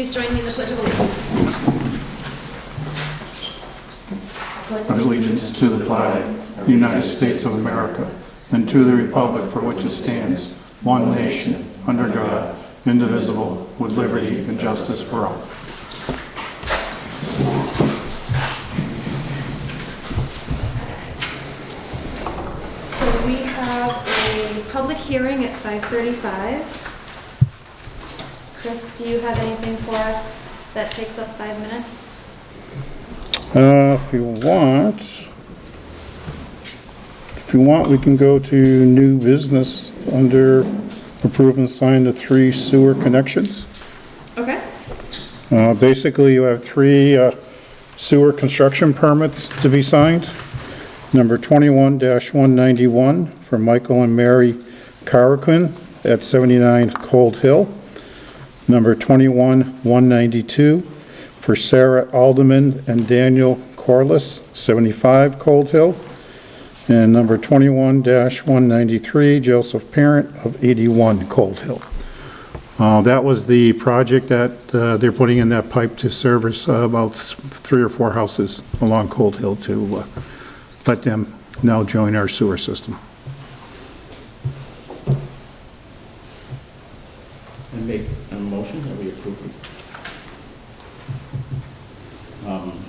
please join me in the Pledge of Allegiance? Allegiance to the flag of the United States of America and to the republic for which it stands, one nation, under God, indivisible, with liberty and justice for all. So we have a public hearing at 5:35. Chris, do you have anything for us that takes up 5 minutes? If you want, we can go to new business under approve and sign the 3 sewer connections. Okay. Basically, you have 3 sewer construction permits to be signed. Number 21-191 for Michael and Mary Caraquin at 79 Cold Hill. Number 21-192 for Sarah Alderman and Daniel Corliss, 75 Cold Hill. And number 21-193, Joseph Parent of 81 Cold Hill. That was the project that they're putting in that pipe to service about 3 or 4 houses along Cold Hill to let them now join our sewer system. I make a motion that we approve it.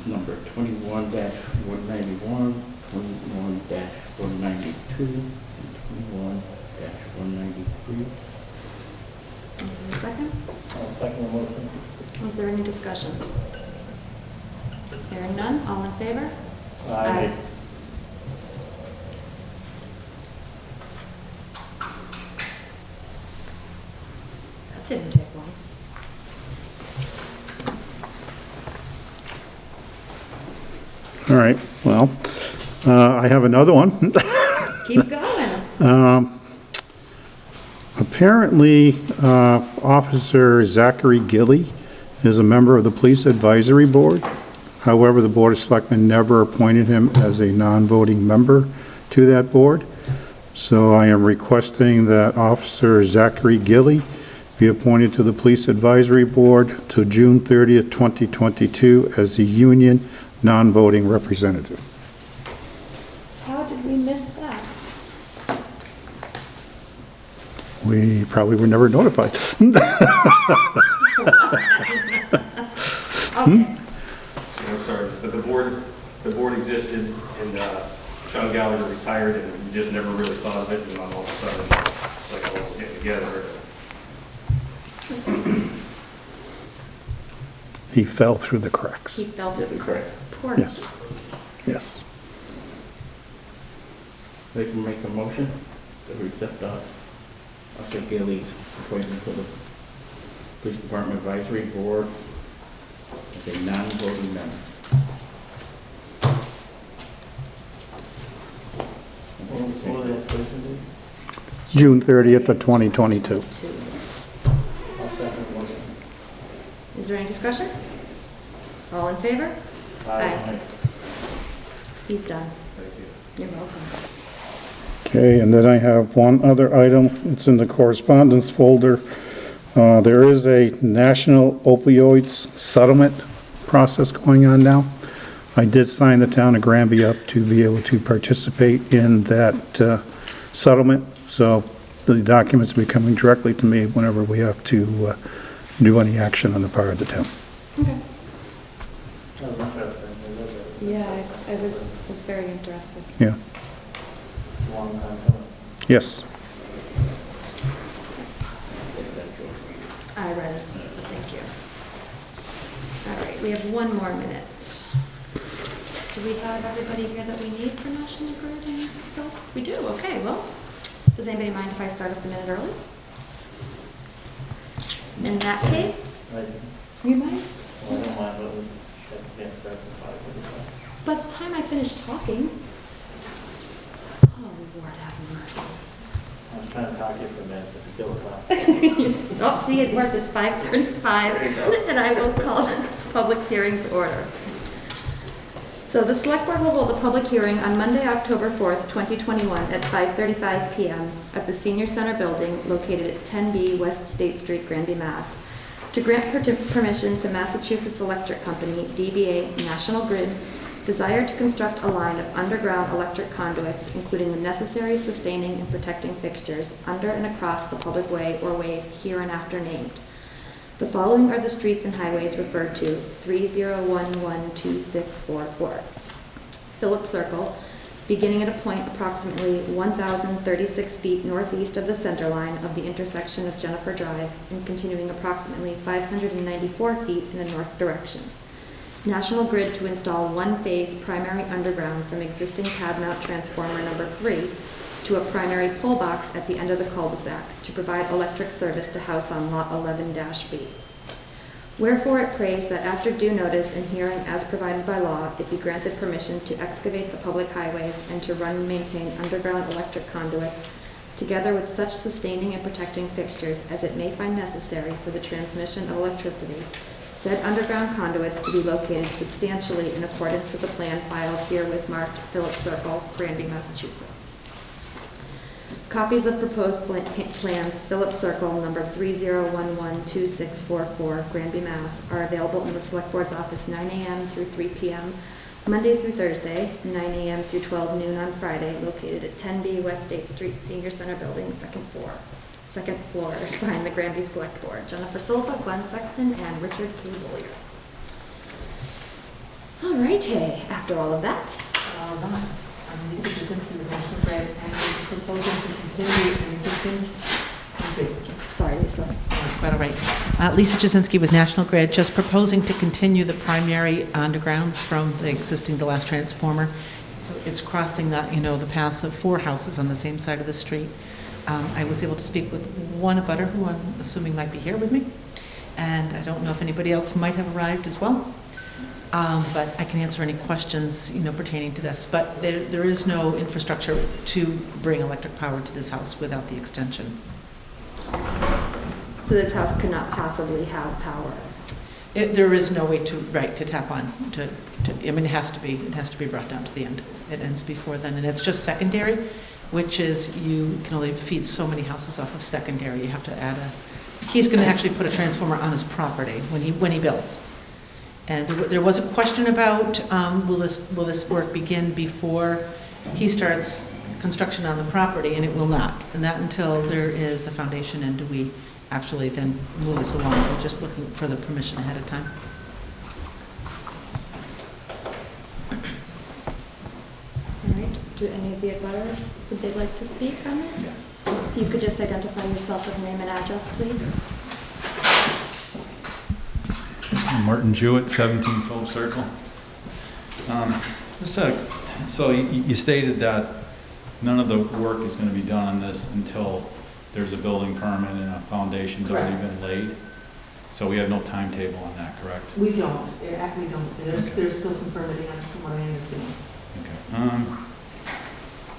Number 21-191, 21-192, and 21-193. Is there a second? I'll second the motion. Was there any discussion? Hearing none, all in favor? Aye. That didn't take long. All right, well, I have another one. Keep going. Apparently, Officer Zachary Gilly is a member of the Police Advisory Board. However, the Board of Selectmen never appointed him as a non-voting member to that board. So I am requesting that Officer Zachary Gilly be appointed to the Police Advisory Board to June 30th, 2022 as the union non-voting representative. How did we miss that? We probably were never notified. Okay. I'm sorry, but the board existed, and Sean Gallagher retired, and we just never really thought of it, and all of a sudden, it's like, oh, we'll get together. He fell through the cracks. He fell through the cracks. Poor Yes, yes. They can make a motion that we accept Officer Gailey's appointment to the Police Department Advisory Board as a non-voting member. June 30th of 2022. Is there any discussion? All in favor? Aye. He's done. Thank you. You're welcome. Okay, and then I have one other item. It's in the correspondence folder. There is a national opioids settlement process going on now. I did sign the town of Granby up to be able to participate in that settlement. So the documents will be coming directly to me whenever we have to do any action on the part of the town. Okay. Yeah, I was very interested. Yeah. Yes. I read it. Thank you. All right, we have 1 more minute. Do we have everybody here that we need for National Grid and folks? We do, okay, well, does anybody mind if I start us a minute early? In that case, you mind? Well, I don't mind, but we can't start at 5:45. By the time I finish talking, oh Lord have mercy. I was trying to talk to you for a minute, just to kill the clock. Oh, see, it worked, it's 5:35, and I will call the public hearing to order. So the Select Board will hold a public hearing on Monday, October 4th, 2021 at 5:35 p.m. at the Senior Center Building located at 10B West State Street, Granby, Mass. to grant permission to Massachusetts Electric Company, DBA National Grid, desire to construct a line of underground electric conduits, including the necessary sustaining and protecting fixtures under and across the public way or ways hereinafter named. The following are the streets and highways referred to: 30112644. Phillips Circle, beginning at a point approximately 1,036 feet northeast of the center line of the intersection of Jennifer Drive and continuing approximately 594 feet in the north direction. National Grid to install one-phase primary underground from existing pad mount transformer number 3 to a primary pole box at the end of the cul-de-sac to provide electric service to house on lot 11-B. Wherefore it prays that after due notice and hearing as provided by law, it be granted permission to excavate the public highways and to run and maintain underground electric conduits, together with such sustaining and protecting fixtures as it may find necessary for the transmission of electricity, said underground conduits to be located substantially in accordance with the plan filed herewith marked Phillips Circle, Granby, Massachusetts. Copies of proposed plans, Phillips Circle, number 30112644, Granby, Mass., are available in the Select Board's office 9 a.m. through 3 p.m., Monday through Thursday, 9 a.m. through 12 noon on Friday, located at 10B West State Street, Senior Center Building, second floor. Signed the Granby Select Board, Jennifer Silva, Glenn Sexton, and Richard K. Bollier. All righty, after all of that. All right. Lisa Jasinski with National Grid, and we're proposing to continue an existing. Sorry, Lisa. That's quite all right. Lisa Jasinski with National Grid, just proposing to continue the primary underground from the last transformer. So it's crossing the paths of 4 houses on the same side of the street. I was able to speak with one abutter who I'm assuming might be here with me, and I don't know if anybody else might have arrived as well. But I can answer any questions, pertaining to this. But there is no infrastructure to bring electric power to this house without the extension. So this house could not possibly have power? There is no way to tap on. It has to be brought down to the end. It ends before then, and it's just secondary, which is you can only feed so many houses off of secondary. You have to add he's going to actually put a transformer on his property when he builds. And there was a question about will this work begin before he starts construction on the property, and it will not. And not until there is a foundation, and do we actually then move this along. We're just looking for the permission ahead of time. All right. Do any of the abutters, would they like to speak on this? Yeah. If you could just identify yourself with name and address, please. Martin Jewett, 17 Phillips Circle. So you stated that none of the work is going to be done on this until there's a building permit and a foundation's already been laid. So we have no timetable on that, correct? We don't. We don't. There's still some permitting from what I understand. Okay.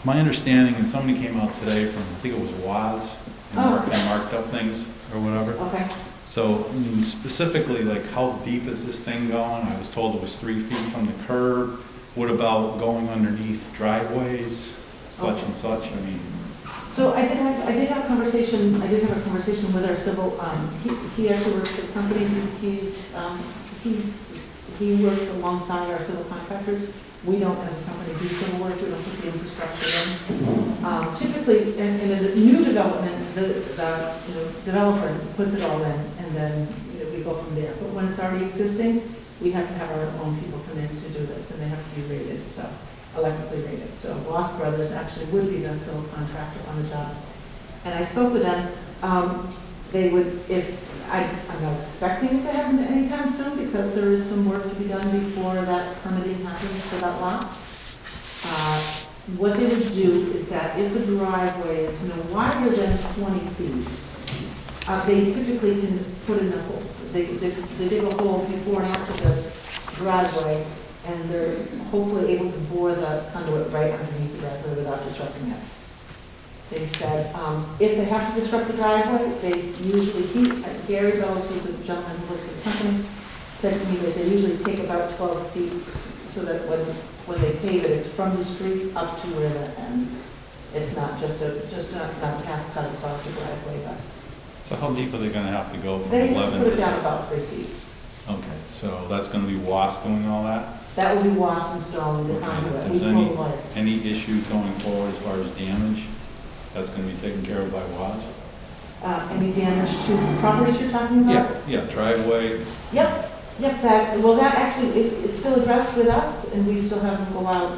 My understanding, and somebody came out today from, I think it was WAS, and marked up things or whatever. Okay. So, specifically, like, how deep is this thing going? I was told it was 3 feet from the curb. What about going underneath driveways, such and such? I mean. So I did have a conversation with our civil. He actually works for the company. He works alongside our civil contractors. We don't, as a company, do civil work. We don't put the infrastructure in. Typically, in a new development, the developer puts it all in, and then we go from there. But when it's already existing, we have to have our own people come in to do this, and they have to be rated, so electrically rated. So Ross Brothers actually would be the civil contractor on the job. And I spoke with them. They would, I'm not expecting it to happen anytime soon, because there is some work to be done before that permitting happens for that lot. What they would do is that if the driveway is wider than 20 feet, they typically can put in a hole. They dig a hole before and after the driveway, and they're hopefully able to bore the conduit right underneath the driveway without disrupting it. They said if they have to disrupt the driveway, they usually, Gary Bells, who's a gentleman who works at the company, said to me that they usually take about 12 feet so that when they pave it, it's from the street up to where that ends. It's not just not half cut across the driveway, but So how deep are they gonna have to go from They 11 put to it down 6? about 3 feet. Okay, so that's gonna be WAS doing all that? That will be WAS installing the Okay, conduit. if We there's pull the wire. any issues going forward as far as damage, that's gonna be taken care of by WAS? Any damage to properties you're talking about? Yeah, driveway, Yep, that actually, it's still addressed with us, and we still have them go out.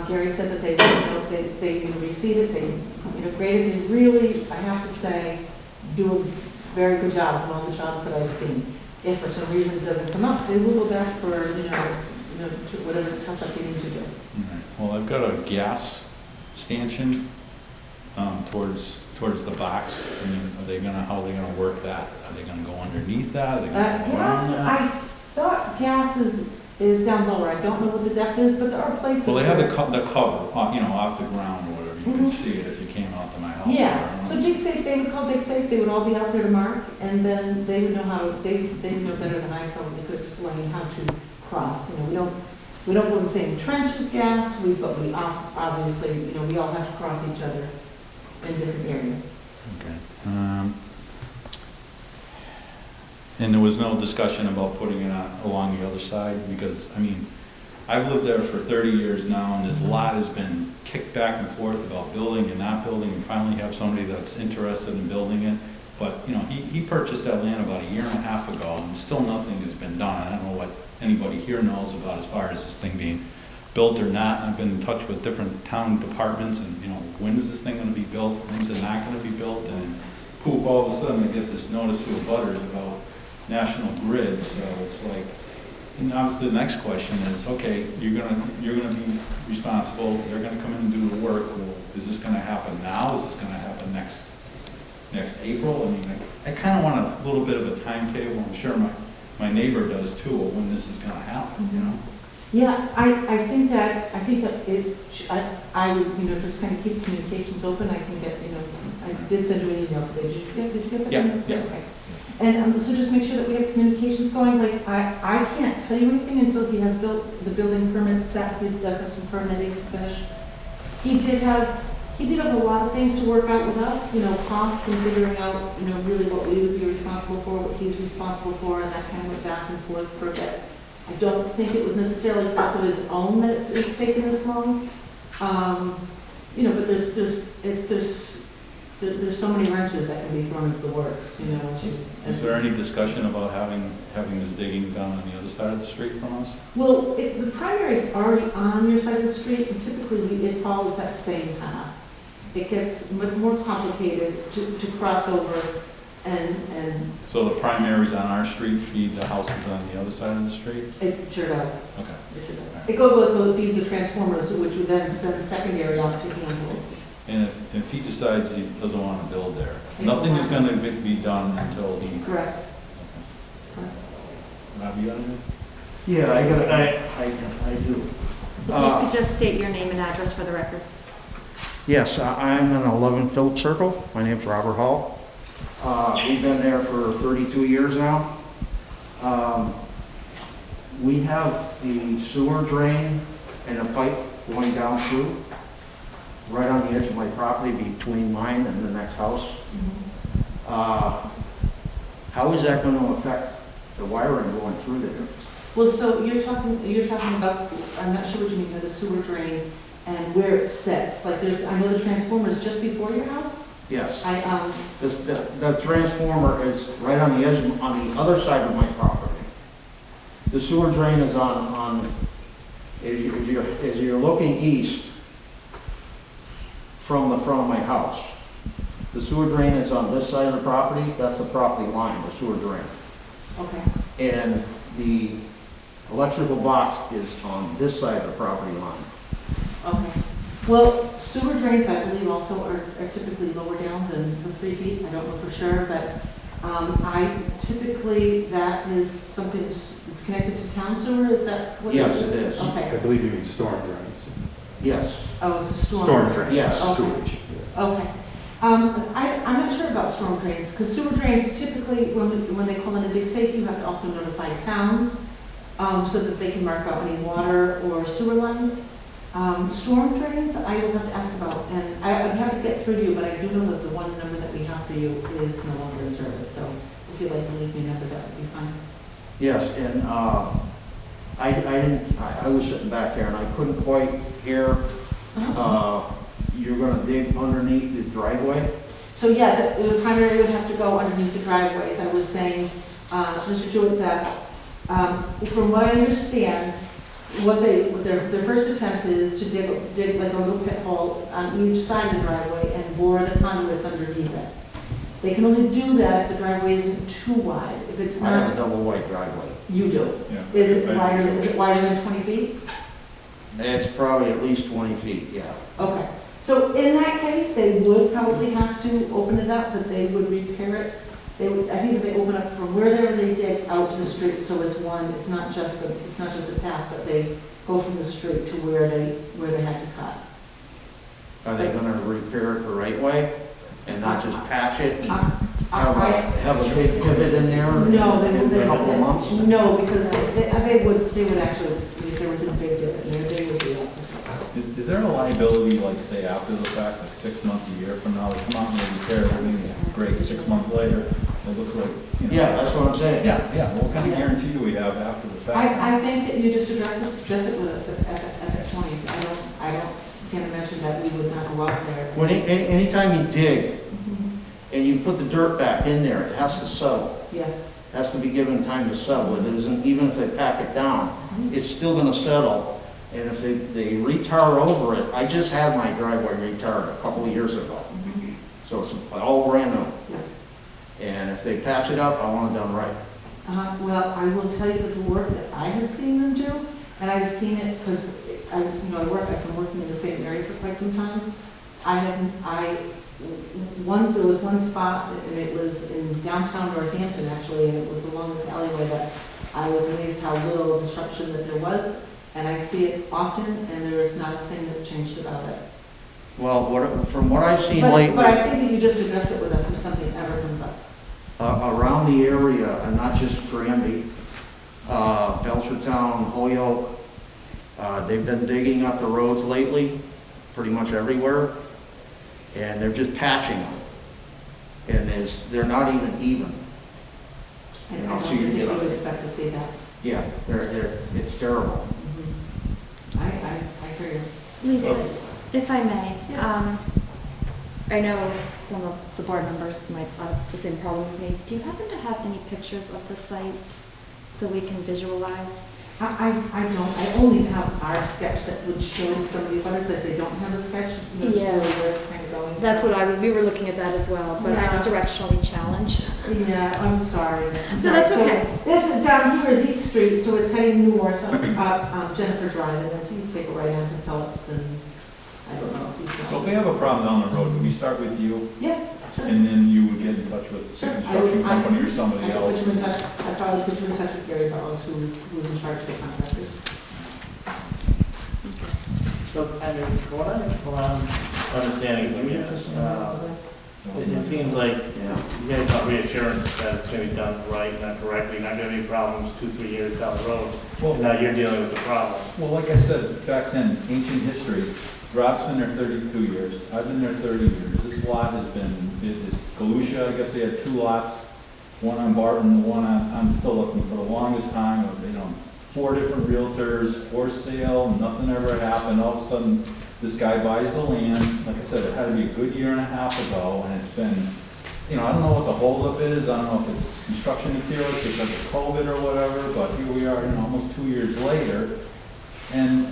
Gary said that they reseed it, they grade it, they really, I have to say, do a very good job on all the jobs that I've seen. If for some reason it doesn't come up, they will go back for, to whatever touch-up they need to do. well, I've got a gas stanchion, towards the box. I mean, how are they gonna work that? Are they gonna go underneath that? Are they gonna go around Gas, that? I thought gas is down lower. I don't know what the depth is, but there are places. Well, they have where- the cover, off the ground or whatever. You can see it if you came out to my house. Yeah, so dig safe, they would call dig safe, they would all be out there to mark, and then they would know they know better than I probably could explain how to cross. We don't go in the same trench as gas, but we obviously, we all have to cross each other in different areas. Okay. And there was no discussion about putting it along the other side, because, I mean, I've lived there for 30 years now, and this lot has been kicked back and forth about building and not building, and finally have somebody that's interested in building it. But, he purchased that land about 1.5 years ago, and still nothing has been done. I don't know what anybody here knows about as far as this thing being built or not. I've been in touch with different town departments, and, when is this thing gonna be built? When's it not gonna be built? And poof, all of a sudden I get this notice to the butters about National Grid, so it's like, and obviously the next question is, okay, you're gonna be responsible, they're gonna come in and do the work. Well, is this gonna happen now? Is this gonna happen next April? I mean, I kinda want a little bit of a timetable. I'm sure my neighbor does too, of when this is gonna happen, Yeah, I think that I would, just kind of keep communications open. I can get, I did send you an email today. Did you get that? Yeah. Okay. And so just make sure that we have communications going. Like, I can't tell you anything until he has built the building permit set. He does have some permitting to finish. He did have a lot of things to work out with us, cost and figuring out, really what we would be responsible for, what he's responsible for, and that kind of went back and forth for a bit. I don't think it was necessarily fault of his own that it's taken this long. But there's so many wrenches that can be thrown into the works, Is there any discussion about having this digging done on the other side of the street from us? Well, the primary is already on your side of the street, and typically it follows that same path. It gets much more complicated to cross over and So the primaries on our street feed the houses on the other side of the street? it sure does. Okay. It sure does. It feeds the transformers, which would then send secondary out to handles. And if he decides he doesn't want to build there, nothing is going to be done until he... Correct. Rob, you got anything? Yeah, I do. If you could just state your name and address for the record. Yes, I'm in 11 Phillips Circle. My name's Robert Hall. We've been there for 32 years now. We have the sewer drain and a pipe going down through, right on the edge of my property between mine and the next house. How is that going to affect the wiring going through there? Well, so you're talking about, I'm not sure what you mean by the sewer drain and where it sits. Like I know the transformer is just before your house? Yes. The transformer is right on the edge, on the other side of my property. The sewer drain is as you're looking east from the front of my house. The sewer drain is on this side of the property. That's the property line, the sewer drain. Okay. And the electrical box is on this side of the property line. Okay. Well, sewer drains, I believe, also are typically lower down than the 3 feet. I don't know for sure, but that is something that's connected to town sewer. Is that what it is? Yes, it is. Okay. believe you mean storm drains. Yes. Oh, it's a storm. Storm drains. Yes. Okay. Sewage. Okay. I'm not sure about storm drains, because sewer drains typically, when they call in a dig safe, you have to also notify towns so that they can mark out any water or sewer lines. Storm drains, I will have to ask about, and I'd have to get through to you, but I do know that the one number that we have for you is no longer in service, so if you'd like to leave me a number, that would be fine. Yes, and I was sitting back there and I couldn't quite hear, you're gonna dig underneath the driveway? So yeah, the primary would have to go underneath the driveways. I was saying, Mr. Jewett, that from what I understand, their first attempt is to dig like a little pit hole on each side of the driveway and bore the conduits underneath it. They can only do that if the driveway isn't too wide. If it's I have a not, double wide driveway. you do. Yeah. Is it wider than 20 feet? It's probably at least 20 feet, yeah. Okay. So in that case, they would probably have to open it up, but they would repair it. They would, I think if they open up from wherever they dig out to the street, so it's not just a path, but they go from the street to where they have to cut. Are they gonna repair it the right way and not just patch it and I- have a big pivot in there No, in a couple of months? No, because they would actually, if there was a big dip in there, they would be able to. Is there a liability, like, say, after the fact, like 6 months, a year from now, they come out and they repair everything, great, 6 months later, it looks like, you know. Yeah, that's what I'm saying. Yeah, what kind of guarantee do we have after the fact? I think that you just address it with us at that point. Can't imagine that we would not go out there. When anytime you dig and you put the dirt back in there, it has to settle. Yes. It has to be given time to settle. It isn't, even if they pack it down, it's still gonna settle. And if they retar over it, I just had my driveway retarred a couple of years ago. So it's all brand new. Yeah. And if they patch it up, I want it done right. Well, I will tell you that the work that I have seen them do, and I've seen it because I've been working in the same area for quite some time. There was one spot, and it was in downtown Northampton actually, and it was along this alleyway that I was amazed how little disruption that there was. And I see it often, and there is not a thing that's changed about it. Well, from what I've seen But lately, I think that you just address it with us if something ever comes up. around the area, and not just Granby, Belchertown, Holyoke, they've been digging up the roads lately, pretty much everywhere, and they're just patching them. And they're not even. And And I I'll don't see you think get you on would it. expect to see that. Yeah, it's terrible. I hear you. Lisa, if I may, Yes. I know some of the board members might have the same problem as me. Do you happen to have any pictures of the site so we can visualize? I don't, I only have our sketch that would show some of the others that they don't have a sketch, you know, Yeah. show where it's kind of going. That's what we were looking at that as well, but I'm Yeah. directionally challenged. Yeah, I'm sorry. So that's So okay. this down here is East Street, so it's heading north up Jennifer Drive, and then you take it right on to Phillips, and I don't know if these guys. So if we have a problem down the road, do we start with you, Yeah, sure. and then you would get in touch with the Sure. construction company or somebody I else? put you in touch, I probably put you in touch with Gary Bellows, who's in charge of the contractors. So, I mean, what I'm understanding from you, it seems like, you guys got reassurance that it's gonna be done right and done correctly, not gonna be problems 2-3 years down the road, and now you're dealing with the problem. Well, like I said, back then, ancient history, Rob's been there 32 years, I've been there 30 years. This lot has been, it's Galusha, I guess they had 2 lots, one on Barton, one on Phillip, and for the longest time, 4 different realtors, for sale, nothing ever happened. All of a sudden, this guy buys the land. Like I said, it had to be a good year and a half ago, and it's been, I don't know what the holdup is. I don't know if it's construction materials because of COVID or whatever, but here we are, almost 2 years later. And,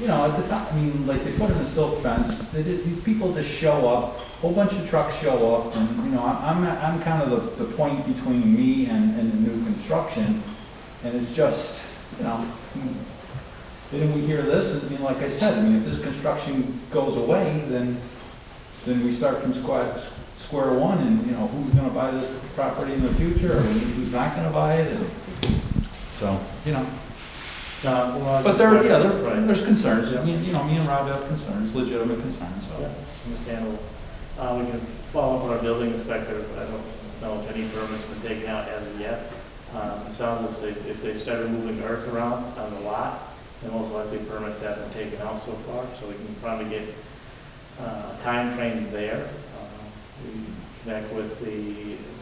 at the time, like they put in a silk fence, these people just show up, a whole bunch of trucks show up, and, I'm kind of the point between me and the new construction. And it's just, then we hear this, and like I said, if this construction goes away, then we start from square one, and, who's gonna buy this property in the future, or who's not gonna buy it, and so, But there's concerns, me and Rob have concerns, legitimate concerns, so. Yeah, understandable. We can follow up on our building inspector, but I don't know if any permits have been taken out as of yet. It sounds as if they started moving earth around on the lot, and most likely permits have been taken out so far, so we can probably get a time frame there. We connect with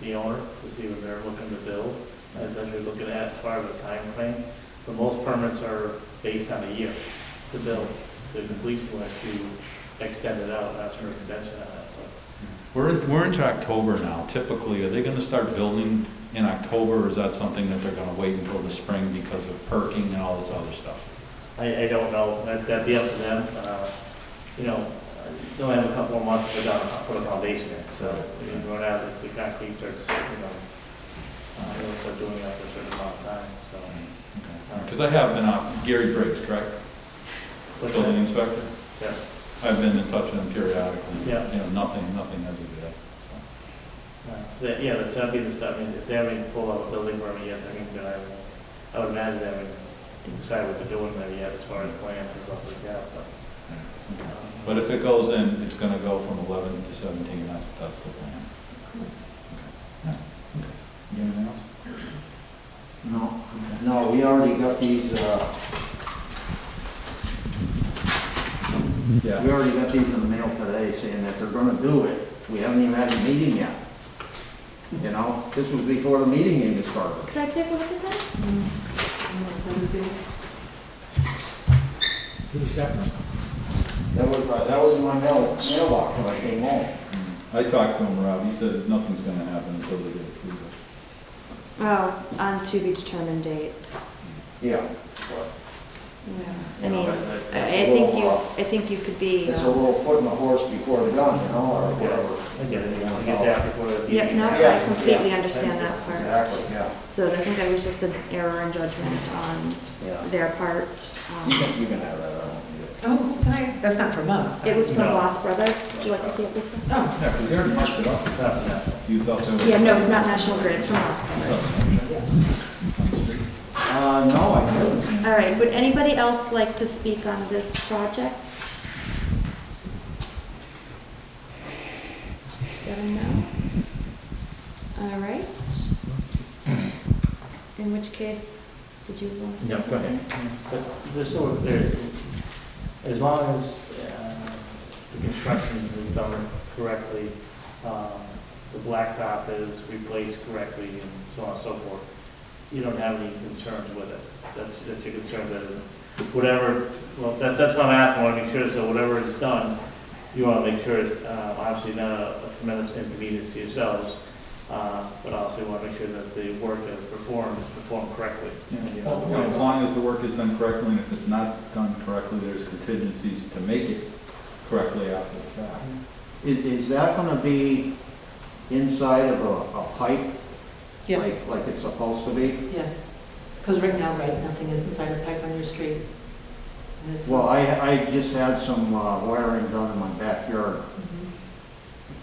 the owner to see what they're looking to build, as they're looking at as far as the time frame. But most permits are based on a year to build. The completion will actually extend it out, that's for extension on it. We're into October now. Typically, are they gonna start building in October, or is that something that they're gonna wait until the spring because of perking and all this other stuff? I don't know, that'd be up to them. You know, they'll have a couple more months to put a foundation in, so we can run out the concrete starts, they'll start doing that for a certain amount of time, so. Because I have been out, Gary Briggs, correct? What's Building that? inspector? Yeah. I've been in touch with him periodically. Yeah. You know, nothing as of yet. Yeah, that'd be the stuff, I mean, if they haven't pulled out a building permit yet, that means that I would imagine they haven't decided what they're doing there yet as far as plans and stuff like that, but. But if it goes in, it's gonna go from 11 to 17, that's the plan. Okay. Yeah. Okay. Anything else? No, we already got these, Yeah. we already got these in the mail today saying that they're gonna do it. We haven't even had the meeting yet. You know, this was before the meeting even started. Could I take a look at that? That was in my mailbox when I came home. I talked to him, Rob, he said nothing's gonna happen until they get approval. Oh, on to be determined date. Yeah. Yeah. I You know, mean, that's I a think little, I think you could be. It's a little putting the horse before the gun, you know, or whatever. I get it, you want to get that before the. Yep, no, Yeah, I completely yeah. understand that part. Exactly, yeah. So I think that was just an error in judgment on Yeah. their part. You can have that, I don't need it. Oh, can I, that's not from us. It was from No. Lost Brothers. Would you like to see it, Lisa? Oh, Yeah, because they already marked it up. You thought they were. Yeah, no, it's not National Grid, it's from Lost Brothers. No, I didn't. All right, would anybody else like to speak on this project? Got a no? All right. In which case, did you want to say Yeah, go ahead. something? But just so we're clear, as long as the construction is done correctly, the blacktop is replaced correctly and so on and so forth, you don't have any concerns with it. That's your concern, that whatever, well, that's what I'm asking, I want to make sure, so whatever is done, you want to make sure it's obviously not a tremendous inconvenience to yourselves, but also you want to make sure that the work that is performed correctly. And, you know, You know, as long as the work is done correctly, and if it's not done correctly, there's contingencies to make it correctly after the fact. Is that gonna be inside of a pipe? yes, Like it's supposed to be? yes. Because right now, nothing is inside a pipe on your street. And it's- Well, I just had some wiring done in my backyard Mhm.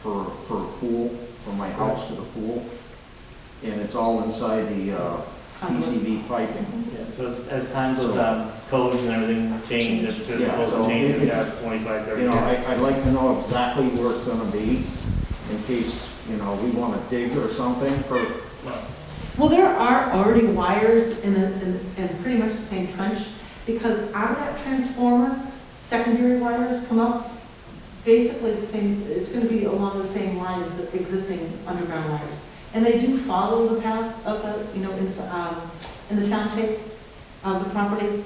for a pool, from my house to the pool. And it's all inside the PCV piping. Yeah, so as time goes on, codes and everything change, if the Yeah, codes so change, it- you got 25, 30 You know, years. I'd like to know exactly where it's gonna be in case, you know, we wanna dig or something for, Well, there are already wires in pretty much the same trench, because out of that transformer, secondary wires come up, basically the same, it's gonna be along the same line as the existing underground wires. And they do follow the path of the, you know, in the town tape of the property.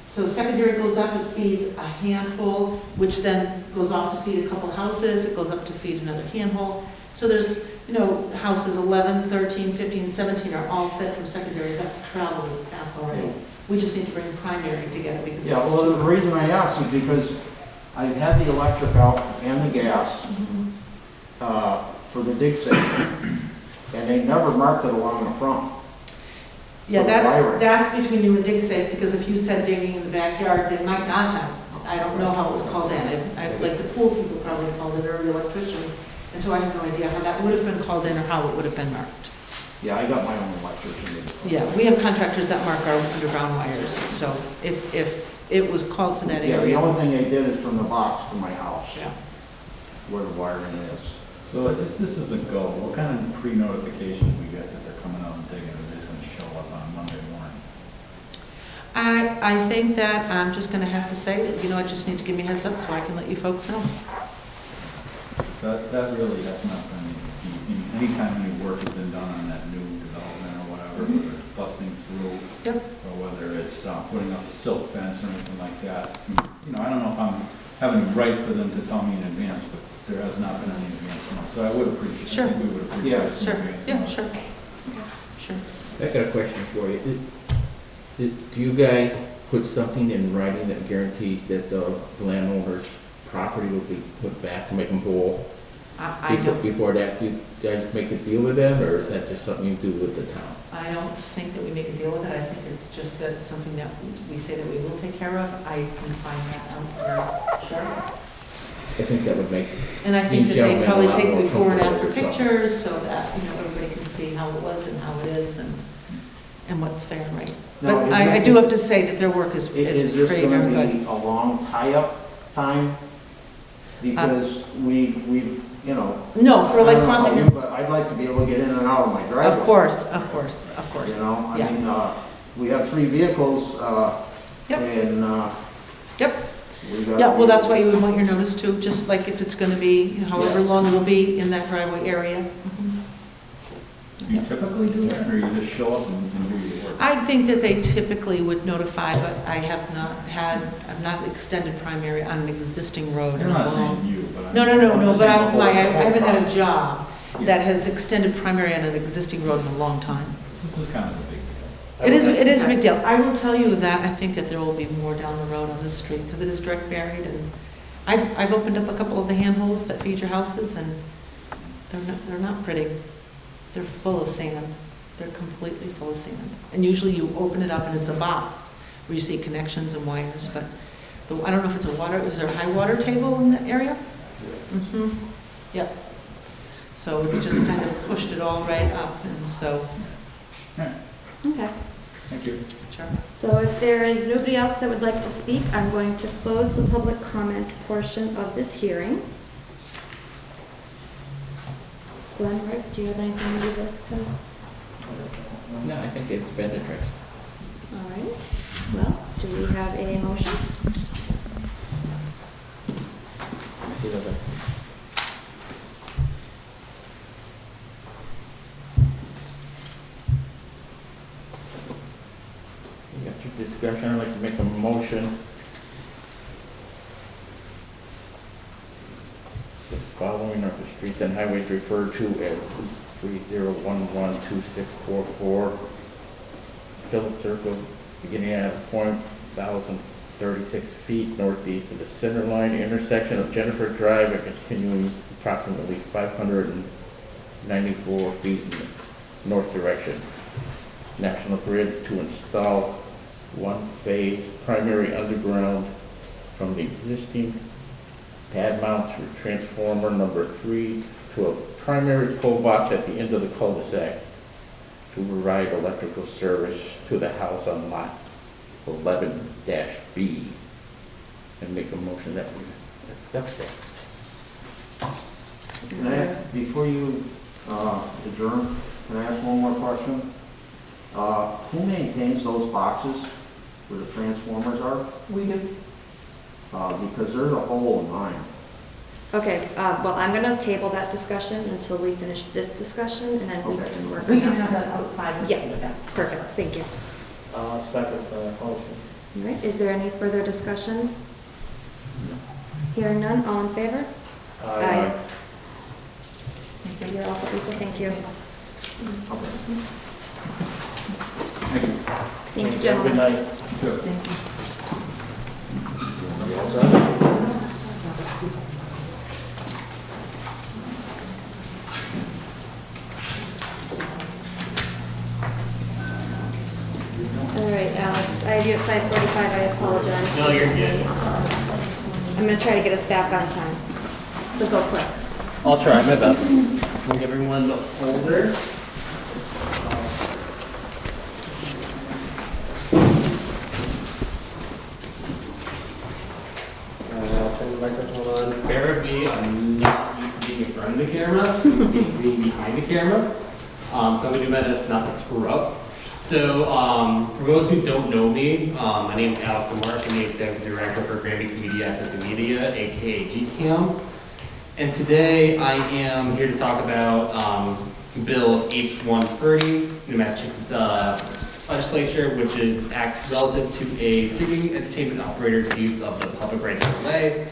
So secondary goes up, it feeds a handful, which then goes off to feed a couple houses, it goes up to feed another handhole. So there's, you know, houses 11, 13, 15, 17 are all fed from secondaries that travel this path already. We just need to bring primary together because it's. yeah, well, the reason I asked is because I had the electric out and the gas Mhm. For the dig station, and they never marked it along the front. Yeah, For the wiring. that's between you and DigSafe, because if you said digging in the backyard, they might not have. I don't know how it was called in. Like the pool people probably called it, or the electrician, and so I have no idea how that would have been called in or how it would have been marked. Yeah, I got my own electrician. Yeah, we have contractors that mark our underground wires, so if it was called for that Yeah, the area. only thing they did is from the box to my house, Yeah. where the wiring is. So if this is a go, what kind of pre-notification we get that they're coming out and digging, or is this gonna show up on Monday morning? I think that I'm just gonna have to say that, you know, I just need to give me a heads up so I can let you folks know. So that really has not been, anytime any work has been done on that new development or whatever, whether it's busting through, Yep. or whether it's putting up a silt fence or anything like that. You know, I don't know if I'm having it right for them to tell me in advance, but there has not been any advance from us. So I would appreciate, Sure. I think we would appreciate Yeah. some Sure, advance from yeah, us. sure. Sure. I got a question for you. Do you guys put something in writing that guarantees that the landowner's property will be put back to make them whole? I don't, Before that, do you guys make a deal with them, or is that just something you do with the town? I don't think that we make a deal with it. I think it's just that it's something that we say that we will take care of. I can find that out for sure. I think that would make, And I think that These they gentlemen probably a lot take more before and after comfortable or something. pictures so that, you know, everybody can see how it was and how it is and what's fair and right. Now, But is I this- do have to say that their work is Is pretty this darn going to good. be a long tie-up time? Because we, you know. No, for like I don't know crossing how your, you, but I'd like to be able to get in and out of my driveway. of course, of course, of course. You know, I Yes. mean, we have 3 vehicles, Yep. and, Yep. we got. Yeah, well, that's why you would want your notice too, just like if it's gonna be, you know, however long it'll be in that driveway area. Do you typically do that, or you just show up and do your work? I think that they typically would notify, but I've not extended primary on an existing road in I'm a not long. saying you, but I'm. No, I'm just but saying the I whole haven't had a process. job Yeah. that has extended primary on an existing road in a long time. This is kind of a big deal. It is a big deal. I will tell you that I think that there will be more down the road on this street, because it is direct buried, and I've opened up a couple of the handholds that feed your houses, and they're not pretty. They're full of sand. They're completely full of sand. And usually you open it up and it's a box where you see connections and wires, but I don't know if it's is there a high water table in that area? Mm-hmm, yep. So it's just kind of pushed it all right up, and so, Okay. Thank you. sure. So if there is nobody else that would like to speak, I'm going to close the public comment portion of this hearing. Glenn, Rick, do you have anything you'd like to? no, I think it's been addressed. All right. Well, do we have a motion? See those? After discussion, I'd like to make a motion. The following are the streets and highways referred to as 30112644. Phillips Circle, beginning at a point 1,036 feet northeast of the center line intersection of Jennifer Drive and continuing approximately 594 feet in the north direction. National Grid to install one-phase primary underground from the existing pad mount to transformer number 3 to a primary pole box at the end of the cul-de-sac to provide electrical service to the house on lot 11-B, and make a motion that we accept that. Can I ask, before you adjourn, can I ask one more question? Who maintains those boxes where the transformers are? We do. Because there's a hole in mine. Okay, well, I'm going to table that discussion until we finish this discussion, and then we Okay. can work We on can have that. that outside. Yeah, perfect, thank you. Second motion. All right, is there any further discussion? Hearing none, all in favor? Aye. You're all set, Lisa, thank you. Thank you, gentlemen. Good night. Thank you. All right, Alex, I have you at 5:45, I apologize. No, you're good. I'm going to try to get us back on time, so go quick. I'll try my best. I'll give everyone the folder. I'll turn the microphone on. Bear with me, I'm not used to being in front of the camera, being behind the camera. So I'm gonna do my best not to screw up. So, for those who don't know me, my name is Alex Amar. I'm the Executive Director for GRANBY Community Access and Media, aka GCAM. And today I am here to talk about Bill H-130, the Massachusetts Legislature, which is an act relative to a streaming entertainment operator's use of the public rights of way,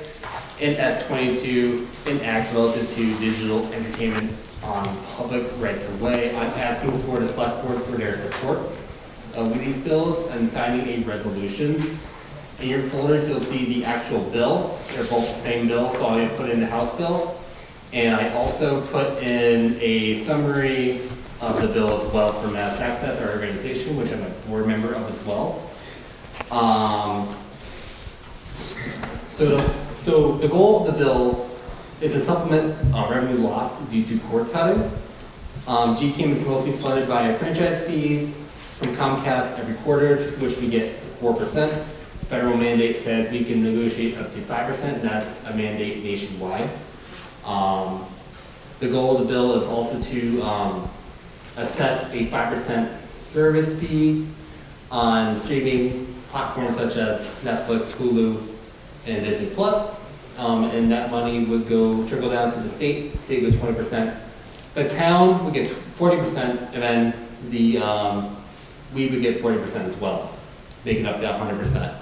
and S-22, an act relative to digital entertainment on public rights of way. I'm asking for the select board for their support with these bills and signing a resolution. In your folders, you'll see the actual bill. They're both the same bill, so I'm gonna put in the House bill. And I also put in a summary of the bill as well for Mass Access, our organization, which I'm a board member of as well. So the goal of the bill is to supplement revenue loss due to cord cutting. GCAM is mostly funded by franchise fees from Comcast every quarter, which we get 4%. Federal mandate says we can negotiate up to 5%, and that's a mandate nationwide. The goal of the bill is also to assess a 5% service fee on streaming platforms such as Netflix, Hulu, and Disney Plus. And that money would trickle down to the state would 20%. The town would get 40%, and then we would get 40% as well, making up that 100%.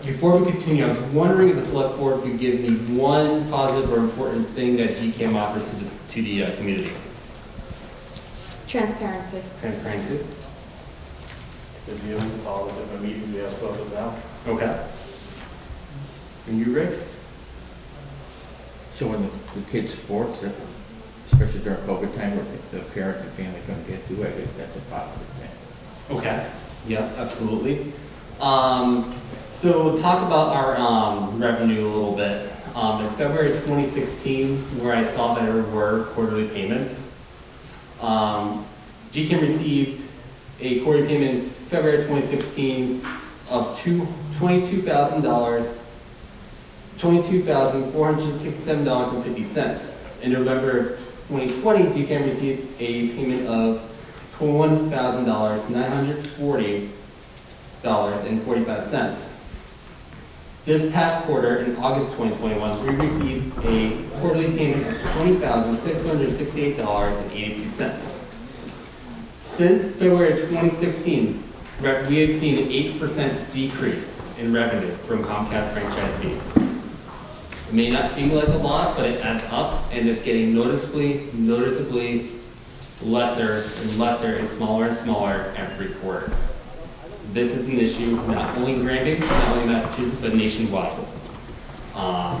Before we continue, I was wondering if the select board could give me one positive or important thing that GCAM offers to the community. Transparency. Transparency. Reviewing all the different meetings we have spoken about. Okay. And you, Rick? So when the kids' sports, especially during COVID time, where the parents and family couldn't get to, I guess that's a positive thing. Okay. Yeah, absolutely. So talk about our revenue a little bit. In February 2016, where I saw that there were quarterly payments, GCAM received a quarterly payment in February 2016 of $22,467.50. In November 2020, GCAM received a payment of $21,940.45. This past quarter, in August 2021, we received a quarterly payment of $20,668.82. Since February 2016, we have seen an 8% decrease in revenue from Comcast franchise fees. It may not seem like a lot, but it adds up, and it's getting noticeably lesser and lesser and smaller every quarter. This is an issue not only in Granby, not only in Massachusetts, but nationwide. That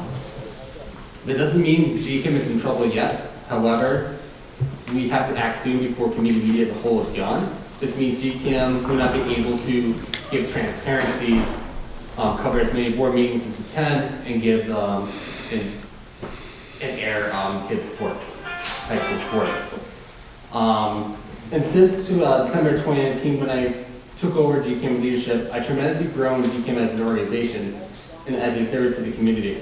doesn't mean GCAM is in trouble yet. However, we have to act soon before community media as a whole is gone. This means GCAM will not be able to give transparency, cover as many board meetings as we can, and give and air kids sports, high school sports. And since December 2019, when I took over GCAM leadership, I tremendously grown GCAM as an organization and as a service to the community.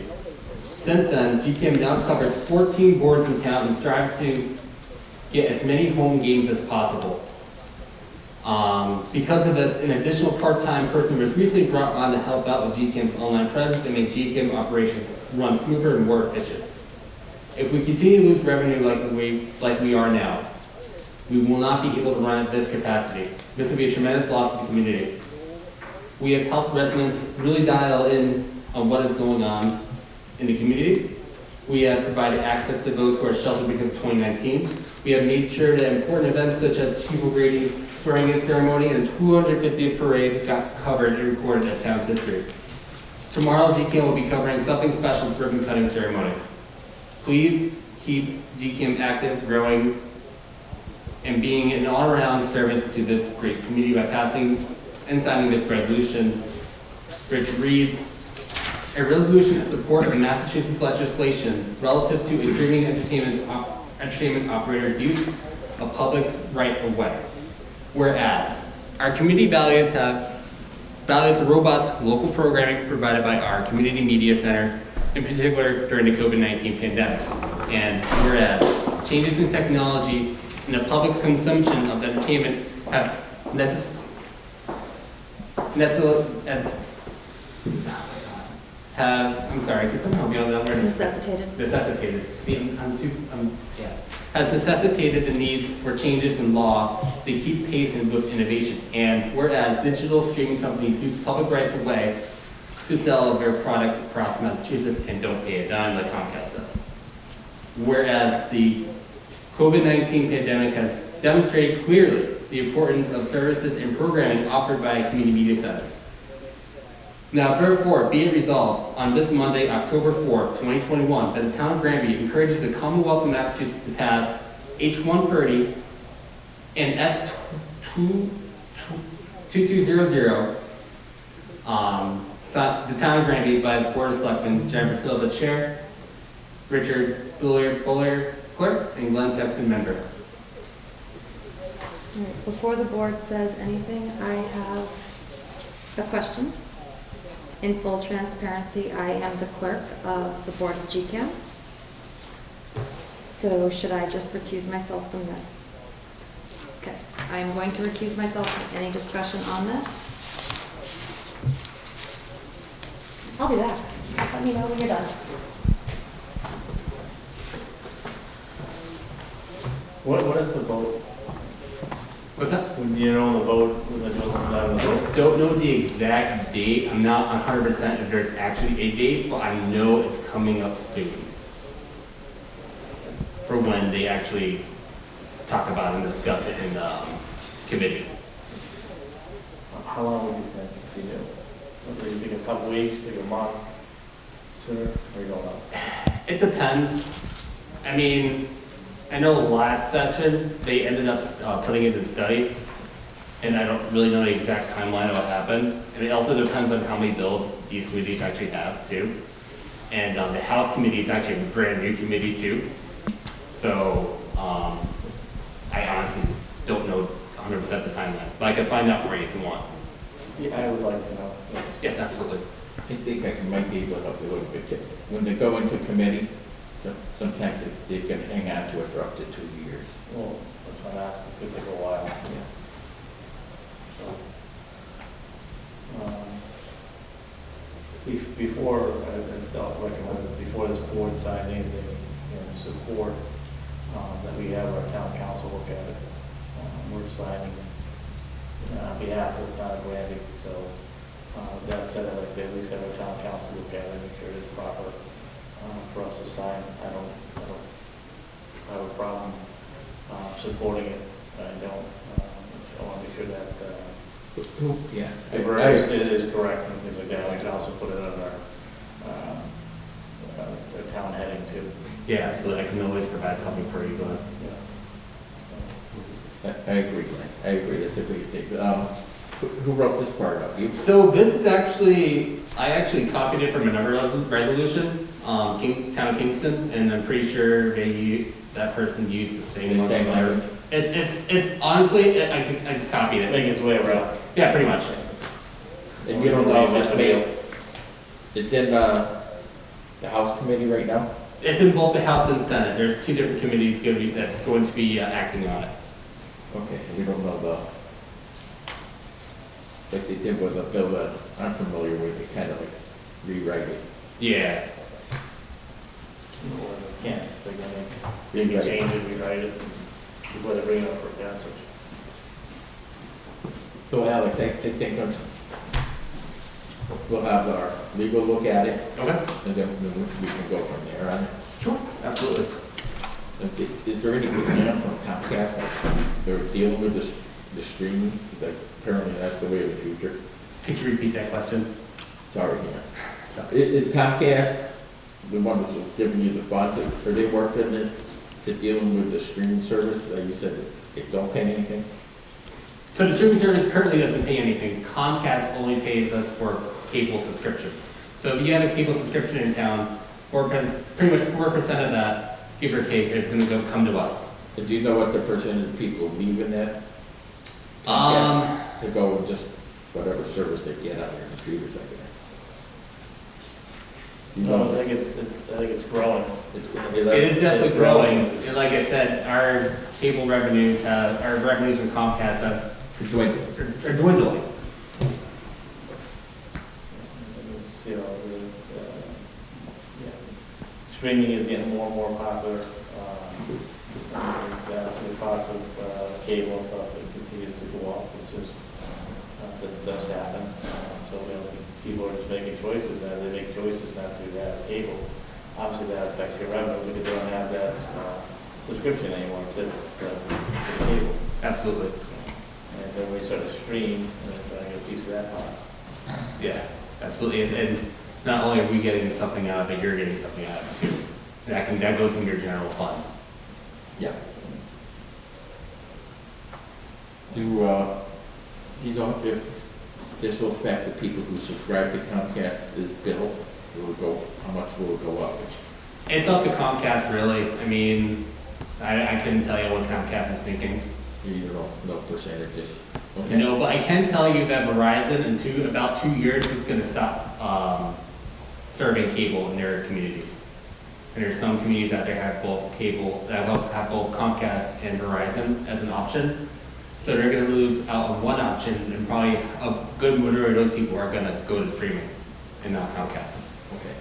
Since then, GCAM now covers 14 boards in town and strives to get as many home games as possible. Because of this, an additional part-time person was recently brought on to help out with GCAM's online presence and make GCAM operations run smoother and more efficient. If we continue to lose revenue like we are now, we will not be able to run at this capacity. This will be a tremendous loss to the community. We have helped residents really dial in on what is going on in the community. We have provided access to those who are sheltered because of 2019. We have made sure that important events such as Chief O'Grady's swearing-in ceremony and 250th parade got covered and recorded as town's history. Tomorrow, GCAM will be covering something special with ribbon cutting ceremony. Please keep GCAM active, growing, and being an all-around service to this great community by passing and signing this resolution, which reads, a resolution in support of the Massachusetts legislation relative to a streaming entertainment operator's use of public right-of-way. Whereas, our community values a robust local programming provided by our Community Media Center, in particular during the COVID-19 pandemic. And whereas, changes in technology and the public's consumption of entertainment have I'm sorry, could someone help me on that word? Necessitated. See, has necessitated the needs for changes in law to keep pace with innovation. And whereas digital streaming companies use public rights of way to sell their product across Massachusetts and don't pay a dime like Comcast does. Whereas the COVID-19 pandemic has demonstrated clearly the importance of services and programming offered by community media centers. Now, therefore, be it resolved on this Monday, October 4th, 2021, that the town of Granby encourages the Commonwealth of Massachusetts to pass H-130 and S-2200, the town of Granby by its Board of Selectmen, Jennifer Silva, Chair, Richard Buller, Clerk, and Glenn Sexton, Member. All right, before the board says anything, I have a question. In full transparency, I am the clerk of the board of GCAM. So should I just recuse myself from this? Okay, I'm going to recuse myself from any discussion on this. I'll be back. Just let me know when you're done. What is the vote? What's that? When you know the vote, when the vote comes out of the I vote? don't know the exact date. I'm not 100% if there's actually a date, but I know it's coming up soon. For when they actually talk about and discuss it in the committee. How long would you think if you knew? Do you think a couple weeks, maybe a month, sooner, or you don't know? It depends. I mean, I know last session, they ended up putting it in study, and I don't really know the exact timeline of what happened. And it also depends on how many bills these committees actually have, too. And the House committee is actually a brand new committee, too. So I honestly don't know 100% the timeline, but I can find out for you if you want. Yeah, I would like to know. Yes, absolutely. I think I might be able to help you a little bit. When they go into committee, sometimes they can hang on to it for up to 2 years. Well, that's why I'm asking, it could take a while. So, before, I don't recommend, before this board signs anything in support, that we have our town council look at it. We're signing on behalf of the town of Granby, so that said, I'd like to at least have our town council look at it, make sure it's proper for us to sign. I don't have a problem supporting it. I don't. I want to make sure that Yeah. it is correct and things like that. We can also put it on our town heading too. Yeah, so I can always provide something for you, but I agree, Glenn. I agree, that's a great thing. Who wrote this part up? You? So this is actually, I actually copied it from another resolution, Town of Kingston, and I'm pretty sure that person used the same one. Same language? It's honestly, I just copied it. Making its way around. Yeah, pretty much. And you don't know if it's made, it's in the House committee right now? It's in both the House and Senate. There's two different committees that's going to be acting on it. Okay, so we don't know like they did with a bill that I'm familiar with, they kind of like rewrite it. Yeah. Yeah, they can change it, rewrite it, before they bring it up for passage. So Alex, I think we'll have our legal look at it, Okay. and then we can go from there on it. Sure. Absolutely. Is there any plan from Comcast that they're dealing with the streaming? Because apparently that's the way of the future. Could you repeat that question? Sorry, yeah. Is Comcast the one that's giving you the funds? Are they working to dealing with the streaming service? You said that they don't pay anything? So the streaming service currently doesn't pay anything. Comcast only pays us for cable subscriptions. So if you have a cable subscription in town, pretty much 4% of that, give or take, is going to come to us. And do you know what the percentage of people leave in that? To go with just whatever service they get on their computers, I guess. You No, know, I think it's growing. It's gonna be It less. is definitely it's growing. And like I said, our cable revenues have, our revenues from Comcast have, Dwindling. are dwindling. You know, streaming is getting more and more popular. So the cost of cable and stuff, it continues to go up. It's just, that does happen. So, you know, people are just making choices, and as they make choices not to have cable, obviously that affects your revenue because they don't have that subscription anymore to cable. Absolutely. And then we start to stream, and then try to get a piece of that pie. Yeah, absolutely. And not only are we getting something out of it, you're getting something out of it too. That goes in your general fund. Yeah. Do you know if this will affect the people who subscribe to Comcast's bill? How much will it go up? It's up to Comcast, really. I mean, I couldn't tell you what Comcast is thinking. You don't know percentages? Okay. No, but I can tell you that Verizon in about 2 years is going to stop serving cable in their communities. And there's some communities out there have both cable, that have both Comcast and Verizon as an option. So they're going to lose out on one option, and probably a good majority of those people are going to go to streaming and not Comcast. Okay.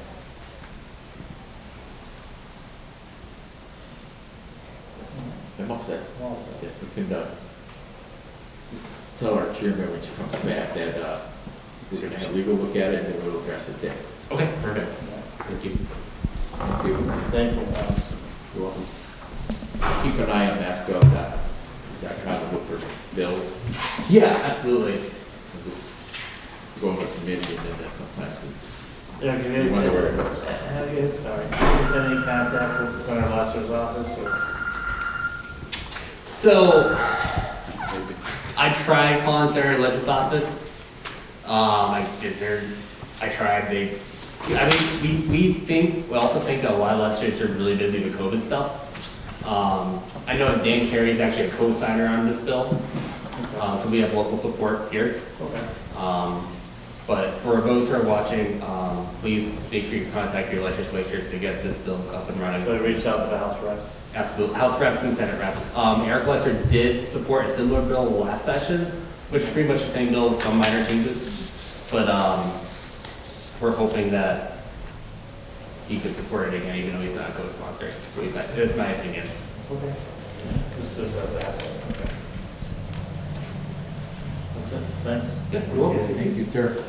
I'm all set. Yeah, we can tell our chairman when she comes back that we're going to have a legal look at it and then we'll address it then. Okay, perfect. Thank you. Thank you. Thank you. You're welcome. Keep an eye on that stuff, that kind of look for bills. Yeah, absolutely. Just go to committee and then that sometimes Yeah, you wonder where it goes. have you, sorry, have you had any contact with Senator Lester's office? Or? So, I tried calling Senator Litton's office. I tried, we also think that a lot of legislators are really busy with COVID stuff. I know that Dan Carey is actually a co-signer on this bill, so we have local support here. Okay. But for those who are watching, please make sure you contact your legislatures to get this bill up and running. So I reached out to the House reps. Absolutely, House reps and Senate reps. Eric Lester did support a similar bill last session, which is pretty much the same bill with some minor changes. But we're hoping that he could support it again, even though he's not a co-sponsor. That's my opinion. Okay. Just as that. Okay. That's it. Thanks. Yeah, you're welcome. Thank you, sir.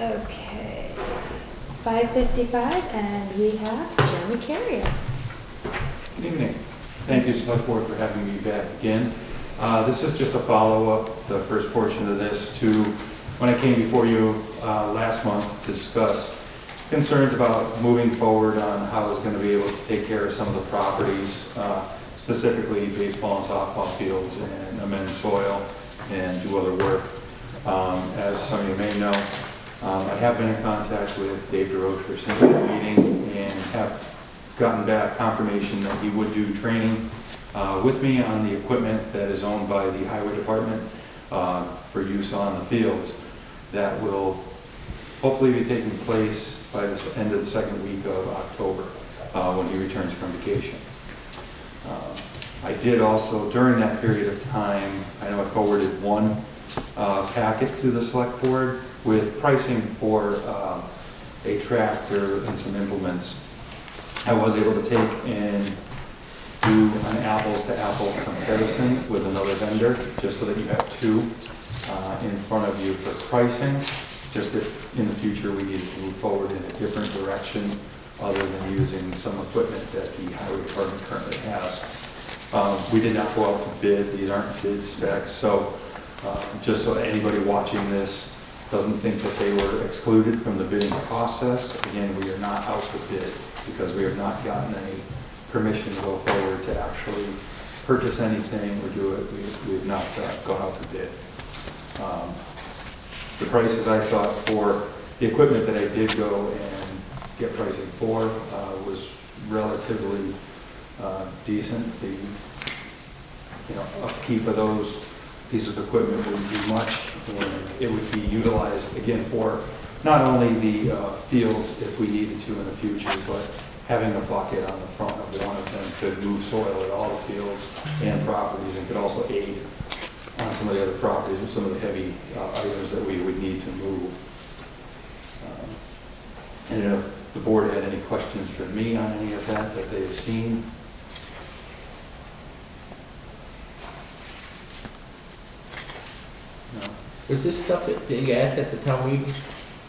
Okay, 5:55, and we have Jeremy Carrier. Good evening. Thank you, Select Board, for having me back again. This is just a follow-up, the first portion of this, to when I came before you last month to discuss concerns about moving forward on how I was going to be able to take care of some of the properties, specifically baseball and softball fields, and amend soil and do other work. As some of you may know, I have been in contact with Dave DeRocher since that meeting and have gotten back confirmation that he would do training with me on the equipment that is owned by the Highway Department for use on the fields. That will hopefully be taking place by the end of the second week of October when he returns from vacation. I did also, during that period of time, I know I forwarded one packet to the Select Board with pricing for a tractor and some implements. I was able to take and do an apples-to-apples comparison with another vendor, just so that you have two in front of you for pricing, just if in the future we needed to move forward in a different direction other than using some equipment that the Highway Department currently has. We did not go out to bid. These aren't bid specs, so just so that anybody watching this doesn't think that they were excluded from the bidding process. Again, we are not out to bid because we have not gotten any permission to go forward to actually purchase anything or do it. We have not gone out to bid. The prices I thought for the equipment that I did go and get pricing for was relatively decent. The upkeep of those pieces of equipment wouldn't be much, and it would be utilized again for not only the fields if we needed to in the future, but having a bucket on the front of one of them could move soil at all the fields and properties, and could also aid on some of the other properties with some of the heavy items that we would need to move. And if the board had any questions for me on any of that they have seen. No. Was this stuff that you asked at the town meeting?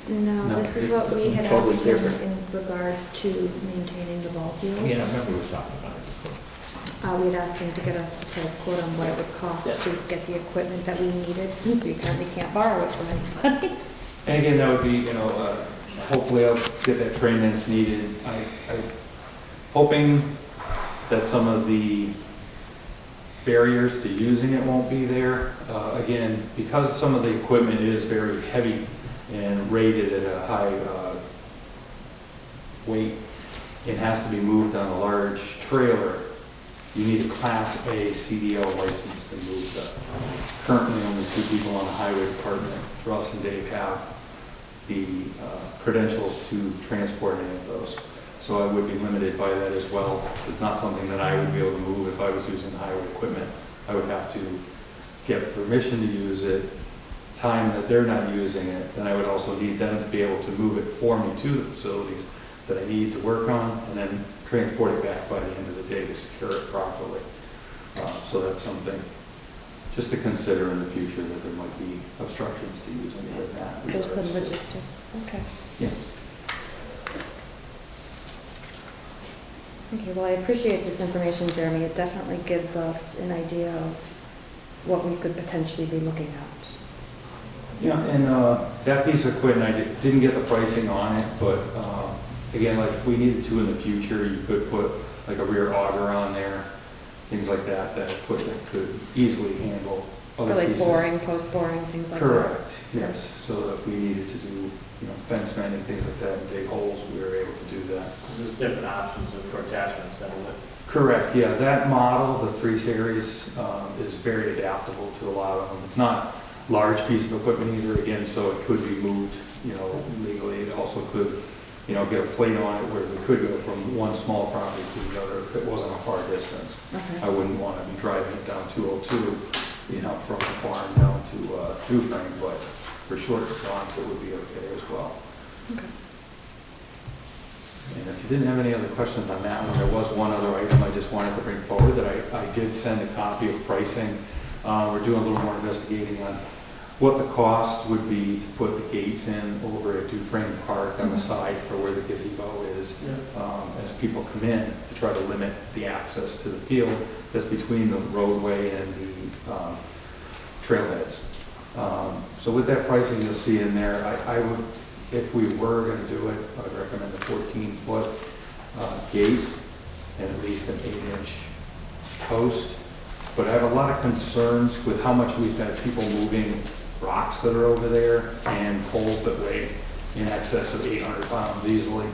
No, No, this is it's what we had totally asked him different. in regards to maintaining the ball fields. Yeah, I remember we were talking about it before. We had asked him to get us a price quote on what it would cost Yeah. to get the equipment that we needed, since we currently can't borrow it from anybody. And again, that would be, hopefully I'll get that training that's needed. I'm hoping that some of the barriers to using it won't be there. Again, because some of the equipment is very heavy and rated at a high weight, it has to be moved on a large trailer. You need a Class A CDL license to move that. Currently, only 2 people on the highway department, Russ and Dave, have the credentials to transport any of those. So I would be limited by that as well. It's not something that I would be able to move if I was using highway equipment. I would have to get permission to use it, time that they're not using it, then I would also need them to be able to move it for me to the facilities that I need to work on, and then transport it back by the end of the day to secure it properly. So that's something just to consider in the future, that there might be obstructions to using it in that. There's some regards. logistics, okay. Yes. Okay, well, I appreciate this information, Jeremy. It definitely gives us an idea of what we could potentially be looking at. Yeah, and that piece of equipment, I didn't get the pricing on it, but again, like if we needed to in the future, you could put like a rear auger on there, things like that, that equipment could easily handle For other like pieces. boring, post-boring, things like that. Correct, yes. So that if we needed to do, fence mending, things like that, and dig holes, we were able to do that. There's different options for attachments than with. Correct, yeah, that model, the 3 Series, is very adaptable to a lot of them. It's not a large piece of equipment either, again, so it could be moved, legally. It also could, get a plate on it where we could go from one small property to the other if it wasn't a far distance. Okay. I wouldn't want to be driving it down 202, from the farm down to Dufrane, but for short runs, it would be okay as well. Okay. And if you didn't have any other questions on that one, there was one other item I just wanted to bring forward that I did send a copy of pricing. We're doing a little more investigating on what the cost would be to put the gates in over at Dufrane Park on the side for where the gazebo is, as people come in, to try to limit the access to the field that's between the roadway and the trailheads. So with that pricing you'll see in there, I would, if we were going to do it, I would recommend a 14-foot gate and at least an 8-inch post. But I have a lot of concerns with how much we've had people moving rocks that are over there and poles that weigh in excess of 800 pounds easily.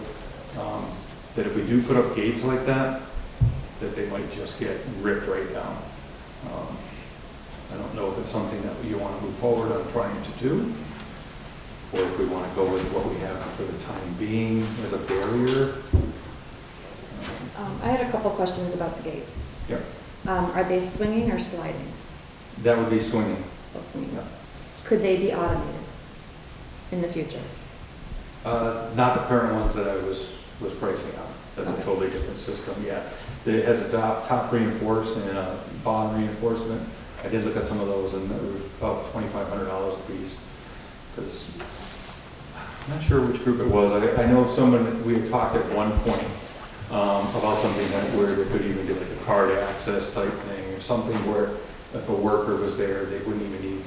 That if we do put up gates like that, that they might just get ripped right down. I don't know if it's something that you want to move forward on trying to do, or if we want to go with what we have for the time being as a barrier. I had a couple questions about the gates. Yep. Are they swinging or sliding? That would be swinging. Both swinging. Yeah. Could they be automated in the future? Not the current ones that I was pricing on. That's a totally different system, yeah. It has a top reinforced and a bottom reinforcement. I did look at some of those and they were about $2,500 a piece. Because I'm not sure which group it was. I know someone, we had talked at one point about something where they could even do like a card access type thing, or something where if a worker was there, they wouldn't even need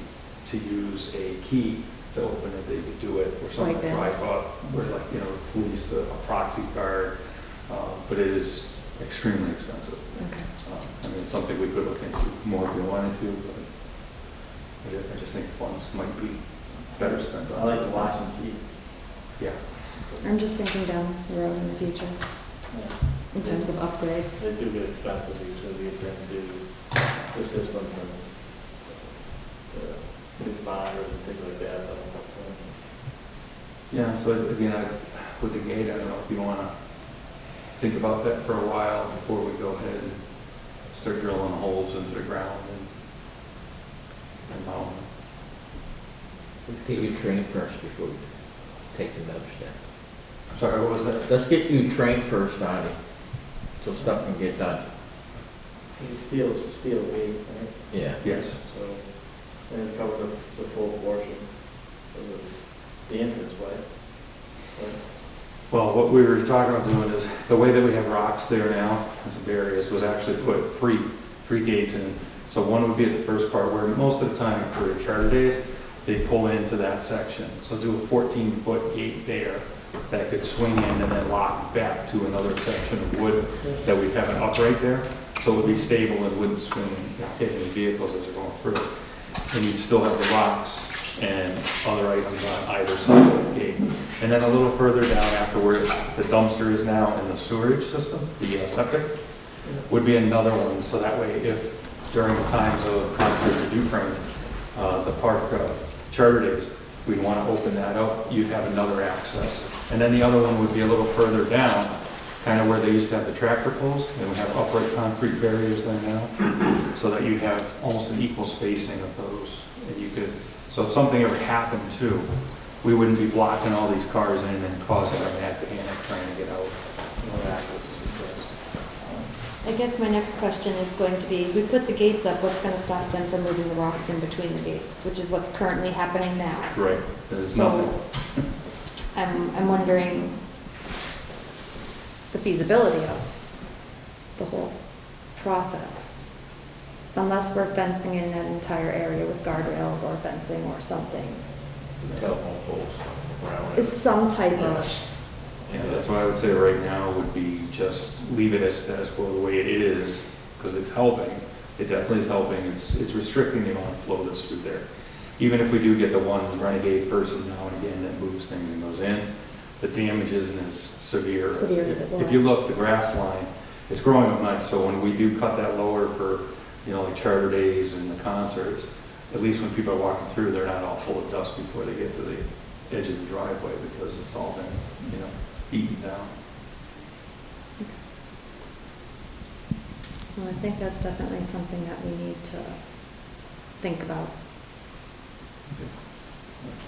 to use a key to open it. They could do it, or something Like to that. drive up, where police, a proxy card. But it is extremely expensive. Okay. I mean, it's something we could look into more if we wanted to, but I just think funds might be better spent I on. like to watch them keep. Yeah. I'm just thinking down the road in the future in terms of upgrades. They do get expensive, usually we get into the system and new bonders and things like that. Yeah, so again, with the gate, I don't know if you want to think about that for a while before we go ahead and start drilling holes into the ground and mount them. Let's get you trained first before we take the next step. I'm sorry, what was that? Let's get you trained first on it, so stuff can get done. It's steel gate, right? Yeah. Yes. So, and cover the full portion of the entranceway. Right? Well, what we were talking about doing is, the way that we have rocks there now, as barriers, was actually put three gates in. So one would be at the first part, where most of the time for charter days, they pull into that section. So do a 14-foot gate there that could swing in and then lock back to another section of wood that we have an upright there. So it would be stable and wouldn't swing and hit any vehicles as they're going through. And you'd still have the rocks and other items on either side of the gate. And then a little further down after where the dumpster is now in the sewerage system, the septic, would be another one. So that way, if during the times of concerts or Dufresne's, the park charter days, we'd want to open that up, you'd have another access. And then the other one would be a little further down, kind of where they used to have the tractor poles, and we have upright concrete barriers there now, so that you'd have almost an equal spacing of those. And you could, so if something ever happened too, we wouldn't be blocking all these cars in and causing a mad panic trying to get out. I guess my next question is going to be, we put the gates up, what's going to stop them from moving the rocks in between the gates, which is what's currently happening now. Right. There's So, nothing. I'm wondering the feasibility of the whole process. Unless we're fencing in that entire area with guardrails or fencing or something. Telephone poles around it. Is some type of, Yeah, that's what I would say right now would be just leave it as status quo the way it is, because it's helping. It definitely is helping. It's restricting the amount of flow that's through there. Even if we do get the one renegade person now and again that moves things and goes in, the damage isn't as severe. Severe as it was. If you look, the grass line, it's growing up nice, so when we do cut that lower for, you know, like charter days and the concerts, at least when people are walking through, they're not all full of dust before they get to the edge of the driveway, because it's all been, you know, eaten down. well, I think that's definitely something that we need to think about.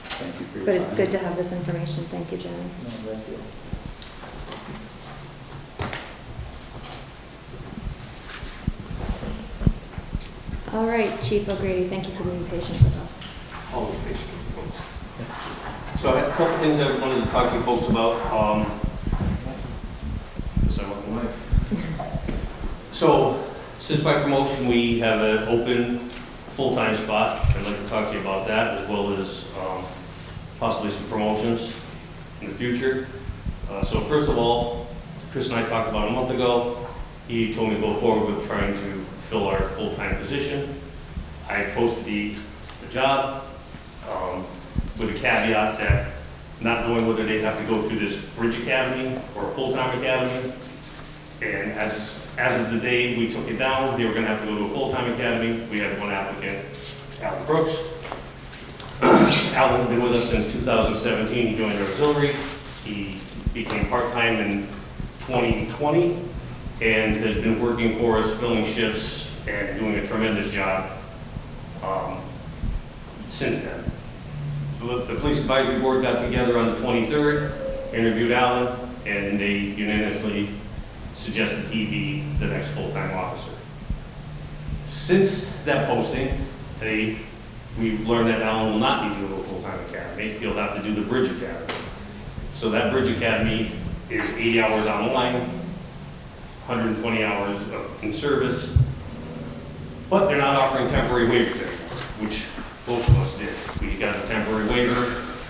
Thank you for your But time. it's good to have this information. Thank you, Jenny. No, thank you. All right, Chief O'Grady, thank you for being patient with us. All the patient folks. So I have a couple things I wanted to talk to you folks about. So since my promotion, we have an open full-time spot. I'd like to talk to you about that, as well as possibly some promotions in the future. So first of all, Chris and I talked about a month ago. He told me to go forward with trying to fill our full-time position. I posted the job with a caveat that not knowing whether they'd have to go through this bridge academy or a full-time academy. And as of the day we took it down, they were going to have to go to a full-time academy. We had one applicant, Alan Brooks. Alan had been with us since 2017. He joined our auxiliary. He became part-time in 2020 and has been working for us, filling shifts and doing a tremendous job since then. The police advisory board got together on the 23rd, interviewed Alan, and they unanimously suggested he be the next full-time officer. Since that posting, we've learned that Alan will not be doing a full-time academy. He'll have to do the bridge academy. So that bridge academy is 80 hours online, 120 hours in service, but they're not offering temporary waivers anymore, which most of us did. We got a temporary waiver,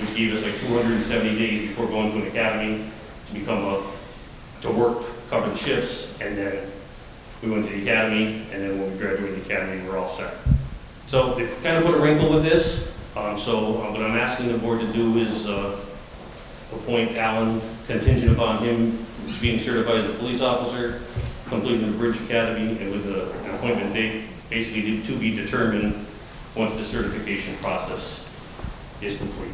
which gave us like 270 days before going to an academy to become to work cover the shifts, and then we went to the academy, and then when we graduated the academy, we were all set. So it kind of put a wrinkle with this. So what I'm asking the board to do is appoint Alan contingent upon him being certified as a police officer, completing the Bridge Academy, and with an appointment date basically to be determined once the certification process is complete.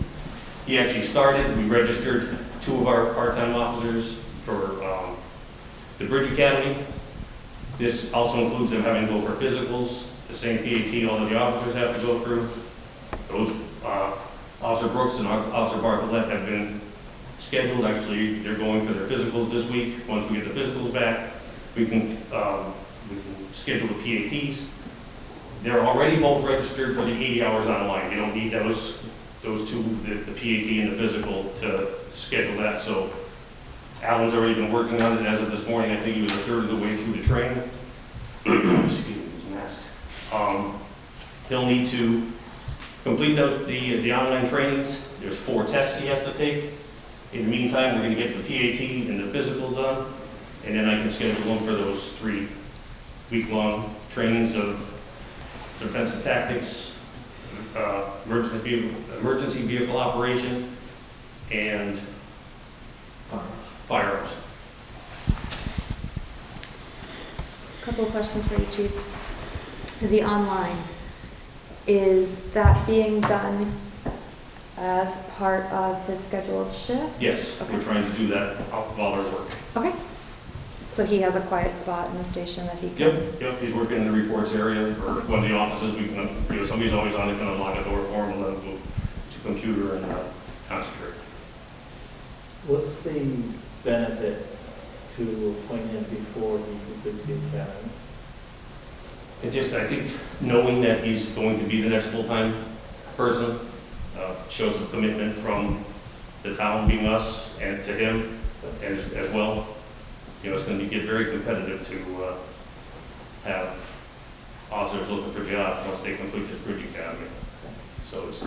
He actually started, we registered 2 of our part-time officers for the Bridge Academy. This also includes them having to go for physicals, the same PAT all of the officers have to go through. Those, Officer Brooks and Officer Bartlett have been scheduled. Actually, they're going for their physicals this week. Once we get the physicals back, we can schedule the PATs. They're already both registered for the 80 hours online. You don't need those 2, the PAT and the physical, to schedule that. So Alan's already been working on it as of this morning. I think he was a third of the way through the training. Excuse me, he's masked. He'll need to complete the online trainings. There's 4 tests he has to take. In the meantime, we're going to get the PAT and the physical done, and then I can schedule him for those 3 week-long trainings of defensive tactics, emergency vehicle operation, and firearms. Couple of questions for you, Chief. The online, is that being done as part of the scheduled shift? Yes, Okay. we're trying to do that while they're working. Okay. So he has a quiet spot in the station that he can... Yep, he's working in the reports area, or one of the offices. We can, somebody's always on it, can unlock a door for him and let him go to computer and concentrate. What's the benefit to appoint him before he completes the academy? I think knowing that he's going to be the next full-time person shows a commitment from the town, being us, and to him as well. It's going to get very competitive to have officers looking for jobs once they complete this Bridge Academy. So it's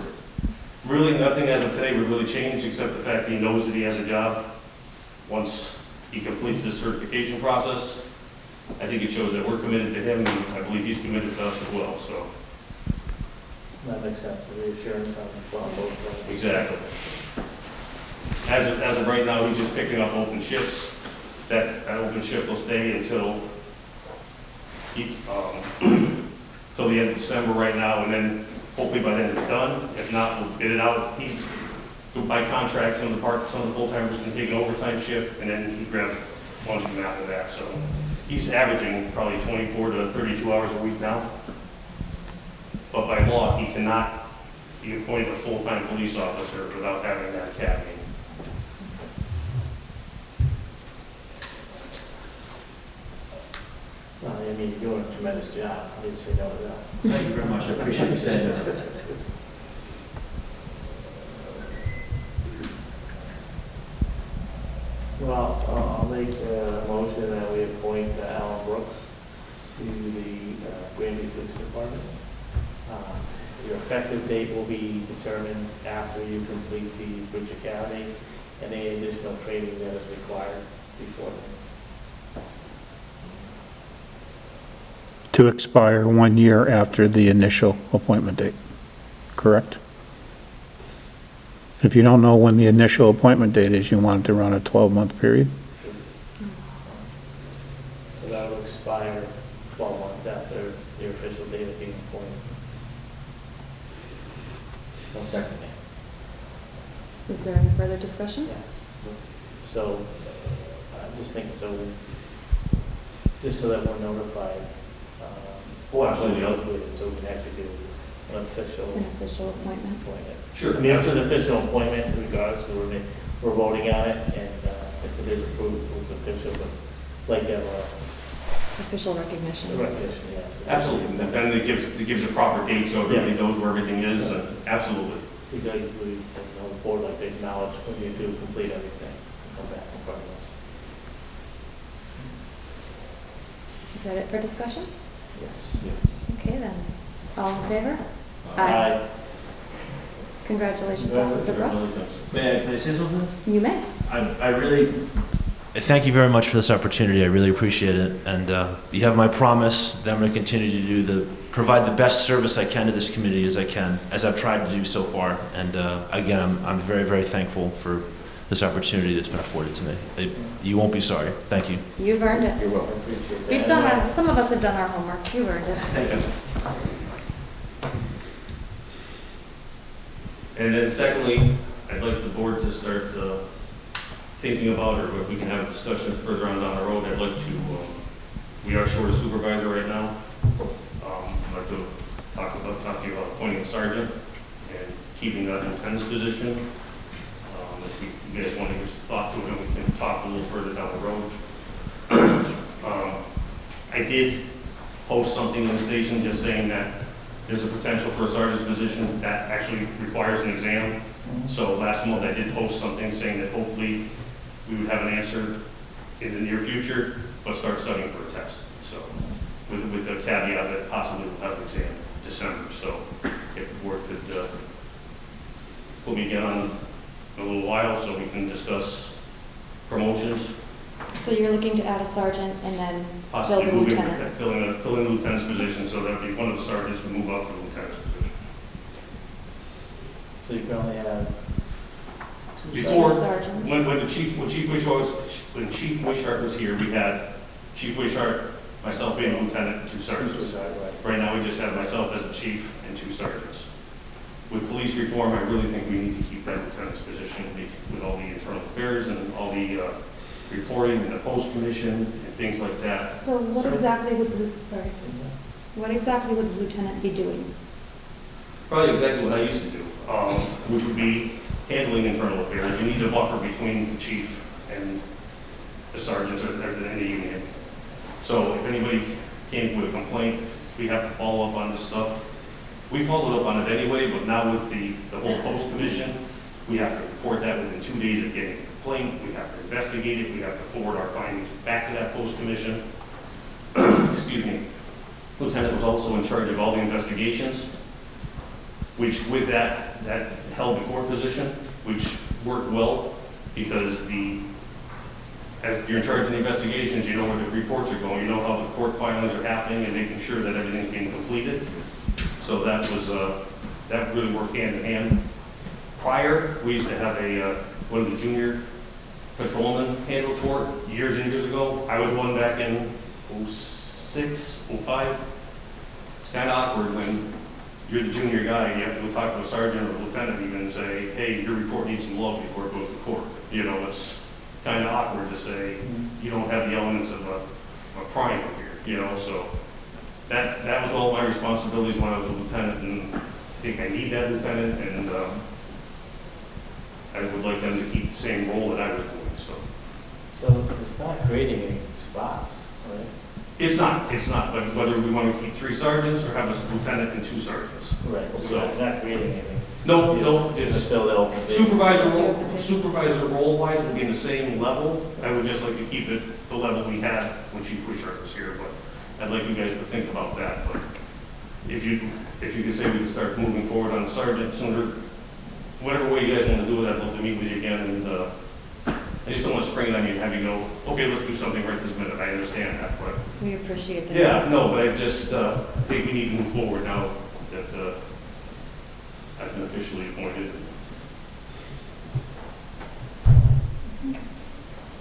really nothing as of today would really change, except the fact that he knows that he has a job once he completes this certification process. I think it shows that we're committed to him, and I believe he's committed to us as well. So That makes sense, the reassurance on both sides. exactly. As of right now, he's just picking up open shifts. That open shift will stay until till the end of December right now, and then hopefully by then it's done. If not, we'll bid it out. He's by contract, some of the full-timers can take an overtime shift, and then he grabs a bunch of them after that. So he's averaging probably 24 to 32 hours a week now. But by law, he cannot be appointed a full-time police officer without having that academy. Well, I mean, you're doing a tremendous job. I didn't say no to that. Thank you very much, I appreciate you saying that. Well, I'll make a motion that we appoint Alan Brooks to the GRANBY Police Department. Your effective date will be determined after you complete the Bridge Academy and any additional training that is required before then. To expire 1 year after the initial appointment date, correct? If you don't know when the initial appointment date is, you want it to run a 12-month period? So that will expire 12 months after your official date of being appointed. I'll second that. Is there any further discussion? Yes. So, I'm just thinking, just so that we're notified. Oh, absolutely. So we can actually do an official appointment. Sure. I mean, it's an official appointment regardless, we're voting on it, and if it is approved, it's official, but like to have Official recognition. a recognition, yes. Absolutely. And then it gives a proper date so everybody knows where everything is. And absolutely. Because we, on the board, like to acknowledge when you do complete everything, come back in front of us. Is that it for discussion? Yes. Okay then. All in favor? Aye. Congratulations, Officer Brooks. May I say something? You may. I really Thank you very much for this opportunity. I really appreciate it. And you have my promise that I'm going to continue to provide the best service I can to this community as I can, as I've tried to do so far. And again, I'm very, very thankful for this opportunity that's been afforded to me. You won't be sorry. Thank you. You've earned it. You're welcome. We've done some of us have done our homework. You've earned it. And then secondly, I'd like the board to start thinking about, or if we can have a discussion further on down the road, I'd like to, we are short a supervisor right now. I'd like to talk to you about appointing a sergeant and keeping that lieutenant's position. If you guys want to give some thought to it, we can talk a little further down the road. I did post something in the station just saying that there's a potential for a sergeant's position that actually requires an exam. So last month I did post something saying that hopefully we would have an answer in the near future, but start studying for a test. So with the caveat that possibly we'll have an exam in December. So if the board could put me again on in a little while so we can discuss promotions. So you're looking to add a sergeant and then Possibly fill the lieutenant? filling the lieutenant's position, so that would be one of the sergeants would move up to the lieutenant's position. So you can only have Before, sergeants. when Chief Wishart was here, we had Chief Wishart, myself being a lieutenant, and 2 sergeants. Right now, we just have myself as the chief and 2 sergeants. With police reform, I really think we need to keep that lieutenant's position with all the internal affairs and all the reporting and the post commission and things like that. So what exactly would what exactly would the lieutenant be doing? Probably exactly what I used to do, which would be handling internal affairs. You need a buffer between the chief and the sergeants or any union. So if anybody came with a complaint, we have to follow up on this stuff. We followed up on it anyway, but now with the whole post commission, we have to report that within 2 days of getting a complaint. We have to investigate it. We have to forward our findings back to that post commission. Excuse me. Lieutenant was also in charge of all the investigations, which with that held the court position, which worked well because as you're in charge of the investigations, you know where the reports are going, you know how the court filings are happening and making sure that everything's being completed. So that was, that really worked hand in hand. Prior, we used to have one of the junior patrolmen handle court years and years ago. I was one back in 06, 05. It's kind of awkward when you're the junior guy and you have to go talk to a sergeant or a lieutenant even and say, hey, your report needs some love before it goes to court. You know, it's kind of awkward to say you don't have the elements of a crime here, you know, so that was all my responsibilities when I was a lieutenant, and I think I need that lieutenant, and I would like them to keep the same role that I was doing, so. So it's not creating any spots, right? It's not, but whether we want to keep 3 sergeants or have a lieutenant and 2 sergeants. Right, so it's not creating anything. No, It's it's still the open. supervisor role-wise will be the same level. I would just like to keep it the level we had when Chief Wishart was here, but I'd like you guys to think about that. But if you could say we could start moving forward on the sergeant sooner, whatever way you guys want to do it, I'd love to meet with you again. And I just don't want to spring it on you and have you go, okay, let's do something right this minute. I understand that, but We appreciate that. yeah, no, but I just think we need to move forward now that I've been officially appointed.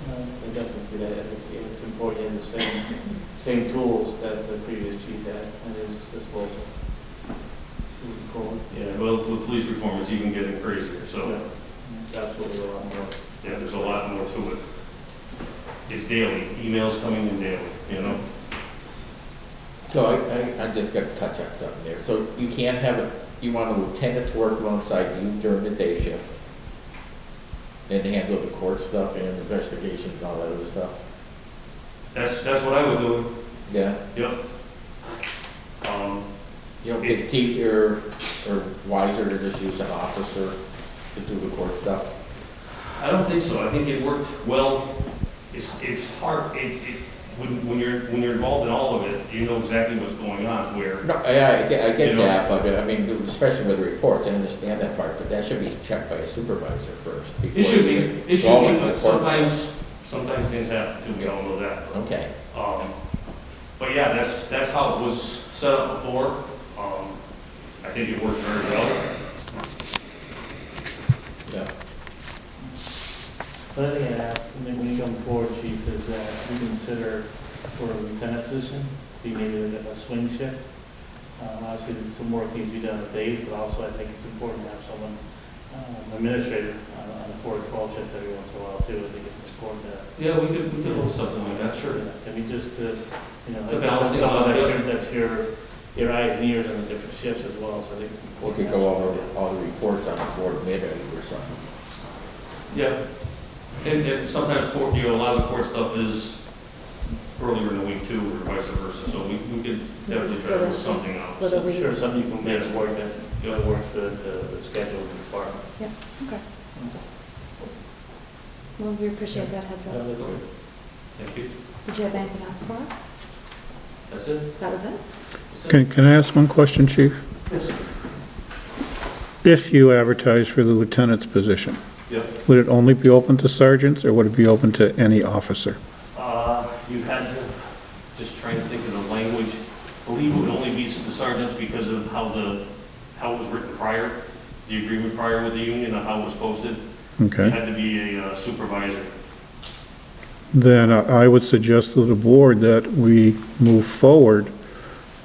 I definitely see that. I think it's important to have the same tools that the previous chief had at his disposal. Moving forward. Yeah, well, with police reform, it's even getting crazier, so. Yeah, absolutely a lot more. Yeah, there's a lot more to it. It's daily, emails coming in daily, you know? So I just got to touch on something there. So you can't have you want a lieutenant to work alongside you during the day shift and handle the court stuff and investigations and all that other stuff? That's what I was doing. Yeah. Yep. You know, because chiefs are wiser to just use an officer to do the court stuff? I don't think so. I think it worked well. It's hard. When you're involved in all of it, you know exactly what's going on. Where No, I get that, but I mean, especially with the reports, I understand that part, but that should be checked by a supervisor first. it should be. But Sometimes things happen too, we all know that. Okay. But yeah, that's how it was set up before. I think it worked very well. Yeah. The other thing I'd ask, I mean, when you come forward, chief, is that we consider for a lieutenant position, be maybe a swing shift. Obviously, some work needs to be done at days, but also I think it's important to have someone, administrator on the 4-12 shift every once in a while too. I think it's important to. Yeah, we could look at something like that, sure. I mean, just to, you know, To balance things out, that's your eyes and ears on the different shifts as well, so I think it's We important. could to go have over someone. all the reports on the board midday or something. Yeah. And sometimes court, a lot of the court stuff is earlier in the week too, or vice versa, so we could definitely try to work something out. Split a week. Sure, something you can make work that works for the schedule of the department. Yeah, okay. Well, we appreciate that heads up. Thank you. Did you have anything else for us? That's it? That was it? That's it? Can I ask one question, Chief? Yes, sir. If you advertise for the lieutenant's position, Yeah. would it only be open to sergeants, or would it be open to any officer? You had to, just trying to think of the language, I believe it would only be the sergeants because of how it was written prior, the agreement prior with the union on how it was posted. It Okay. had to be a supervisor. Then I would suggest to the board that we move forward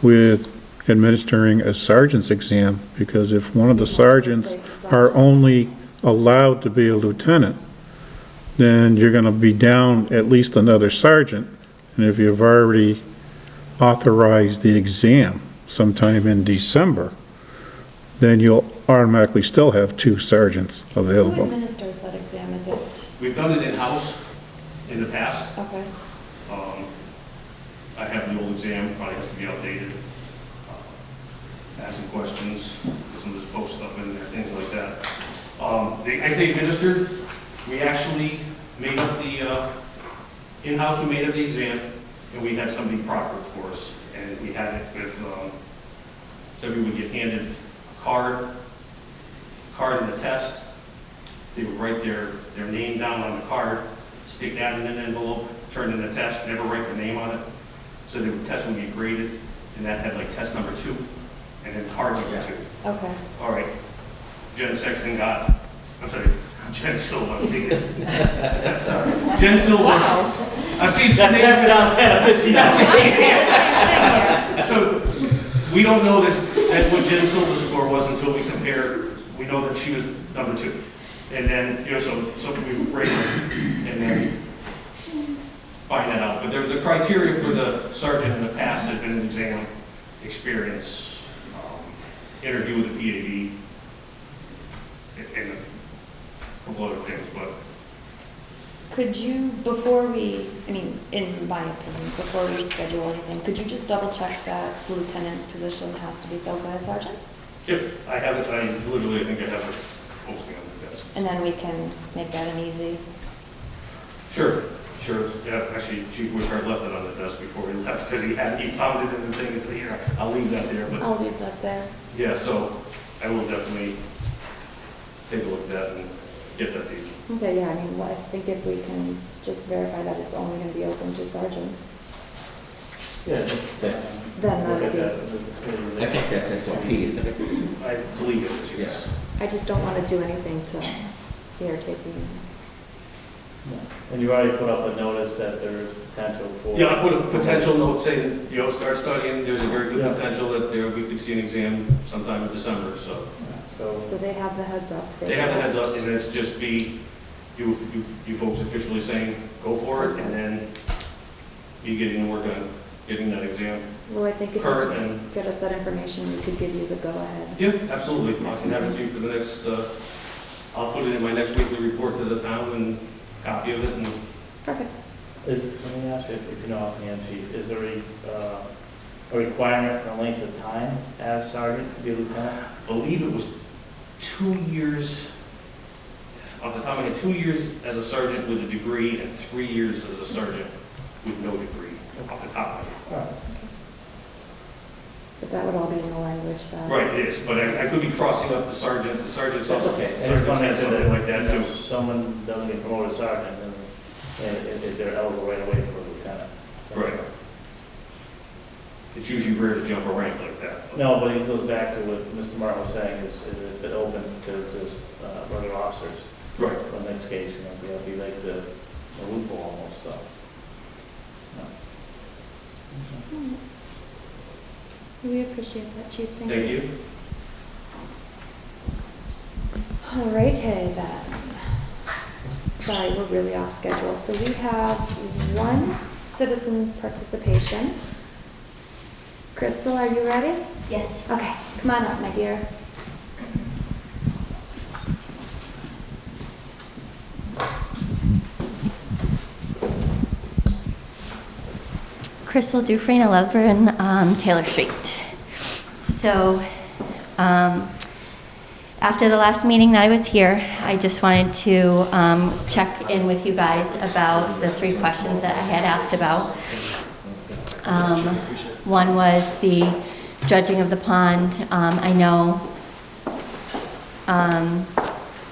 with administering a sergeant's exam, because if one of the sergeants are only allowed to be a lieutenant, then you're gonna be down at least another sergeant. And if you've already authorized the exam sometime in December, then you'll automatically still have 2 sergeants Who available. administers that exam? Is it, We've done it in-house in the past. okay, I have the old exam, probably has to be updated. Ask some questions, put some of this post stuff in there, things like that. I say administered, we actually made up the, in-house, we made up the exam, and we had somebody proctor it for us. And we had it with, somebody would get handed a card and a test. They would write their name down on the card, stick that in an envelope, turn in the test, never write their name on it. So the test would get graded, and that had like test number 2, and then card number 2. okay. All right, Jen Sexton got, I'm sorry, Jen Silva, I'm thinking. Jen Silva. I've seen some names. That sounds kind of fishy. So, we don't know that what Jen Silva's score was until we compare, we know that she was number 2. And then, so we rate her, and then find that out. But the criteria for the sergeant in the past has been an exam, experience, interview with the PAD, and a couple other things, but Could you, before we, I mean, in my opinion, before we schedule anything, could you just double check that lieutenant position has to be filled by a sergeant? if I have it, I literally think I have a posting on the desk. And then we can make that an easy, Sure. Yeah, actually, Chief Wishart left it on the desk before he left, because he found it in the thing, he said, here, I'll leave that there, but, I'll leave that there. yeah, so I will definitely take a look at that and get that to you. Okay, yeah, I mean, I think if we can just verify that it's only going to be open to sergeants, Yeah. then that Look would at be, that. I think that's SOP, isn't it? I believe it is, yes. I just don't want to do anything to irritate the union. And you already put up a notice that there is potential for. Yeah, I put a potential note saying, start studying, there's a very good Yeah. potential that we could see an exam sometime in December, so. So they have the heads up. They have the heads up, and it's just you folks officially saying, go for it, and then you getting to work on getting that exam. Well, I think if Current you and- get us that information, we could give you the go-ahead. Yeah, absolutely. I can have it to you for the next, I'll put it in my next weekly report to the town and copy of it, and Perfect. Let me ask you, if you know offhand, Chief, is there a requirement for length of time as sergeant to be a lieutenant? I believe it was 2 years, off the top of my head, 2 years as a sergeant with a degree and 3 years as a sergeant with no degree, off the top of my head. But that would all be in the language that. Right, it is, but I could be crossing up the sergeants That's also, okay. sergeants have something like that too. If someone doesn't get promoted to sergeant, then and if they're eligible right away for a lieutenant. Right. It's usually rare to jump a rank like that. No, but it goes back to what Mr. Martin was saying, is if it open to regular officers. Right. In the next case, it'll be like the loophole almost, so. We appreciate that, Chief. Thank you. All righty then. Sorry, we're really off schedule. So we have one citizen participation. Crystal, are you ready? Yes. Okay, come on up, my dear. Crystal Dufresne, 11 Taylor Street. So, after the last meeting that I was here, I just wanted to check in with you guys about the 3 questions that I had asked about. One was the dredging of the pond. I know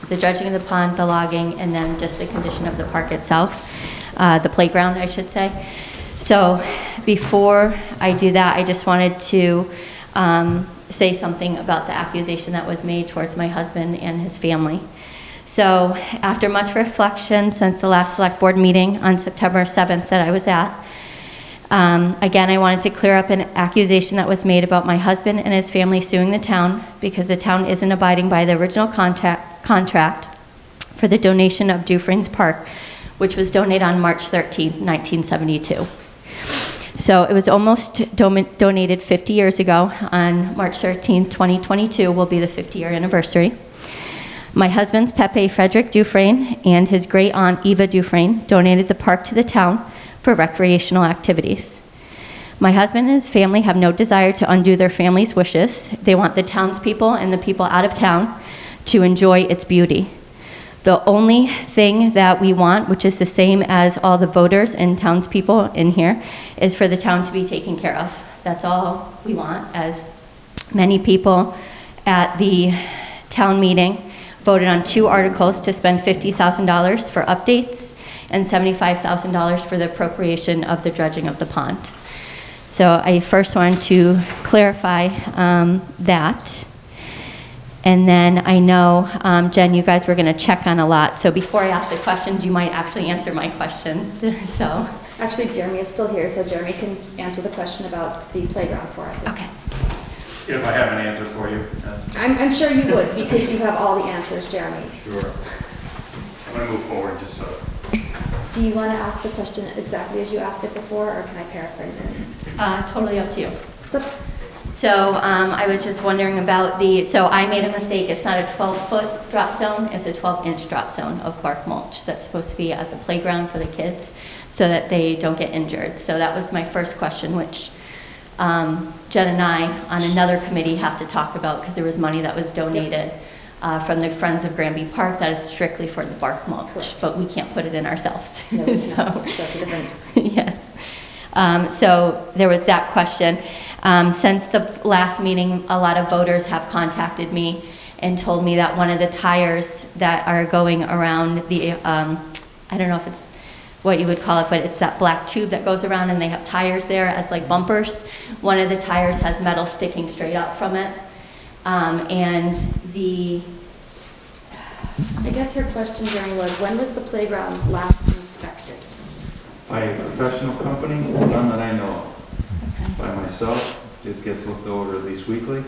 the dredging of the pond, the logging, and then just the condition of the park itself, the playground, I should say. So before I do that, I just wanted to say something about the accusation that was made towards my husband and his family. So after much reflection since the last select board meeting on September 7th that I was at, again, I wanted to clear up an accusation that was made about my husband and his family suing the town because the town isn't abiding by the original contract for the donation of Dufresne's Park, which was donated on March 13th, 1972. So it was almost donated 50 years ago. On March 13th, 2022 will be the 50-year anniversary. My husband's Pepe Frederick Dufresne and his great aunt Eva Dufresne donated the park to the town for recreational activities. My husband and his family have no desire to undo their family's wishes. They want the townspeople and the people out of town to enjoy its beauty. The only thing that we want, which is the same as all the voters and townspeople in here, is for the town to be taken care of. That's all we want, as many people at the town meeting voted on 2 articles to spend $50,000 for updates and $75,000 for the appropriation of the dredging of the pond. So I first wanted to clarify that. And then I know, Jen, you guys were going to check on a lot. So before I ask the questions, you might actually answer my questions. So, Actually, Jeremy is still here, so Jeremy can answer the question about the playground for us. okay. If I have an answer for you. I'm sure you would, because you have all the answers, Jeremy. Sure. I'm going to move forward just so. Do you want to ask the question exactly as you asked it before, or can I paraphrase it? Totally up to you. So I was just wondering about so I made a mistake. It's not a 12-foot drop zone. It's a 12-inch drop zone of bark mulch that's supposed to be at the playground for the kids so that they don't get injured. So that was my first question, which Jen and I on another committee have to talk about because there was money that was donated from the Friends of Granby Park that is strictly for the bark mulch, correct, but we can't put it in ourselves. No, so that's a different. Yes. So there was that question. Since the last meeting, a lot of voters have contacted me and told me that one of the tires that are going around the, I don't know if it's what you would call it, but it's that black tube that goes around and they have tires there as like bumpers. One of the tires has metal sticking straight up from it. And I guess her question, Jeremy, was when was the playground last inspected? By a professional company, none that I know of. By myself, it gets looked over at least weekly.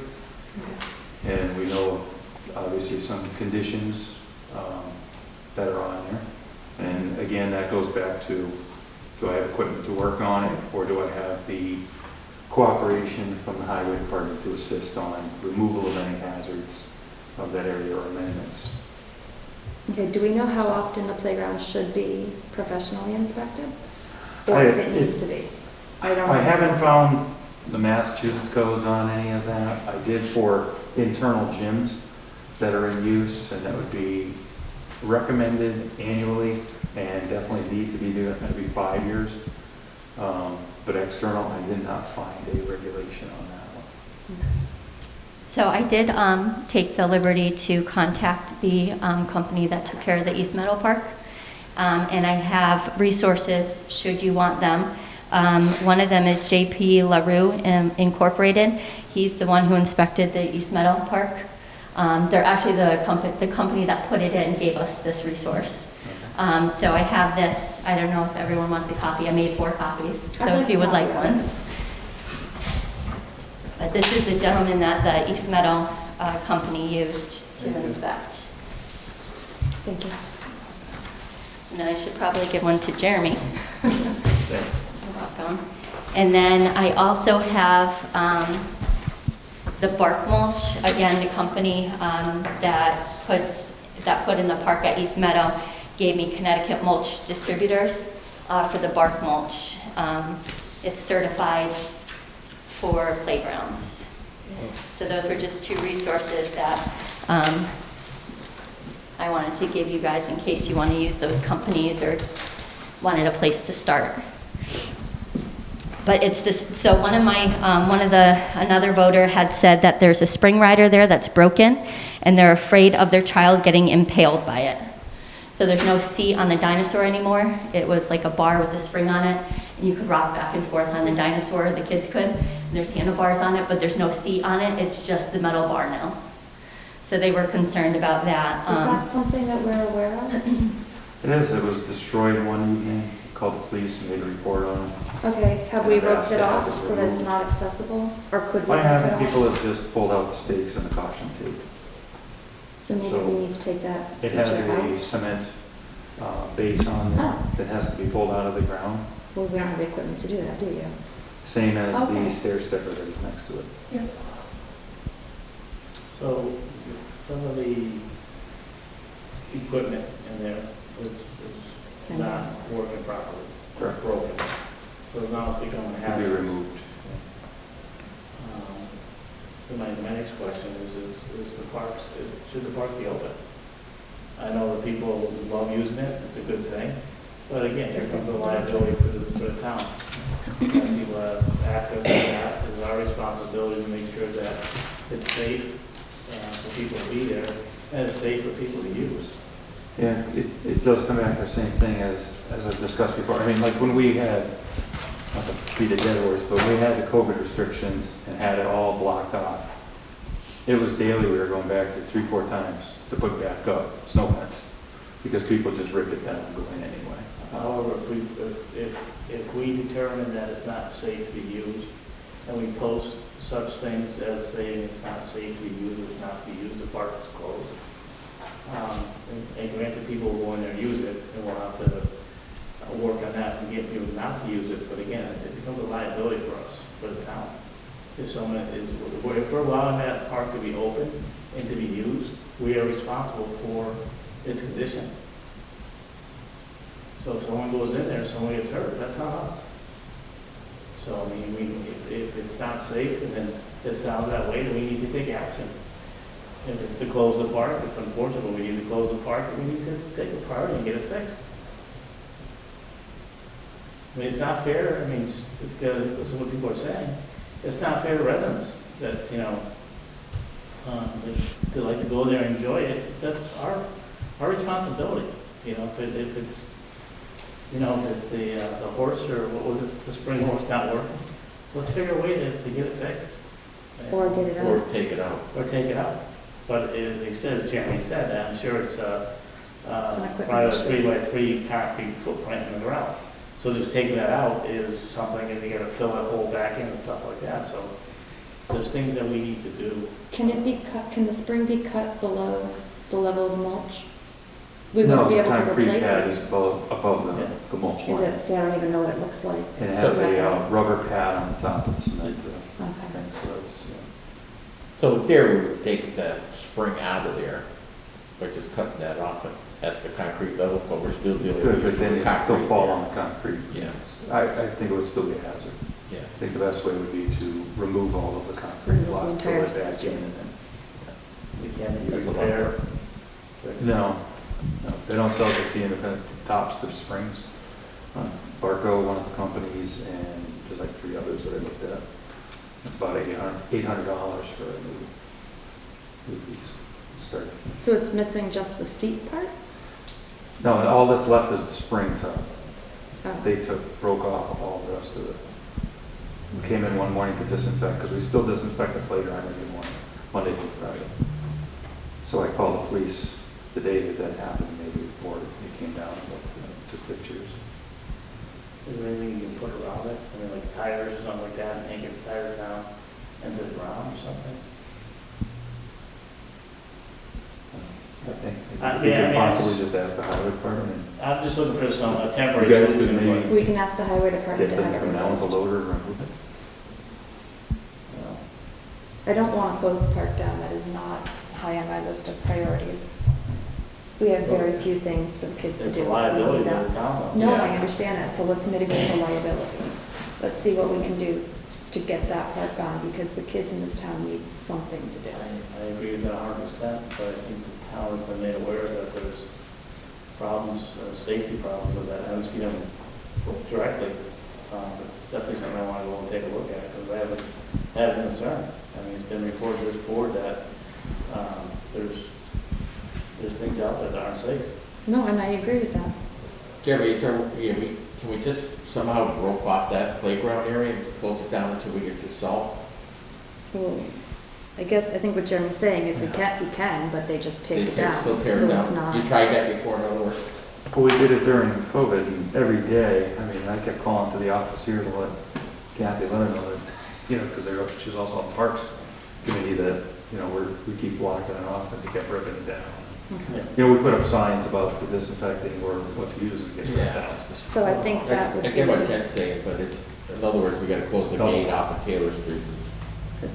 And we know of obviously some conditions that are on there. And again, that goes back to, do I have equipment to work on it, or do I have the cooperation from the highway department to assist on removal of any hazards of that area or amendments? Okay, do we know how often the playground should be professionally inspected? Or if it needs to be? I haven't found the Massachusetts codes on any of that. I did for internal gyms that are in use, and that would be recommended annually and definitely need to be doing every 5 years. But external, I did not find a regulation on that one. Okay. So I did take the liberty to contact the company that took care of the East Meadow Park. and I have resources should you want them. One of them is J.P. LaRue Incorporated. He's the one who inspected the East Meadow Park. They're actually the company that put it in gave us this resource. So I have this. I don't know if everyone wants a copy. I made 4 copies, so if you would like one. But this is the gentleman that the East Meadow company used to inspect. Thank you. And then I should probably give one to Jeremy. You're welcome. And then I also have the bark mulch. Again, the company that put in the park at East Meadow gave me Connecticut mulch distributors for the bark mulch. It's certified for playgrounds. So those were just 2 resources that I wanted to give you guys in case you want to use those companies or wanted a place to start. But it's this, so another voter had said that there's a spring rider there that's broken and they're afraid of their child getting impaled by it. So there's no seat on the dinosaur anymore. It was like a bar with a spring on it, and you could rock back and forth on the dinosaur, the kids could. And there's handlebars on it, but there's no seat on it. It's just the metal bar now. So they were concerned about that. Is that something that we're aware of? It is. It was destroyed one evening. Called the police and made a report on it. Okay, have we And I've roped asked it to have off it so that it's removed. not accessible? Or could we I rope it haven't. off? People have just pulled out the stakes and the caution tape. So maybe So we need to take that It has feature a out? cement base on there Oh. that has to be pulled out of the ground. Well, we don't have the equipment to do that, do you? Same as Okay. the stair stepper that is next to it. So some of the equipment in there is not working properly, or Correct. broken. So now it's becoming a To be hazard. removed. So my next question is the parks, should the park be open? I know that people love using it, it's a good thing, but again, here comes the liability for the town. People have access to that, it's our responsibility to make sure that it's safe for people to be there, and it's safe for people to use. Yeah, it does come back to the same thing as I've discussed before. I mean, like when we had, not to beat a dead horse, but when we had the COVID restrictions and had it all blocked off, it was daily, we were going back to 3-4 times to put back up snow fence, because people just rip it down and go in anyway. However, if we determine that it's not safe to use, and we post such things as saying it's not safe to use, it's not to be used, the park is closed. And granted, people will go in there and use it, and we'll have to work on that and get people not to use it, but again, it becomes a liability for us, for the town. If someone is, if we're allowing that park to be open and to be used, we are responsible for its condition. So if someone goes in there and someone gets hurt, that's not us. So, I mean, if it's not safe and then it sounds that way, then we need to take action. If it's to close the park, it's unfortunate, but we need to close the park, and we need to take a priority and get it fixed. I mean, it's not fair, I mean, because this is what people are saying, it's not fair to residents that, you know, they like to go there and enjoy it. That's our responsibility, you know, if it's, you know, if the horse, or what was it, the spring horse not working, let's figure a way to get it fixed. Or get it Or out? take it out. Or take it out. But as they said, Jeremy said, I'm sure it's an equipment probably a issue. 3x3 concrete footprint in the ground. So just taking that out is something, and you gotta fill that hole back in and stuff like that, so there's things that we need to do. Can it be cut, can the spring be cut below the level of the mulch? We wouldn't be able to No, the concrete replace pad it. is above the mulch Is line. it, see, I don't even know what it looks like. And it has Okay. a rubber pad on the top of the cement Okay. thing, so it's, So there, we would take the spring out of there, by just cutting that off at the concrete level, but we're still dealing good, with but then concrete. it'd still fall there. on the concrete. Yeah, I think it would still be a hazard. yeah. I think the best way would be to remove all of the concrete Remove the block, entire fill it back in, section. and then. We can't That's a lot. repair. No, they don't sell just the independent tops to the springs. Barco, one of the companies, and there's like 3 others that I looked at. It's about $800 for a new piece. Start. So it's missing just the seat part? No, and all that's left is the spring tub. Oh. They broke off all the rest of it. We came in one morning to disinfect, because we still disinfect the playground every morning, Monday through Friday. So I called the police the day that happened, maybe before they came down and took pictures. Is there anything you can put around it? I mean, like tires or something like that, and hang your tires down into the ground or something? I think Yeah, we I could mean, possibly just ask the highway department. I'm just looking for some, a temporary You guys could solution. maybe- but, We can ask the highway Get department to them have to it come down with a removed. loader and remove it. you know, I don't want to close the park down, that is not high on my list of priorities. We have very few things for the kids to It's do. a liability to the town, though. No, Yeah. I understand that, so let's mitigate the liability. Let's see what we can do to get that park on, because the kids in this town need something to do. I agree with that 100%, but I think the town has been made aware that there's problems, safety problems with that. I haven't seen them directly, but it's definitely something I want to go and take a look at, because I haven't had a concern. I mean, it's been reported to this board that there's things out there that aren't safe. No, and I agree with that. Jeremy, can we just somehow rope off that playground area and close it down until we get this solved? Well, I think what Jeremy's saying is we can, but they just take it down. Still tear So it it's down? not- You tried that before, in other words? Well, we did it during COVID, and every day, I mean, I kept calling to the office here to let Kathy let her know that, because she's also on the Parks Committee, that, we keep blocking it off, and they kept ripping it down. Okay. We put up signs about the disinfecting or what to use and get ripped down. So I think that would I be. get what Ted's saying, but it's, in other words, we gotta close the gate off of Taylor Street.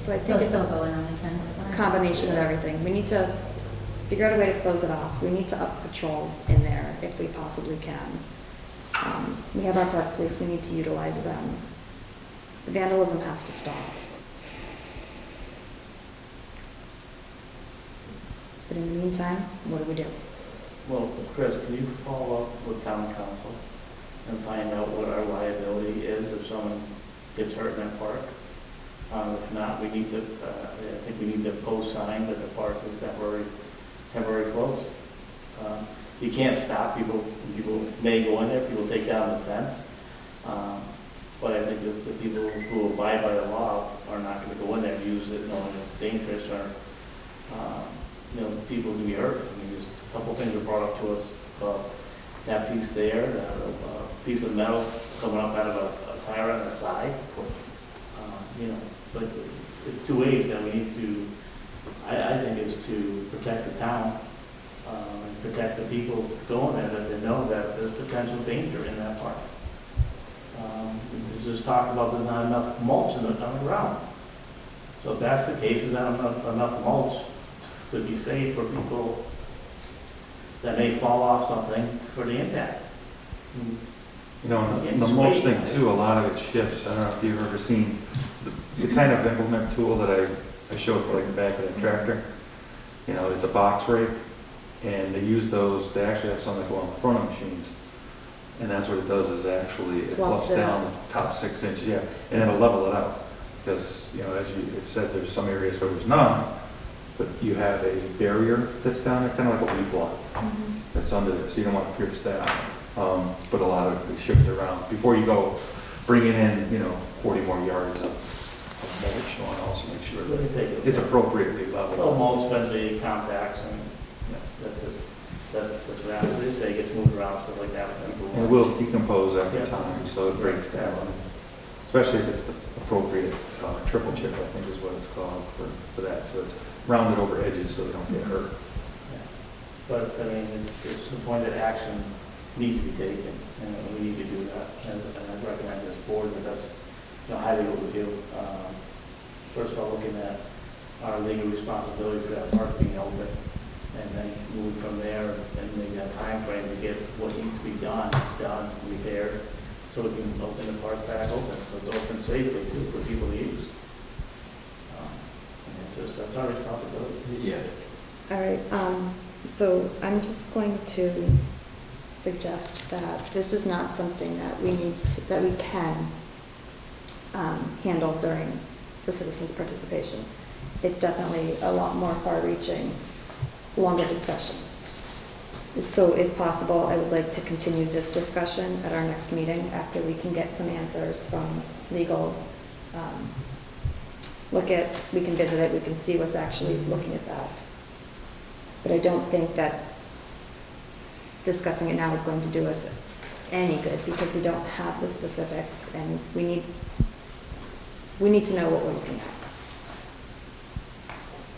So I think They'll it's still a go in on the campus. combination of everything. We need to figure out a way to close it off. We need to up patrols in there if we possibly can. We have our park police, we need to utilize them. The vandalism has to stop. But in the meantime, what do we do? Well, Chris, can you follow up with town council and find out what our liability is if someone gets hurt in that park? If not, we need to, I think we need to post sign that the park is temporary closed. You can't stop people may go in there, people take down the fence. But I think the people who abide by the law are not gonna go in there and use it knowing it's dangerous or, people can be hurt. I mean, there's a couple things were brought up to us about that piece there, a piece of metal coming up out of a tire on the side. But it's two ways that we need to, I think, is to protect the town and protect the people going there, that they know that there's potential danger in that park. There's just talk about there's not enough mulch on the ground. So if that's the case, there's not enough mulch to be safe for people that may fall off something for the impact. And the mulch thing too, a lot of it shifts. I don't know if you've ever seen the kind of implement tool that I showed for like the back of the tractor. It's a box rake, and they use those, they actually have some that go on the front of machines. And that's what it does, is actually, it fluffs down the top 6 inches, and it'll level it out. Because, as you said, there's some areas where there's none, but you have a barrier that's down there, kind of like a weed block that's under there, so you don't want to pierce that. But a lot of it, they shift it around. Before you go bringing in, 40 more yards of mulch, you want to also make sure that it's appropriately leveled. Well, mulch, especially compacts, and that's what happens. They say it gets moved around, stuff like that. And it will decompose after time, so it breaks down. Especially if it's the appropriate triple chip, I think is what it's called for that. So it's rounded over edges so they don't get hurt. But, I mean, it's the point that action needs to be taken, and we need to do that. And I recognize this board that that's highly what we do. First of all, looking at our legal responsibility for that park being open, and then move from there and maybe a time frame to get what needs to be done, repaired, so we can open the park back open, so it's open safely too for people to use. And that's our responsibility. Yeah. All right, so I'm just going to suggest that this is not something that we can handle during the citizens' participation. It's definitely a lot more far-reaching, longer discussion. So if possible, I would like to continue this discussion at our next meeting after we can get some answers from legal. We can visit it, we can see what's actually looking at that. But I don't think that discussing it now is going to do us any good because we don't have the specifics and we need to know what we're looking at.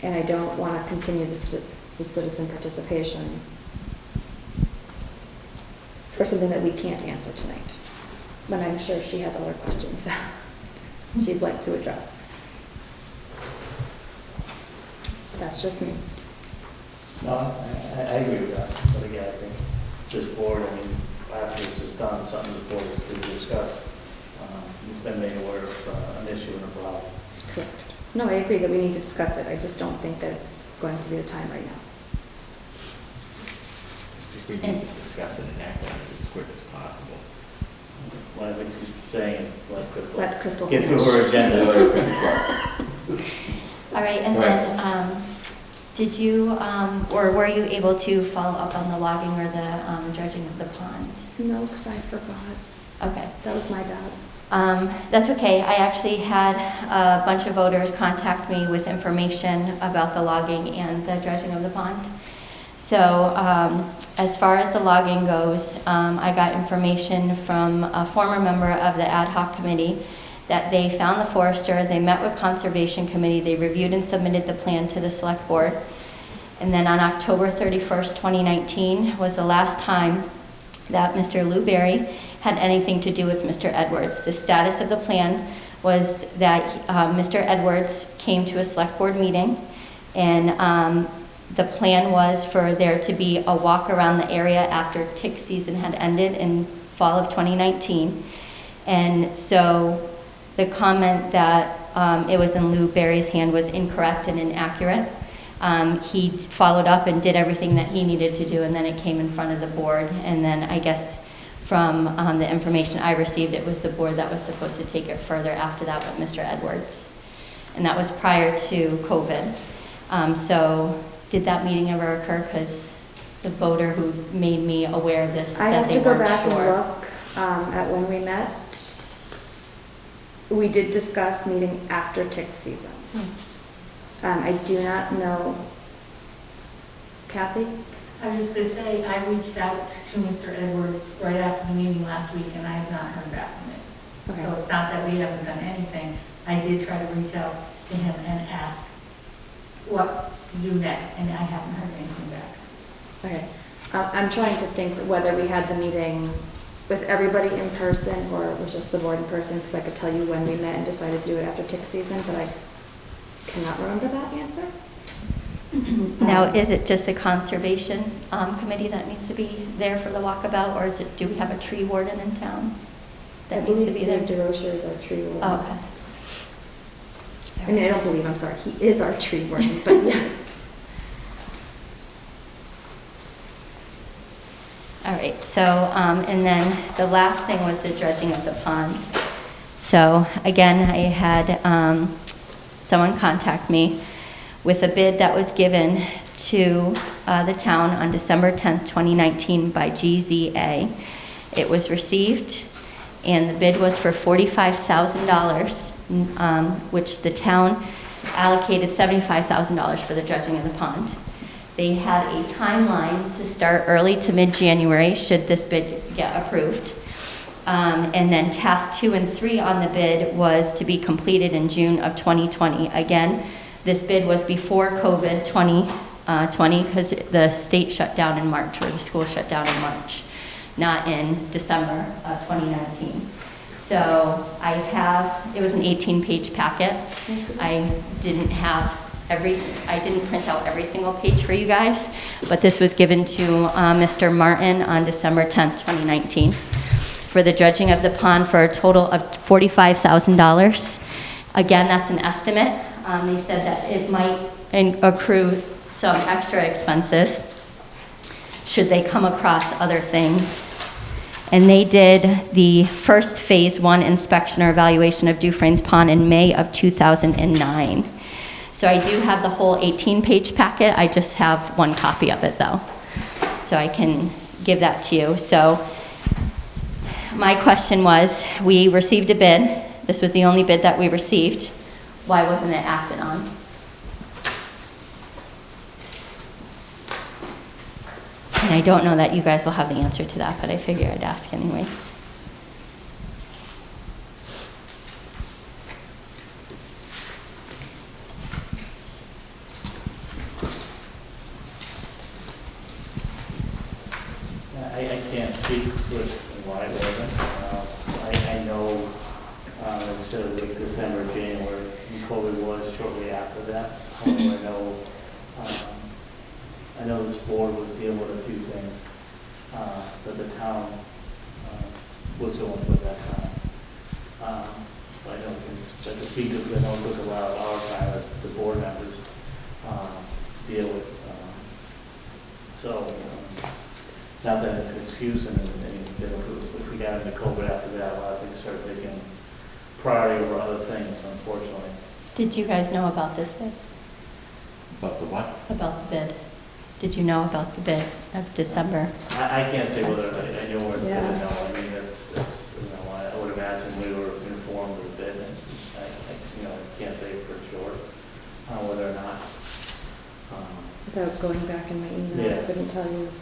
And I don't want to continue the citizen participation for something that we can't answer tonight, when I'm sure she has other questions that she'd like to address. That's just me. No, I agree with that, but again, I think this board, I mean, after this is done, something the board is to discuss, it's been made aware of an issue and a problem. Correct. No, I agree that we need to discuss it. I just don't think that it's going to be the time right now. If we need to discuss it and act on it as quick as possible. Well, I think she's saying, Let Crystal get through finish. her agenda. All right, and Right. then, did you, or were you able to follow up on the logging or the dredging of the pond? No, because I forgot. Okay. That was my bad. That's okay. I actually had a bunch of voters contact me with information about the logging and the dredging of the pond. So as far as the logging goes, I got information from a former member of the ad hoc committee that they found the forester, they met with Conservation Committee, they reviewed and submitted the plan to the Select Board. And then on October 31st, 2019 was the last time that Mr. Lou Berry had anything to do with Mr. Edwards. The status of the plan was that Mr. Edwards came to a Select Board meeting, and the plan was for there to be a walk around the area after tick season had ended in fall of 2019. And so the comment that it was in Lou Berry's hand was incorrect and inaccurate. He followed up and did everything that he needed to do, and then it came in front of the board. And then I guess from the information I received, it was the board that was supposed to take it further after that with Mr. Edwards. And that was prior to COVID. So did that meeting ever occur? Because the voter who made me aware of this I said have they to go weren't back and sure. look at when we met. We did discuss meeting after tick season. I do not know. Kathy? I was just going to say, I reached out to Mr. Edwards right after the meeting last week, and I have not heard back from him. Okay. So it's not that we haven't done anything. I did try to reach out to him and ask what to do next, and I haven't heard anything back. Okay. I'm trying to think whether we had the meeting with everybody in person or it was just the board in person, because I could tell you when we met and decided to do it after tick season, but I cannot remember that answer. Now, is it just the Conservation Committee that needs to be there for the walkabout, or do we have a tree warden in town I that needs to believe be there? Dave DeRocher is our tree warden. Oh, okay. I mean, I don't believe, I'm sorry, he is our tree warden, but yeah. All right, so, and then the last thing was the dredging of the pond. So again, I had someone contact me with a bid that was given to the town on December 10th, 2019 by GZA. It was received, and the bid was for $45,000, which the town allocated $75,000 for the dredging of the pond. They had a timeline to start early to mid-January, should this bid get approved. And then task 2 and 3 on the bid was to be completed in June of 2020. Again, this bid was before COVID 2020 because the state shut down in March, or the school shut down in March, not in December of 2019. So it was an 18-page packet. I didn't print out every single page for you guys, but this was given to Mr. Martin on December 10th, 2019 for the dredging of the pond for a total of $45,000. Again, that's an estimate. They said that it might accrue some extra expenses should they come across other things. And they did the first phase 1 inspection or evaluation of Dufresne's Pond in May of 2009. So I do have the whole 18-page packet. I just have one copy of it, though. so I can give that to you. So my question was, we received a bid. This was the only bid that we received. Why wasn't it acted on? And I don't know that you guys will have the answer to that, but I figure I'd ask anyways. I can't speak to it and why it wasn't. I know, like I said, like December, January, and COVID was shortly after that. However, I know this board was dealing with a few things that the town was going through at that time. I don't think that the speakers, I know took a lot of our time as the board members deal with. Not that it's an excuse and if we got into COVID after that, a lot of things started taking priority over other things, unfortunately. Did you guys know about this bid? About the what? About the bid? Did you know about the bid of December? I can't say whether I knew or Yeah. didn't know. I mean, that's, I would imagine we were informed of the bid and I can't say for sure whether or not. Without going back in my email, Yeah. I couldn't tell you.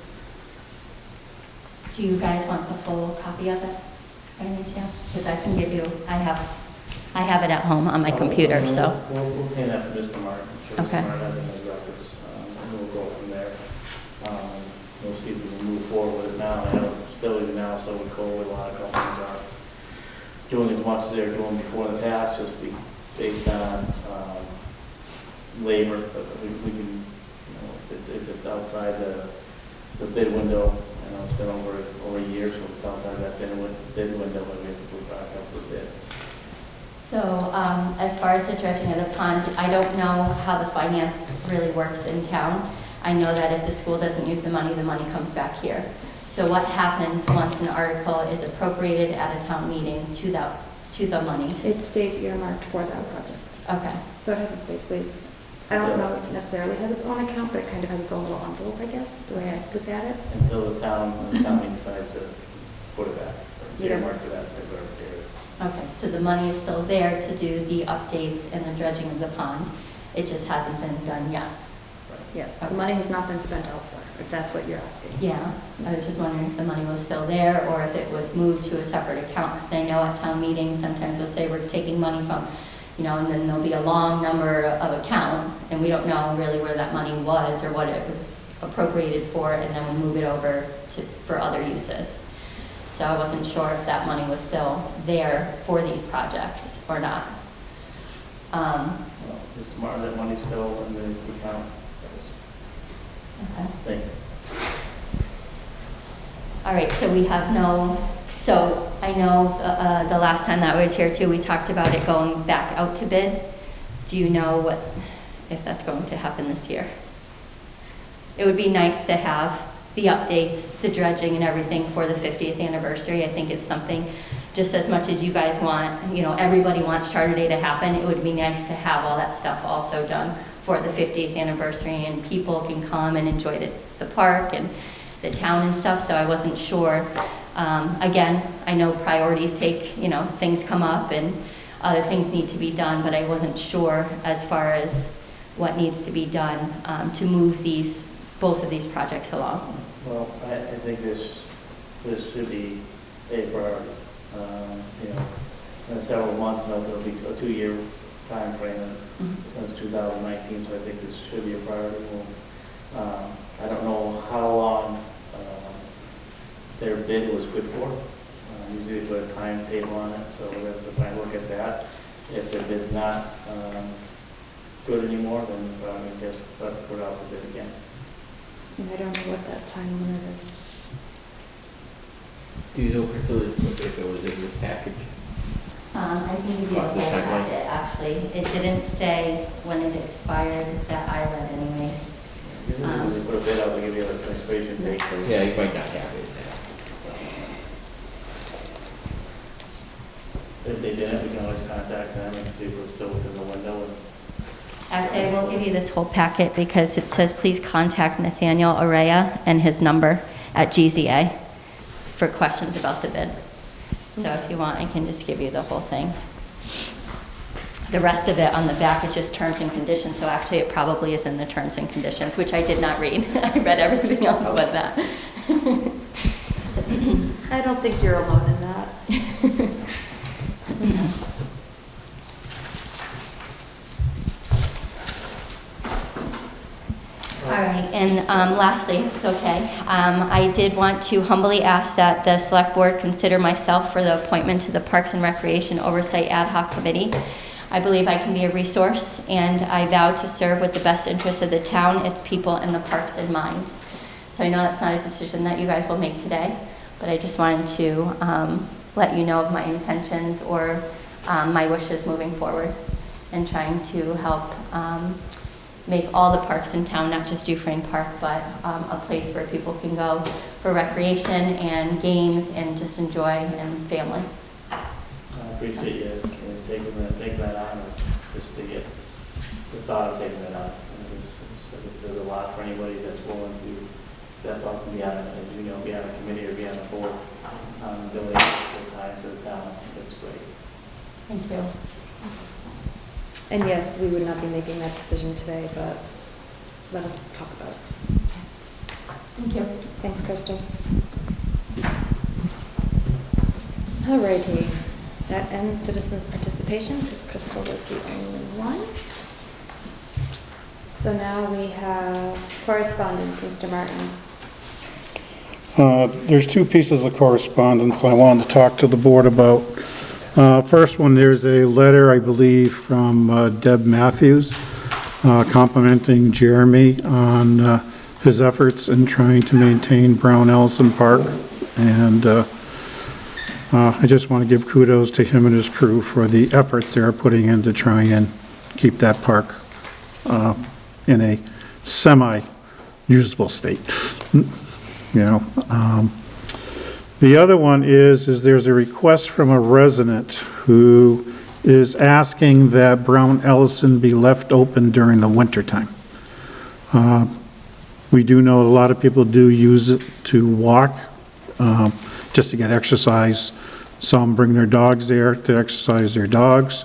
Do you guys want a full copy of it by any chance? Because I can give you, I have it at home on my computer, so. We'll pay that to Mr. Martin. I'm sure Okay. Mr. Martin has it in his records, and we'll go from there. We'll see if we can move forward with it now. I know still even now, so with COVID, a lot of companies are doing as much as they were doing before in the past, just based on labor. But we can, if it's outside the bid window, I know it's been over a year, so it's outside that bid window, but we have to move back up for bid. So as far as the dredging of the pond, I don't know how the finance really works in town. I know that if the school doesn't use the money comes back here. So what happens once an article is appropriated at a town meeting to the monies? It stays earmarked for that project. Okay. So it has its basically, I don't know if it necessarily has its own account, but it kind of has its own little envelope, I guess, the way I look at it. Until the town decides to put it back, or Yeah. earmark for that particular area. Okay, so the money is still there to do the updates and the dredging of the pond. It just hasn't been done yet. Yes, the money has not been spent elsewhere, if that's what you're asking. Yeah, I was just wondering if the money was still there or if it was moved to a separate account, because I know at town meetings, sometimes they'll say we're taking money from, and then there'll be a long number of account, and we don't know really where that money was or what it was appropriated for, and then we move it over for other uses. So I wasn't sure if that money was still there for these projects or not. Well, Mr. Martin, that money's still in the account. Okay. Thank you. All right, so we have so I know the last time that I was here too, we talked about it going back out to bid. Do you know if that's going to happen this year? It would be nice to have the updates, the dredging and everything for the 50th anniversary. I think it's something, just as much as you guys want, everybody wants Charter Day to happen, it would be nice to have all that stuff also done for the 50th anniversary, and people can come and enjoy the park and the town and stuff, so I wasn't sure. Again, I know priorities take, things come up and other things need to be done, but I wasn't sure as far as what needs to be done to move both of these projects along. Well, I think this should be a priority. In several months, there'll be a 2-year time frame since 2019, so I think this should be a priority. I don't know how long their bid was good for. Usually they put a timetable on it, so that's if I look at that. If their bid's not good anymore, then I guess let's put out the bid again. And I don't know what that time limit is. Do you know, Priscilla, if it was in this package? I can give you a whole packet, actually. It didn't say when it expired that I read anyways. Usually they put a bid out to give you an expiration date. Yeah, you might not have it now. If they didn't, we can always contact them and see if we're still within the window. Actually, I will give you this whole packet because it says, please contact Nathaniel Araya and his number at GZA for questions about the bid. So if you want, I can just give you the whole thing. The rest of it on the back is just terms and conditions, so actually it probably is in the terms and conditions, which I did not read. I read everything else but that. I don't think you're alone in that. All right, and lastly, it's okay, I did want to humbly ask that the Select Board consider myself for the appointment to the Parks and Recreation Oversight Ad Hoc Committee. I believe I can be a resource, and I vow to serve with the best interests of the town, its people, and the parks in mind. So I know that's not a decision that you guys will make today, but I just wanted to let you know of my intentions or my wishes moving forward in trying to help make all the parks in town, not just Dufresne Park, but a place where people can go for recreation and games and just enjoy and family. I appreciate you taking that on, just to get the thought of taking it on. There's a lot for anybody that's willing to step up and be on, as you know, be on a committee or be on a board, donate full time to the town. That's great. Thank you. And yes, we would not be making that decision today, but let us talk about it. Thank you. Thanks, Kristen. Alrighty, that ends citizens' participation because Crystal was the only one. So now we have correspondence, Mr. Martin. There's two pieces of correspondence I wanted to talk to the board about. First one, there's a letter, I believe, from Deb Matthews complimenting Jeremy on his efforts in trying to maintain Brown Ellison Park. And I just want to give kudos to him and his crew for the efforts they're putting in to try and keep that park in a semi-usable state. The other one is there's a request from a resident who is asking that Brown Ellison be left open during the wintertime. We do know a lot of people do use it to walk, just to get exercise. Some bring their dogs there to exercise their dogs.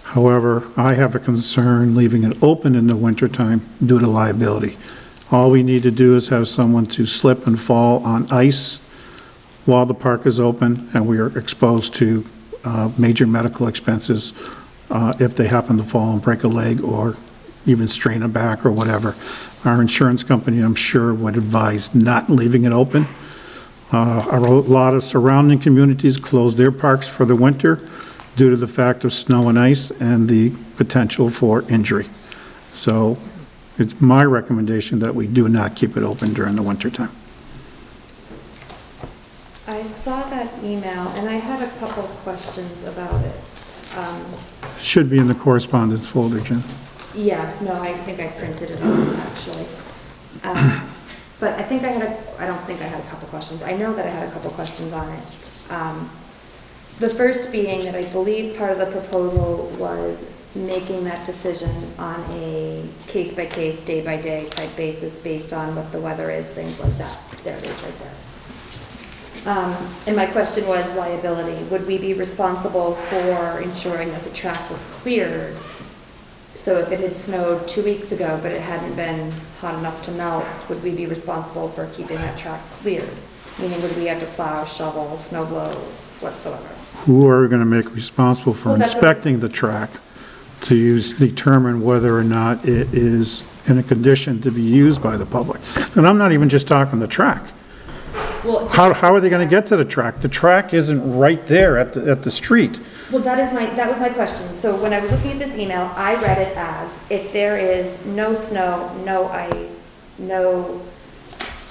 However, I have a concern leaving it open in the wintertime due to liability. All we need to do is have someone to slip and fall on ice while the park is open, and we are exposed to major medical expenses if they happen to fall and break a leg or even strain a back or whatever. Our insurance company, I'm sure, would advise not leaving it open. A lot of surrounding communities close their parks for the winter due to the fact of snow and ice and the potential for injury. So it's my recommendation that we do not keep it open during the wintertime. I saw that email and I had a couple questions about it. Should be in the correspondence folder, Jen. Yeah, no, I think I printed it out actually. But I think I don't think I had a couple questions. I know that I had a couple questions on it. The first being that I believe part of the proposal was making that decision on a case-by-case, day-by-day type basis based on what the weather is, things like that. There it is right there. And my question was liability. Would we be responsible for ensuring that the track was cleared? So if it had snowed 2 weeks ago, but it hadn't been hot enough to melt, would we be responsible for keeping that track cleared? Meaning, would we have to plow, shovel, snow blow, whatsoever? Who are we going to make responsible for Well, inspecting the track to determine whether or not it is in a condition to be used by the public? And I'm not even just talking the track. Well, How are they going to get to the track? The track isn't right there at the street. Well, that was my question. So when I was looking at this email, I read it as if there is no snow, no ice, no,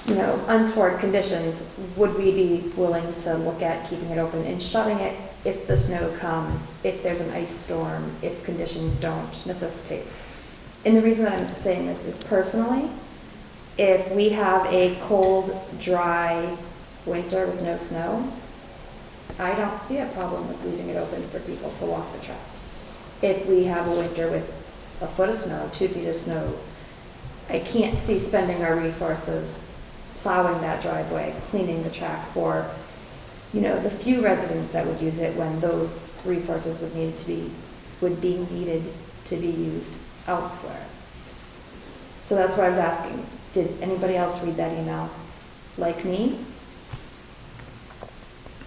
untoward conditions, would we be willing to look at keeping it open and shutting it if the snow comes, if there's an ice storm, if conditions don't necessitate? And the reason that I'm saying this is personally, if we have a cold, dry winter with no snow, I don't see a problem with leaving it open for people to walk the track. If we have a winter with a foot of snow, 2 feet of snow, I can't see spending our resources plowing that driveway, cleaning the track for, the few residents that would use it when those resources would be needed to be used elsewhere. So that's why I was asking, did anybody else read that email like me?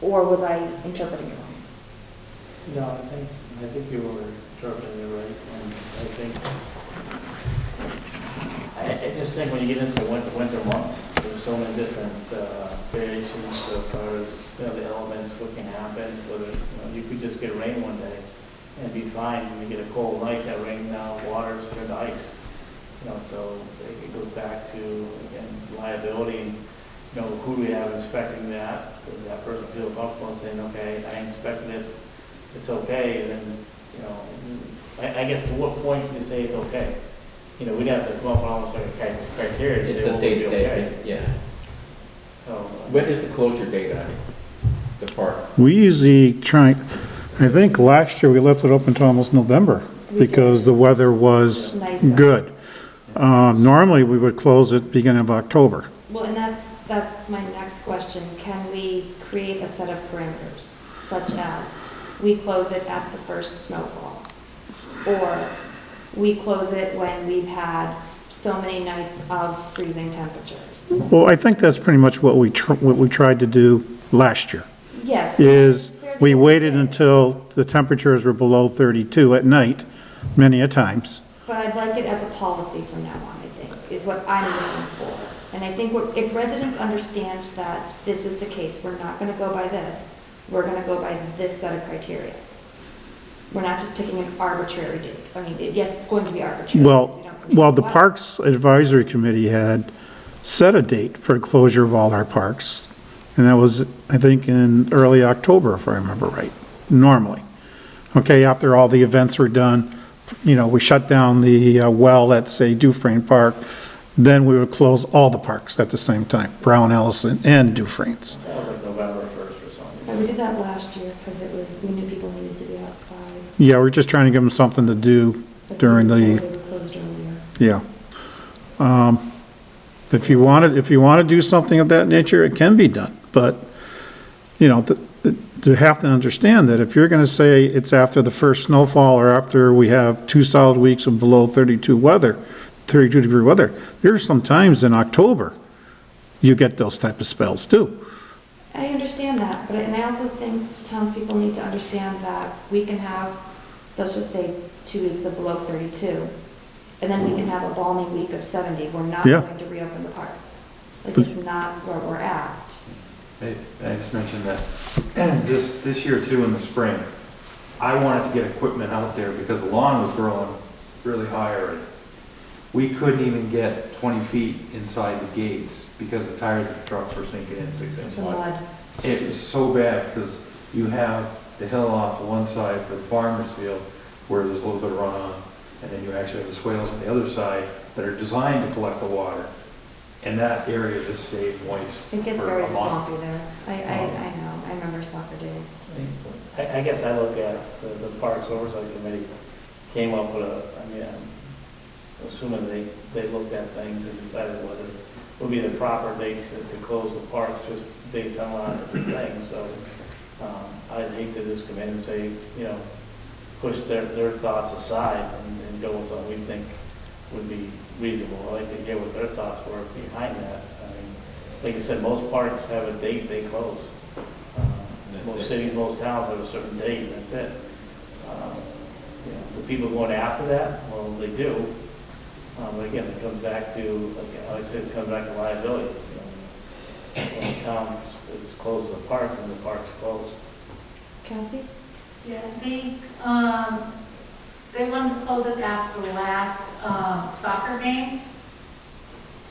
Or was I interpreting it wrong? No, I think you were interpreting it right, and I just think when you get into winter months, there's so many different variations as far as, the elements, what can happen, whether, you could just get rain one day and be fine. When you get a cold night, that rain now waters turned to ice. So it goes back to, again, liability and, who do we have inspecting that? Does that person feel comfortable saying, okay, I inspected it, it's okay, and then, I guess to what point do you say it's okay? We'd have to come up with almost like a criteria to It's say a what would be date, okay. yeah. So, When is the closure date on the park? We usually try, I think last year we left it open until almost November because the weather was Nice. good. Normally, we would close it beginning of October. Well, and that's my next question. Can we create a set of parameters, such as we close it at the first snowfall? Or we close it when we've had so many nights of freezing temperatures? Well, I think that's pretty much what we tried to do last year. Yes. Is we waited until the temperatures were below 32 at night, many a times. But I'd like it as a policy from now on, I think, is what I'm looking for. And I think if residents understand that this is the case, we're not going to go by this, we're going to go by this set of criteria. We're not just picking an arbitrary date. I mean, yes, it's going to be arbitrary. Well, the Parks Advisory Committee had set a date for the closure of all our parks. And that was, I think, in early October, if I remember right, normally. Okay, after all the events were done, we shut down the well at, say, Dufresne Park, then we would close all the parks at the same time, Brown, Ellison, and Dufresne's. that was like November 1st or something. And we did that last year because we knew people needed to be outside. Yeah, we're just trying to give them something to do during They the, were closed earlier. yeah. If you want to do something of that nature, it can be done, but, to have to understand that if you're going to say it's after the first snowfall or after we have 2 solid weeks of below 32 degree weather, there's some times in October you get those type of spells too. I understand that, and I also think townspeople need to understand that we can have, let's just say, 2 weeks of below 32, and then we can have a balmy week of 70. We're not Yeah. going to reopen the park. It's not where we're at. Hey, I just mentioned that this year too, in the spring, I wanted to get equipment out there because the lawn was growing really high already. We couldn't even get 20 feet inside the gates because the tires of the trucks were sinking in 6-inch mud. It was so bad because you have the hill off one side for the farmer's field where there's a little bit of runoff, and then you actually have the swales on the other side that are designed to collect the water. And that area just stayed moist It gets for very a month. swampy there. I know. I remember soccer days. I guess I look at the Parks Oversight Committee came up with I'm assuming they looked at things and decided whether it would be the proper date to close the parks just based on a lot of different things. So I'd hate to just come in and say, push their thoughts aside and go with something we think would be reasonable. I like to hear what their thoughts were behind that. I mean, like I said, most parks have a date they close. Most cities, most towns have a certain date, and that's it. The people going after that, well, they do. But again, it comes back to, like I said, it comes back to liability. When the town is closed the park and the park's closed. Kathy? Yeah, they wanted to close it after the last soccer games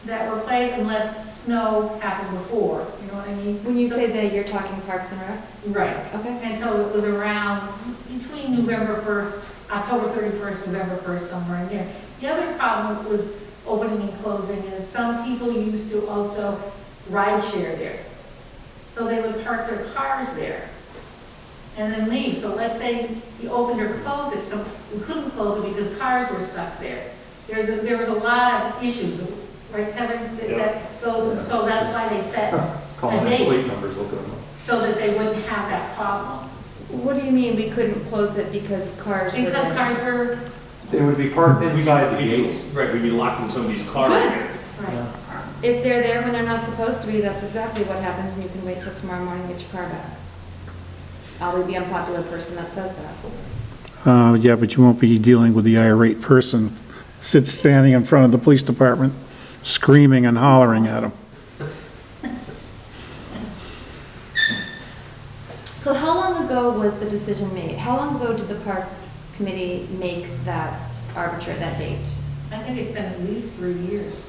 that were played unless snow happened before, you know what I mean? When you say that, you're talking Parks and Rec? Right. Okay. And so it was around between November 1st, October 31st, November 1st, somewhere in there. The other problem with opening and closing is some people used to also ride share there. So they would park their cars there. and then leave. So let's say you opened or closed it, so we couldn't close it because cars were stuck there. There was a lot of issues, right, Kevin, that goes, so that's why they set Calling a in plate date, numbers, looking them up. so that they wouldn't have that problem. What do you mean we couldn't close it because cars were Because there? cars were, They would be parked inside the gates. Right, we'd be locking somebody's car Good. in here. right. If they're there when they're not supposed to be, that's exactly what happens, and you can wait till tomorrow morning to get your car back. I'll be the unpopular person that says that. Yeah, but you won't be dealing with the irate person standing in front of the police department, screaming and hollering at them. So how long ago was the decision made? How long ago did the Parks Committee make that arbitrary, that date? I think it's been at least 3 years.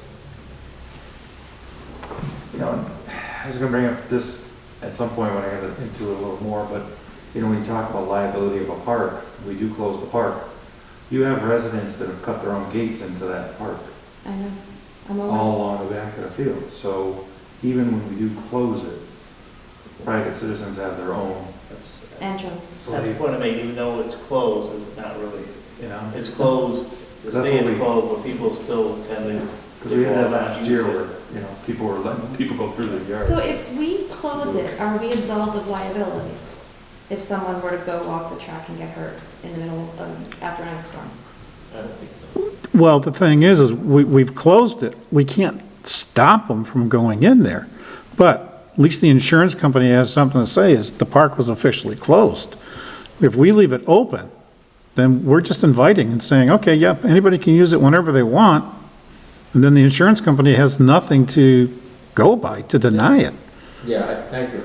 You know, I was gonna bring up this at some point when I get into it a little more, but, you know, when you talk about liability of a park, we do close the park. You have residents that have cut their own gates into that park, I know, I'm aware. all along the back of the field. So even when we do close it, private citizens have their own, Entrance. so That's they, the point I make, even though it's closed, it's not really, you know. it's closed, the That's say what it's we- closed, but people still tend to. Because we had that go out last and year use it. where, you know, people were letting people go through the yard. So if we close it, are we absolved of liability? If someone were to go walk the track and get hurt in the middle of, after an ice storm? I don't think so. Well, the thing is we've closed it. We can't stop them from going in there. But at least the insurance company has something to say, is the park was officially closed. If we leave it open, then we're just inviting and saying, okay, yep, anybody can use it whenever they want. And then the insurance company has nothing to go by to deny it. Yeah, I agree.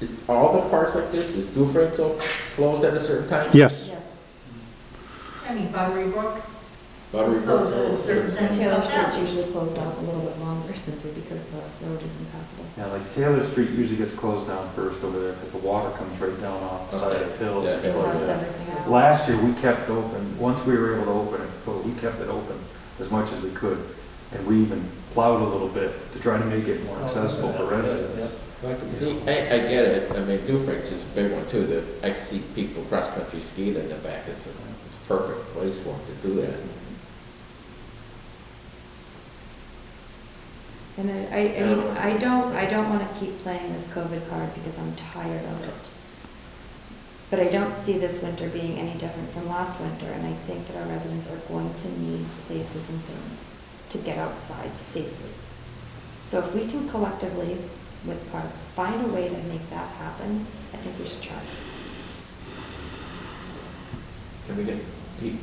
Is all the parks like this, is Dufresne closed at a certain time? Yes. Yes. I mean, Buttery Brook, Buttery closed at a Brook? certain And Taylor time. Street's usually closed off a little bit longer simply because the road is impassable. Yeah, like Taylor Street usually gets closed down first over there because the water comes right down off the side of the hills. Yeah, It yeah. has everything out. Last year, we kept open, once we were able to open it, we kept it open as much as we could. And we even plowed a little bit to try to make it more accessible for residents. Like, see, I get it. I mean, Dufresne's is a big one too, that I can see people cross-country skiing in the back. It's a perfect place for them to do that. And I mean, I don't want to keep playing this COVID card because I'm tired of it. But I don't see this winter being any different from last winter, and I think that our residents are going to need places and things to get outside safely. So if we can collectively, with parks, find a way to make that happen, I think we should try. Can we get Pete,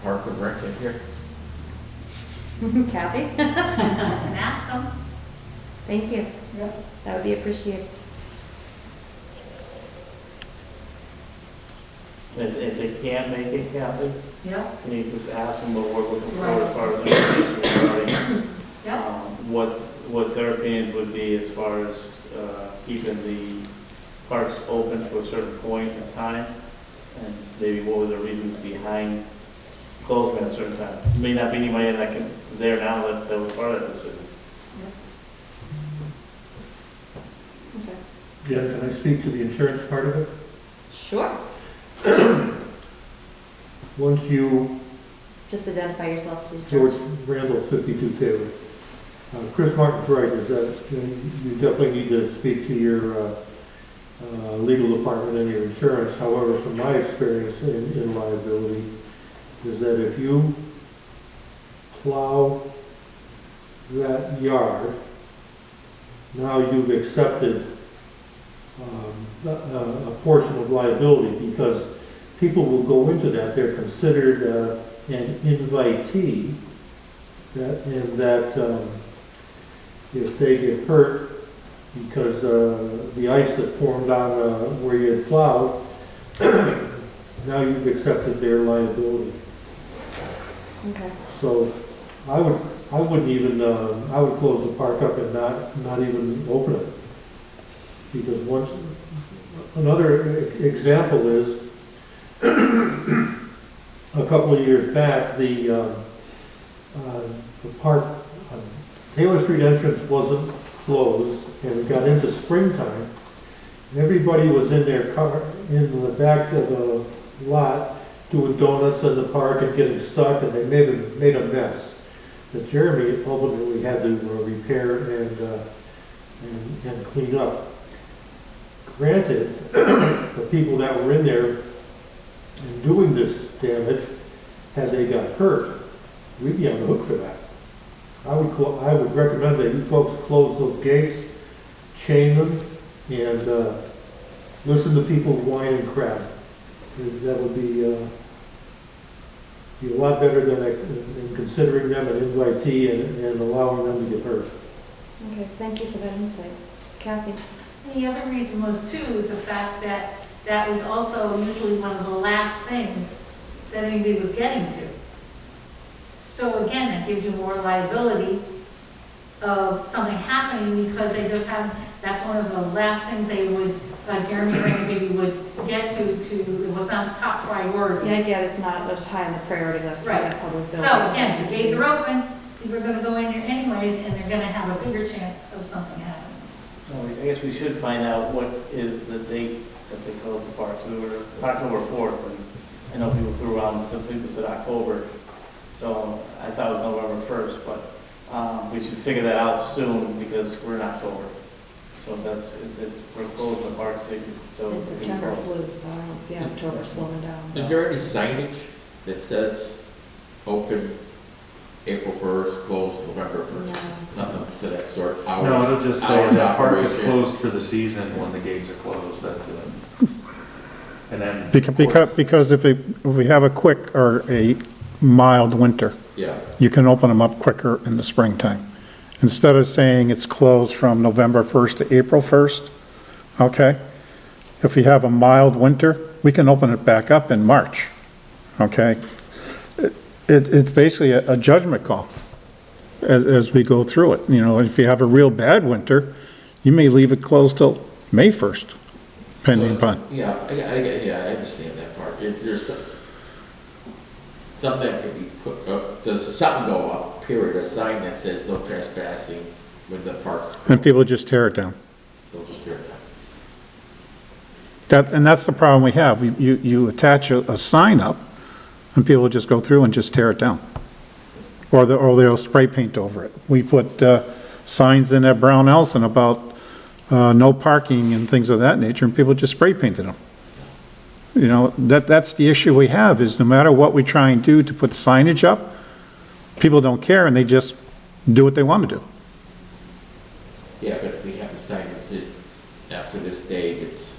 Park and Rec in here? Kathy? And ask them. Thank you. Yep. That would be appreciated. If they can't make it, Kathy, Yep, you just ask them what we're looking for Right. as far as regarding, yep. what their opinions would be as far as keeping the parks open to a certain point in time, and maybe what were the reasons behind closing at a certain time. May not be anybody that can, there now that was part of that decision. Okay. Jen, can I speak to the insurance part of it? Sure. Once you, Just identify yourself, please, George George. Randall, 52 Taylor. Chris Martin's right, is that you definitely need to speak to your legal department and your insurance. However, from my experience in liability, is that if you plow that yard, now you've accepted a portion of liability, because people will go into that, they're considered an invitee, and that if they get hurt because the ice that formed on where you had plowed, now you've accepted their liability. Okay. So I wouldn't even, I would close the park up and not even open it. Because once, another example is, a couple of years back, the park, Taylor Street entrance wasn't closed, and we got into springtime, Everybody was in their car, in the back of the lot, doing donuts in the park and getting stuck, and they made a mess that Jeremy ultimately had to repair and clean up. Granted, the people that were in there and doing this damage, had they got hurt, we'd be on the hook for that. I would recommend that you folks close those gates, chain them, and listen to people whine and crap. That would be a lot better than considering them an invitee and allowing them to get hurt. Okay, thank you for that insight. Kathy? The other reason was too, is the fact that that was also usually one of the last things that anybody was getting to. So again, it gives you more liability of something happening because they just have, that's one of the last things they would, Jeremy or anybody would get to, it was not top priority. Yeah, I get it's not high on the priority list for Right. a public building. So again, the gates are open, people are gonna go in there anyways, and they're gonna have a bigger chance of something happening. So I guess we should find out what is the date that they close the parks. We were October 4th, and I know people threw around, some people said October. So I thought it was November 1st, but we should figure that out soon because we're in October. So if we're closing the parks, so. It's September flu, so I don't see October slowing down. Is there any signage that says open April 1st, closed November 1st? No. Nothing to that sort? No, it'll just say hours the park is operation. closed for the season when the gates are closed, that's it. And then. Because if we have a quick or a mild winter, Yeah. you can open them up quicker in the springtime. Instead of saying it's closed from November 1st to April 1st, okay? If we have a mild winter, we can open it back up in March, okay? It's basically a judgment call as we go through it. You know, if you have a real bad winter, you may leave it closed till May 1st, depending upon. Yeah, I understand that part. Is there something that can be put up, does something go up, period, a sign that says no trespassing when the park's closed? And people just tear it down. They'll just tear it down. And that's the problem we have. You attach a sign up, and people just go through and just tear it down. Or they'll spray paint over it. We put signs in at Brown Elson about no parking and things of that nature, and people just spray painted them. You know, that's the issue we have, is no matter what we try and do to put signage up, people don't care, and they just do what they want to do. Yeah, but if we have a sign that says, after this date, it's,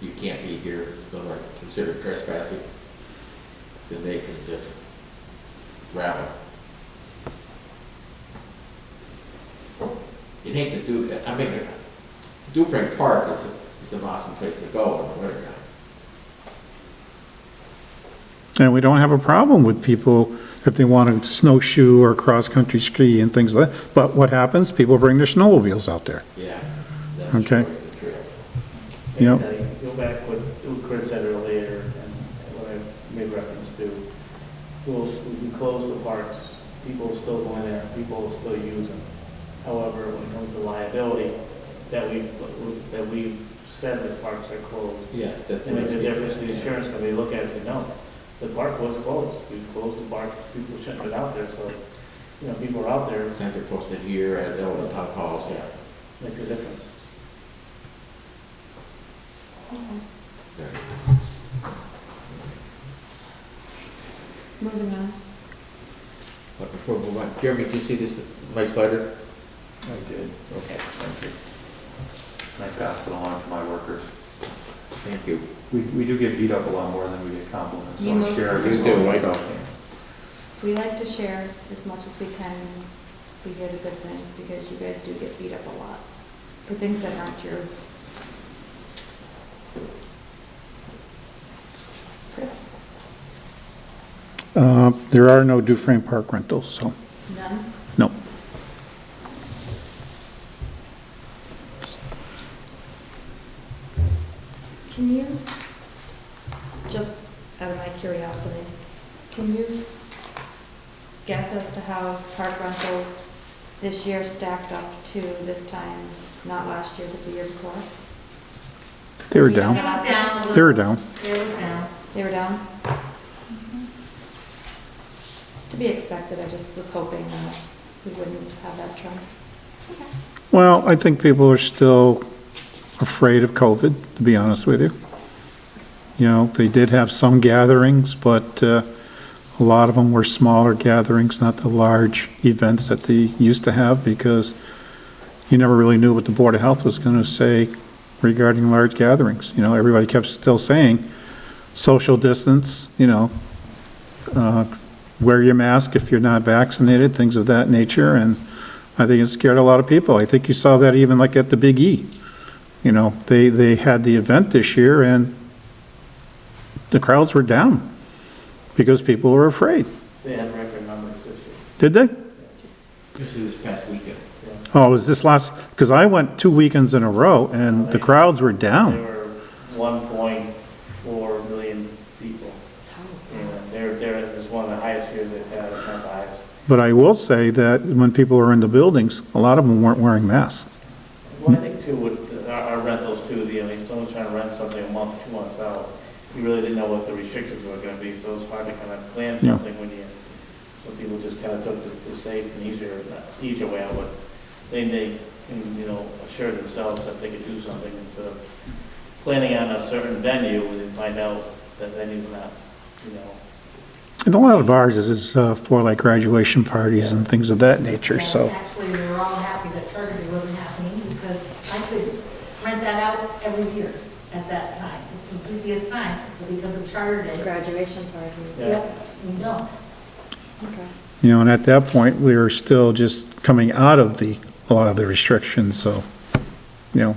you can't be here, it's going to consider trespassing, then they can just grab it. You hate to do that. I mean, Dufresne Park is an awesome place to go in the winter time. And we don't have a problem with people if they want to snowshoe or cross-country ski and things like that. But what happens? People bring their snowmobiles out there. Yeah. That Okay. destroys the trails. You know? Go back what Chris said earlier, and what I made reference to. We close the parks, people will still go in there, people will still use them. However, when it comes to liability, that we said the parks are closed. Yeah. It makes a difference to the insurance company. Look at it and say, no, the park was closed. We closed the park, people shouldn't have been out there, so, you know, people are out there. Signs are posted here at all the town halls, yeah. Makes a difference. Moving on. But before we move on, Jeremy, did you see this nice letter? I did. Okay, thank you. And I passed it along to my workers. Thank you. We do get beat up a lot more than we get compliments, You so I most share. do. it You as do, well. I know. We like to share as much as we can. We hear the good things because you guys do get beat up a lot for things that aren't true. Chris? There are no Dufresne Park rentals, so, None? no. Can you, just out of my curiosity, can you guess as to how park rentals this year stacked up to this time, not last year, but the year before? They were It down. was down a little. They were down. It was down. They were down? It's to be expected, I just was hoping that we wouldn't have that trend. Well, I think people are still afraid of COVID, to be honest with you. You know, they did have some gatherings, but a lot of them were smaller gatherings, not the large events that they used to have, because you never really knew what the Board of Health was going to say regarding large gatherings. You know, everybody kept still saying, social distance, you know, wear your mask if you're not vaccinated, things of that nature, and I think it scared a lot of people. I think you saw that even like at the Big E. You know, they had the event this year and the crowds were down because people were afraid. They had record numbers this year. Did they? This is past weekend. Oh, was this last, because I went 2 weekends in a row and the crowds were They down. were 1.4 million people. And they're, this is one of the highest years they've had, if not the highest. But I will say that when people were in the buildings, a lot of them weren't wearing masks. Well, I think too, with our rentals too, I mean, someone's trying to rent something a month, 2 months out, you really didn't know what the restrictions were gonna be, so it's hard to kind of plan Yeah. something when you, so people just kind of took the safe and easier way out, but they can, you know, assure themselves that they could do something instead of planning on a certain venue and then find out that venue's not, you know. And a lot of ours is for like graduation parties and things of that nature, so. Actually, we were all happy that Charter Day wasn't happening because I could rent that out every year at that time. It's the busiest time, but because of Charter Day. Graduation parties. Yep, we don't. Okay. You know, and at that point, we were still just coming out of a lot of the restrictions, so, you know.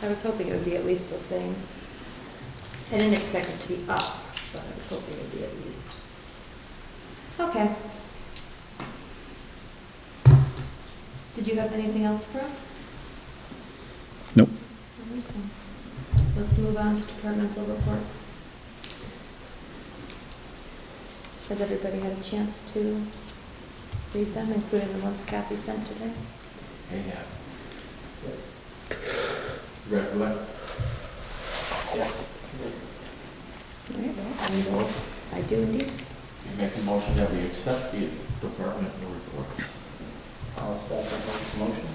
I was hoping it would be at least the same. I didn't expect it to be up, but I was hoping it would be at least. Okay. Did you have anything else for us? Nope. Let's move on to departmental reports. Has everybody had a chance to read them, including the ones Kathy sent today? I have. Read what? Yeah. All right, well, I do indeed. You make a motion that we accept the departmental reports. I'll second the motion.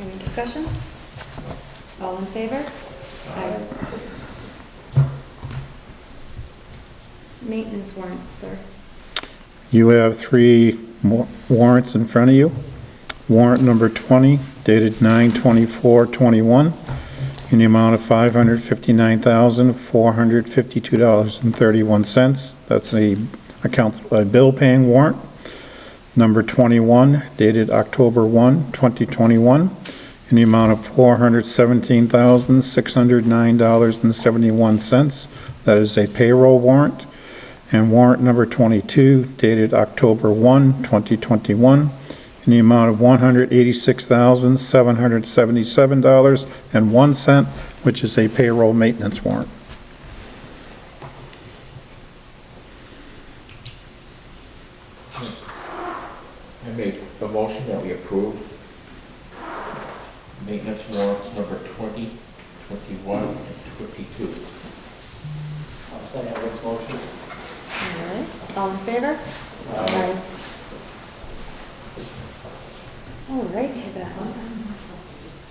Any discussion? All in favor? Aye. Maintenance warrants, sir. You have 3 warrants in front of you. Warrant number 20, dated 9/24/21, in the amount of $559,452.31. That's a bill paying warrant. Number 21, dated October 1, 2021, in the amount of $417,609.71. That is a payroll warrant. And warrant number 22, dated October 1, 2021, in the amount of $186,777.01, which is a payroll maintenance warrant. I make a motion that we approve maintenance warrants number 20, 21, and 22. I'll second Rick's motion. All right, all in favor? Aye. All right, then.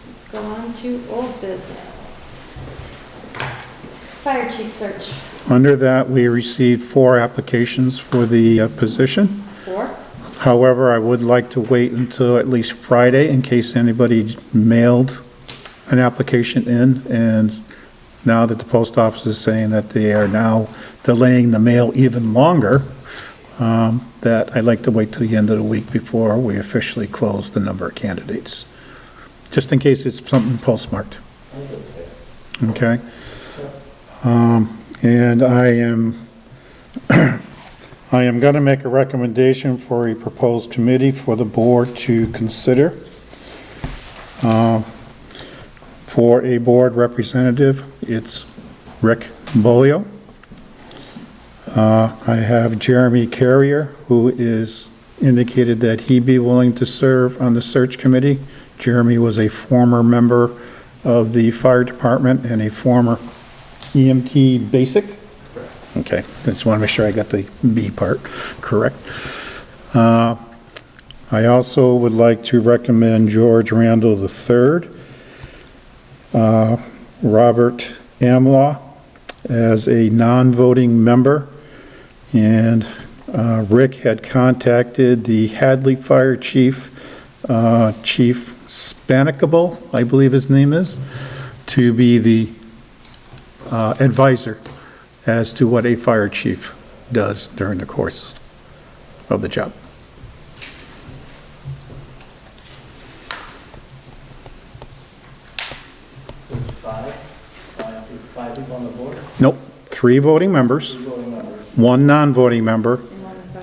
Let's go on to old business. Fire chief search. Under that, we received 4 applications for the position. 4? However, I would like to wait until at least Friday in case anybody mailed an application in. And now that the post office is saying that they are now delaying the mail even longer, that I'd like to wait till the end of the week before we officially close the number of candidates. Just in case it's something postmarked. I think that's fair. Okay? And I am going to make a recommendation for a proposed committee for the board to consider. For a board representative, it's Rick Bolio. I have Jeremy Carrier, who is indicated that he'd be willing to serve on the search committee Jeremy was a former member of the fire department and a former EMT basic? Okay, just want to make sure I got the B part correct. I also would like to recommend George Randall III, Robert Amlaw as a non-voting member, and Rick had contacted the Hadley Fire Chief, Chief Spanikable, I believe his name is, to be the advisor as to what a fire chief does during the course of the job. There's five people on the board? Nope, 3 voting members, Three voting members. 1 non-voting member,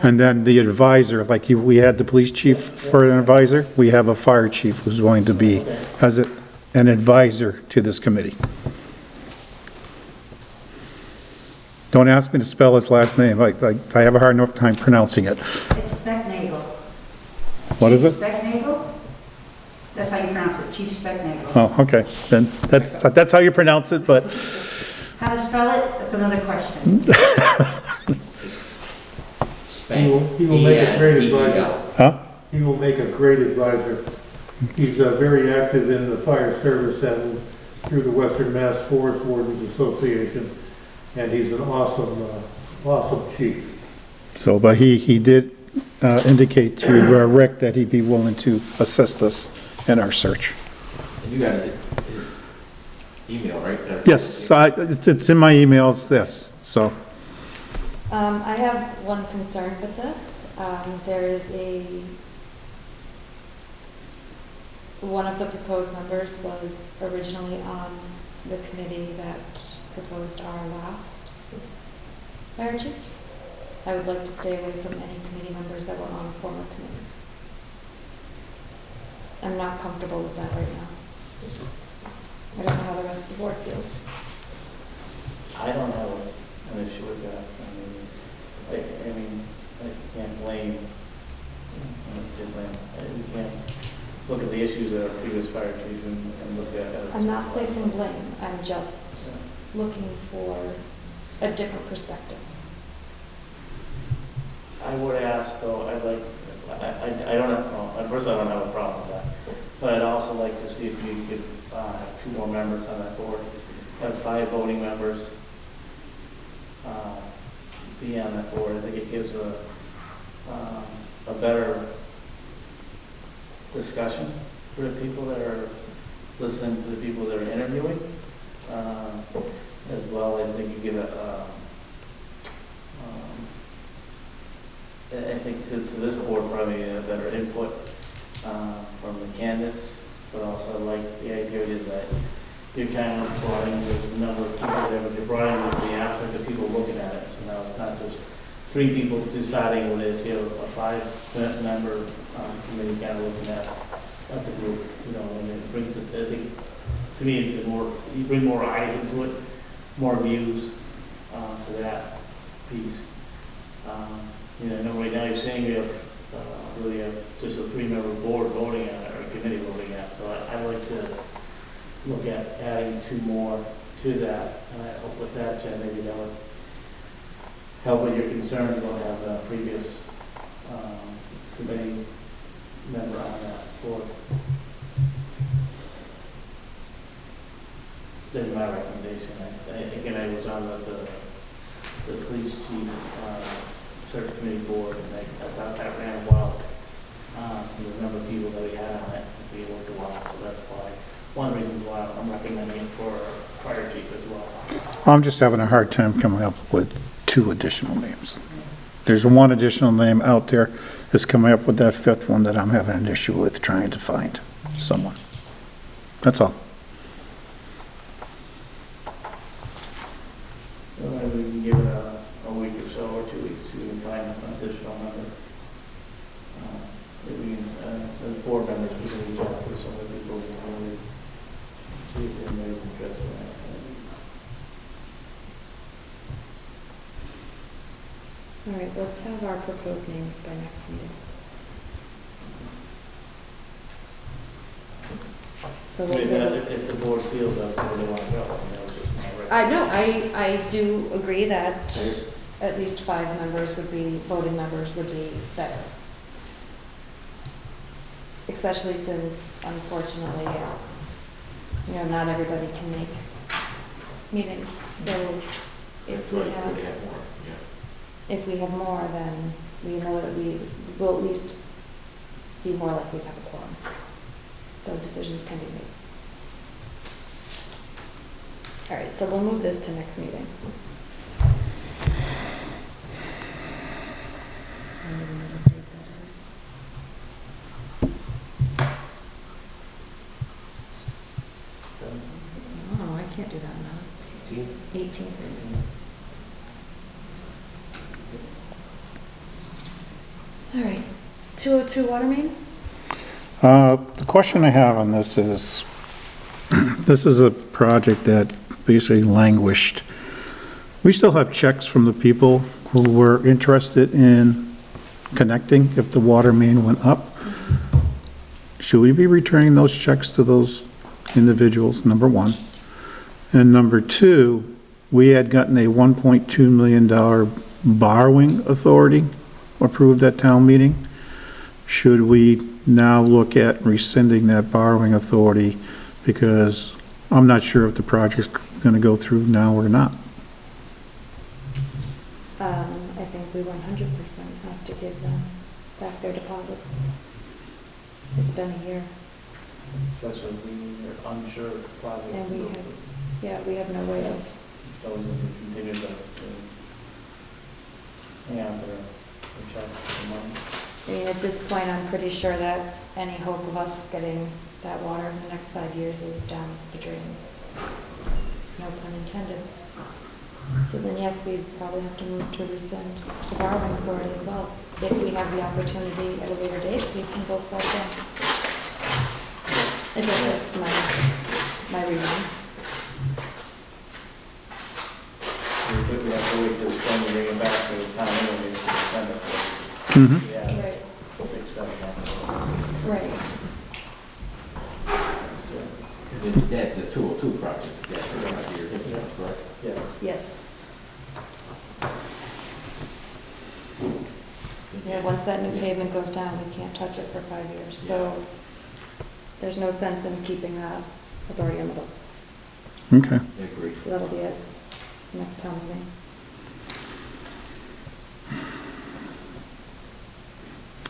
and then the advisor, like we had the police chief for an advisor, we have a fire chief who's going to be as an advisor to this committee. Don't ask me to spell his last name, I have a hard enough time pronouncing it. It's Specknagel. What is it? Specknagel? That's how you pronounce it, Chief Specknagel. Oh, okay, then that's how you pronounce it, but How to spell it, that's another question. He will make a great advisor. Huh? He will make a great advisor. He's very active in the fire service and through the Western Mass Forest Wardens Association, and he's an awesome chief. so, but he did indicate to Rick that he'd be willing to assist us in our search. And you got his email, right? Yes, it's in my emails, yes, so. I have one concern with this. There is one of the proposed members was originally on the committee that proposed our last fire chief. I would like to stay away from any committee members that were on a former committee. I'm not comfortable with that right now. I don't know how the rest of the board feels. I don't have an issue with that. I mean, I can't blame, we can't look at the issues of our previous fire chief and look at it. I'm not placing blame, I'm just looking for a different perspective. I would ask, though, I don't have, well, first I don't have a problem with that, but I'd also like to see if we could have 2 more members on that board, have 5 voting members be on that board. I think it gives a better discussion for the people that are listening to the people that are interviewing. As well, I think you get I think to this board probably a better input from the candidates, but also like the idea is that you're kind of broadening the number of people there, but you're broadening the aspect of people looking at it. So now it's not just 3 people deciding what it is, you have a 5-member committee kind of looking at the group, and it brings it, I think, to me, it's more, you bring more eyes into it, more views to that piece. I know right now you're saying you have really have just a 3-member board voting on it, or committee voting on it, so I'd like to look at adding 2 more to that, and I hope with that, Jen, maybe that would help with your concerns about having a previous committee member on that board. That's my recommendation. Again, I was on the police chief search committee board, and I thought that ran well. The number of people that we had on it, we worked a while, so that's why, one of the reasons why I'm recommending it for fire chief as well. I'm just having a hard time coming up with 2 additional names. There's 1 additional name out there that's coming up with that 5th one that I'm having an issue with trying to find someone. That's all. So maybe we can give it a week or so, or 2 weeks, so we can find an additional member. Maybe we can, the board members, we can reach out to some of the people who really see if anybody's interested in that. All right, let's have our proposed names by next meeting. So I we'll mean, table. if the board feels that's where they want to go, I mean, that was just my I recommendation. know, I do agree that at least 5 members would be, voting members would be better. Especially since unfortunately, not everybody can make meetings. So if we have, Would have more, yeah. if we have more, then we know that we will at least be more likely to have a quorum. So decisions can be made. All right, so we'll move this to next meeting. I don't even know what date that is. Oh, I can't do that now. 18th. All right, 202 water main? The question I have on this is, this is a project that basically languished. We still have checks from the people who were interested in connecting if the water main went up. Should we be returning those checks to those individuals, number one? And number two, we had gotten a $1.2 million borrowing authority approved at town meeting. Should we now look at rescinding that borrowing authority? Because I'm not sure if the project's going to go through now or not. I think we 100% have to give them back their deposits. It's been a year. Especially if we are unsure of the project. And we have no way of. So we can continue to hang on to their checks for money. I mean, at this point, I'm pretty sure that any hope of us getting that water in the next 5 years is down the drain. No pun intended. So then, yes, we probably have to move to rescind the borrowing authority as well. If we have the opportunity at a later date, we can go for it then. I guess that's my reasoning. We have to wait till spring to bring it back to the town anyway, to send it. Mhm. Yeah. Right. 6, 7 months. Right. It's dead, the 202 project's dead for 5 years, correct? Yeah. Yes. Yeah, once that new pavement goes down, we can't touch it for 5 years. So there's no sense in keeping that authority on the books. Okay. I agree. So that'll be it, next town meeting.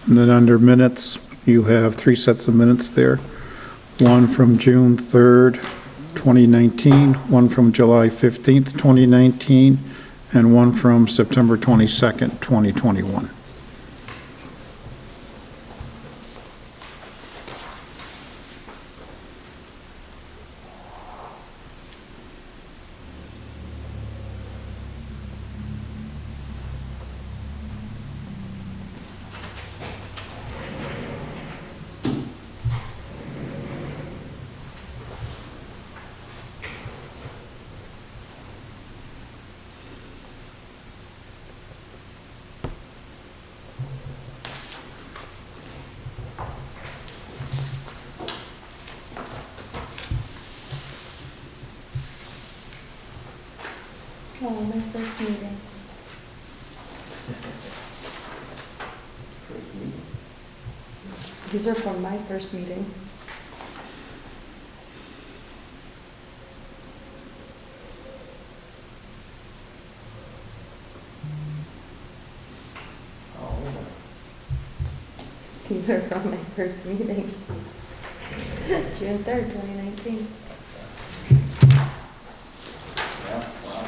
And then under minutes, you have 3 sets of minutes there. One from June 3rd, 2019, one from July 15th, 2019, and one from September 22nd, 2021. Oh, my first meeting. These are from my first meeting. These are from my first meeting. June 3rd, 2019. Yeah, wow.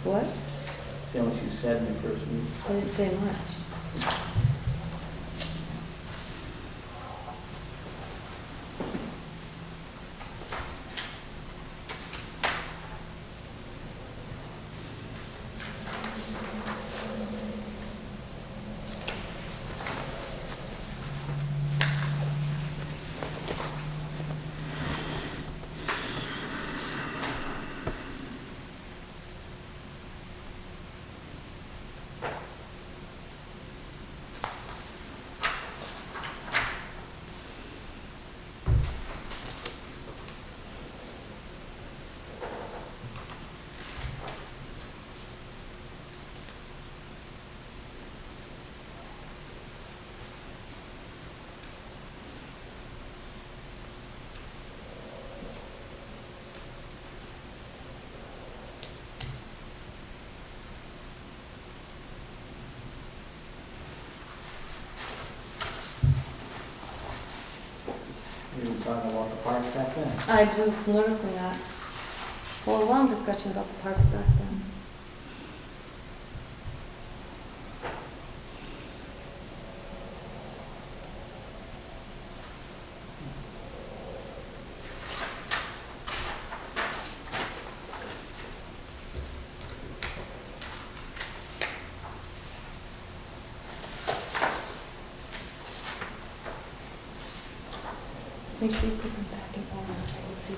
What? understand what you said in your first meeting. I didn't say much. You were talking about the parks back then. I just noticing that. Well, a long discussion about the parks back then. Make sure you put them back in order, I will see.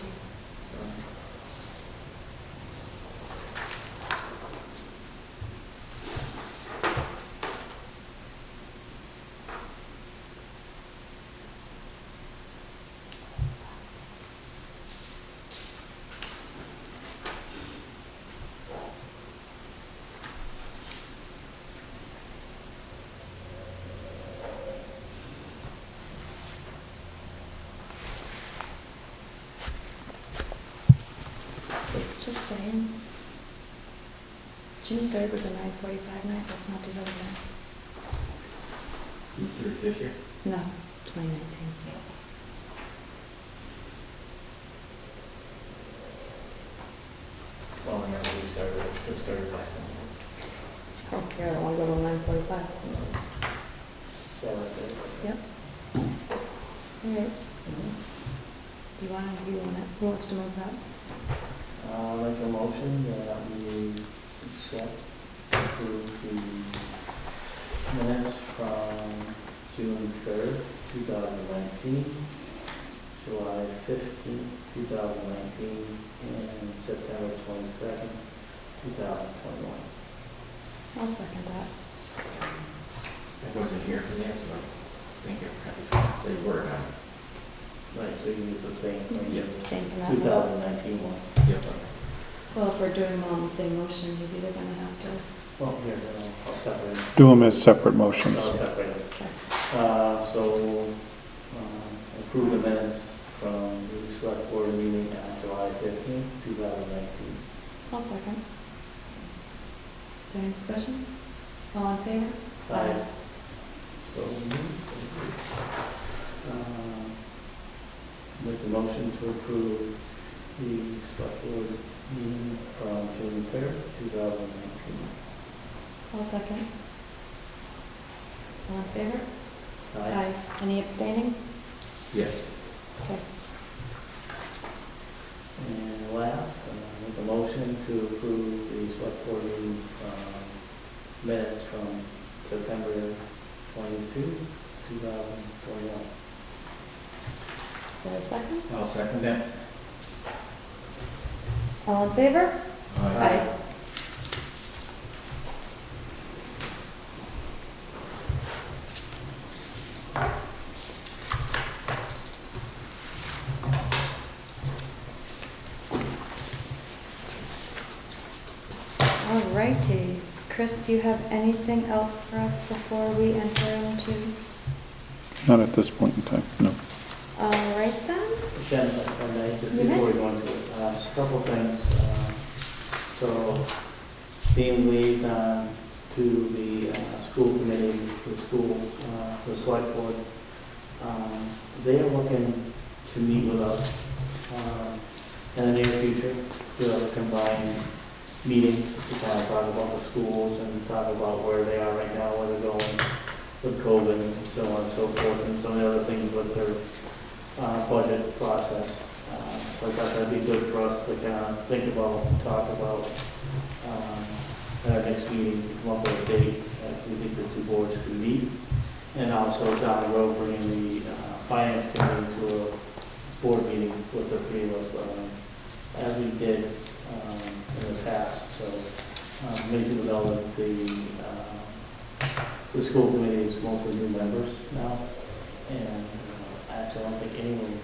Just saying. June 3rd was a 9:45 night, that's not too bad. You through this year? No, 2019. Well, I remember we started at 6:30 back then. I don't care, I don't want to go to 9:45. So, Yep. Alright. Do you want to, who wants to move that? I'll make a motion that we accept, approve the minutes from June 3rd, 2019, July 15th, 2019, and September 22nd, 2021. I'll second that. I wasn't here for that, so I think I say word on it. Right, so you need to abstain from the Abstain from that. 2019 one. Yep. Well, if we're doing them all in the same motion, he's either going to have to. Well, here, then I'll separate it. Do them as separate motions. I'll separate it. So, approve the minutes from the select board meeting on July 15th, 2019. I'll second. Is there any discussion? All in favor? Aye. So, make the motion to approve the select board meeting from June 3rd, 2019. I'll second. All in favor? Aye. Any abstaining? Yes. Okay. And last, make a motion to approve the select board meeting minutes from September 22, 2021. Is there a second? I'll second that. All in favor? Aye. All righty. Chris, do you have anything else for us before we enter into? Not at this point in time, no. All right then. Jen, if I may, just You may. before we go into it, just a couple things. So, being liaison to the school committee, the school, the select board, they are looking to meet with us in the near future to have a combined meeting to kind of talk about the schools and talk about where they are right now, where they're going with COVID and so on and so forth, and some of the other things with their budget process. So I thought that'd be good for us to kind of think about, talk about at our next meeting, come up with a date that we think the two boards could meet. And also down the road, bringing the finance committee to a board meeting with the three of us, as we did in the past. So many people know that the school committee is mostly new members now. And actually, I don't think anyone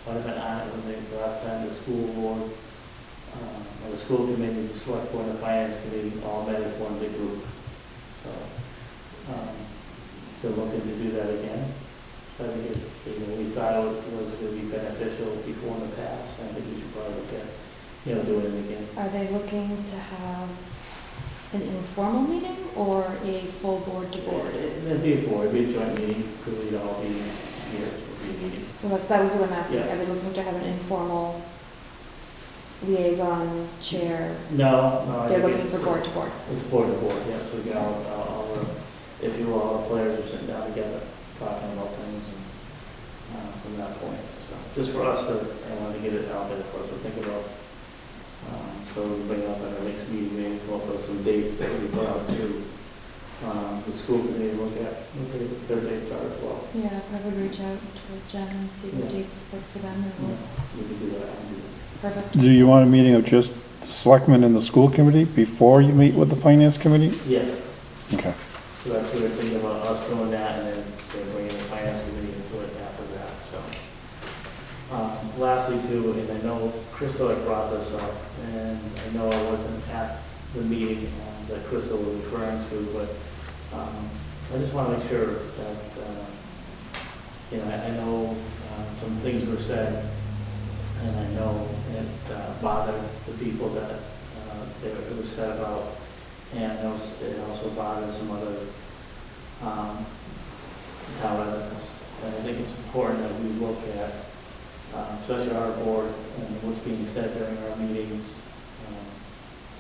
might have been on it when the last time the school board, or the school committee, the select board, and the finance committee all met as one big group. So they're looking to do that again. I think we thought it was going to be beneficial before in the past. I think we should probably look at, doing it again. Are they looking to have an informal meeting or a full board to board? It'd be a board, it'd be a joint meeting, because we'd all be here, so it'd be a meeting. Well, that was what I'm asking. Yeah. Are they looking to have an informal liaison chair? No, They're looking for board to board. It's board to board, yeah, so we got all if you will, all the players are sitting down together, talking about things, and from that point. So just for us I want to get it out there for us to think about. So we bring up at our next meeting, maybe come up with some dates that we put out to the school committee, look at their dates are as well. Yeah, I would reach out to Jen and see what Yeah. dates work for them. Or We can do that. Perfect. Do you want a meeting of just the selectmen and the school committee before you meet with the finance committee? Yes. Okay. So that's what we're thinking about, us doing that, and then bringing the finance committee into it after that, so. Lastly too, and I know Crystal had brought this up, and I know I wasn't at the meeting that Crystal was referring to, but I just want to make sure that, I know some things were said, and I know it bothered the people that it was said about, and it also bothers some other town residents. And I think it's important that we look at, especially our board, and what's being said during our meetings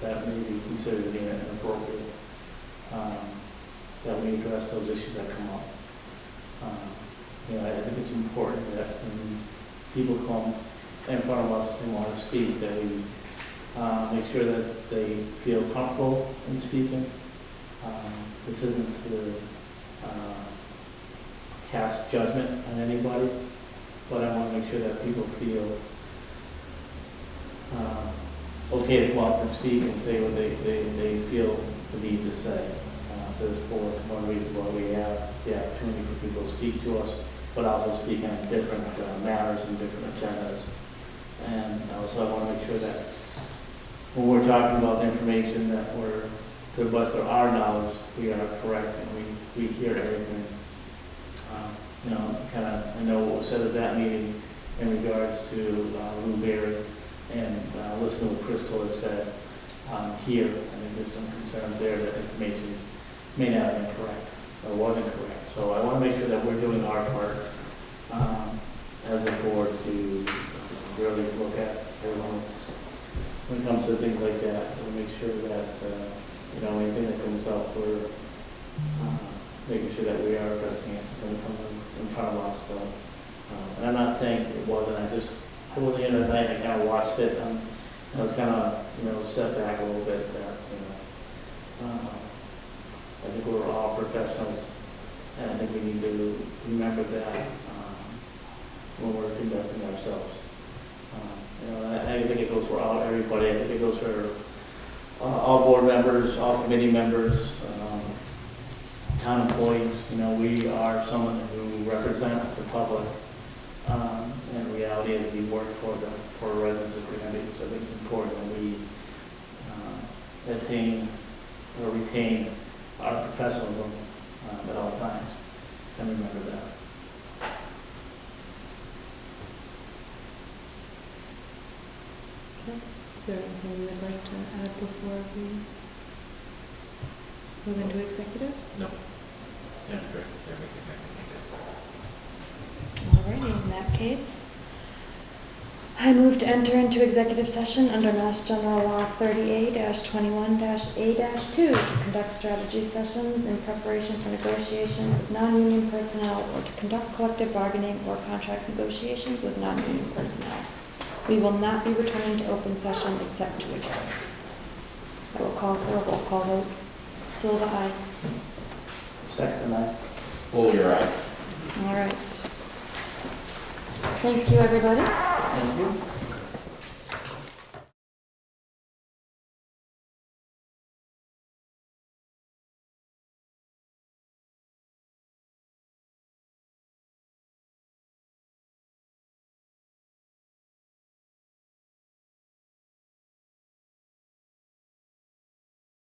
that may be considered inappropriate, that we address those issues that come up. I think it's important that when people come in front of us and want to speak, that we make sure that they feel comfortable in speaking. This isn't to cast judgment on anybody, but I want to make sure that people feel okay to come up and speak and say what they feel the need to say. To this board, one reason why we have the opportunity for people to speak to us, but also speak on different matters and different agendas. And also I want to make sure that when we're talking about information that we're, to the best of our knowledge, we are correct and we hear everything. I know what was said at that meeting in regards to Lou Berry and listening to what Crystal has said here. I think there's some concerns there that information may not have been correct or wasn't correct. So I want to make sure that we're doing our part as a board to really look at everyone when it comes to things like that. We'll make sure that anything that comes up, we're making sure that we are addressing it when it comes in front of us. So, and I'm not saying it wasn't. I wasn't here that night. I kind of watched it. I was kind of set back a little bit. I think we're all professionals, and I think we need to remember that when we're conducting ourselves. I think it goes for everybody. I think it goes for all board members, all committee members, town employees. We are someone who represent the public, and the reality is we work for the residents of Granby. So I think it's important that we attain or retain our professionalism at all times, and remember that. Okay. Is there anything you would like to add before we move into executive? No. That addresses everything I can think of. Alrighty, in that case, I move to enter into executive session under Mass General Law 30A-21-A-2 to conduct strategy sessions in preparation for negotiations with non-union personnel or to conduct collective bargaining or contract negotiations with non-union personnel. We will not be returning to open session except to adjourn. I will call for a roll call vote. Silva, aye. Sexton, aye. Pull your eye. All right. Thank you, everybody. Thank you.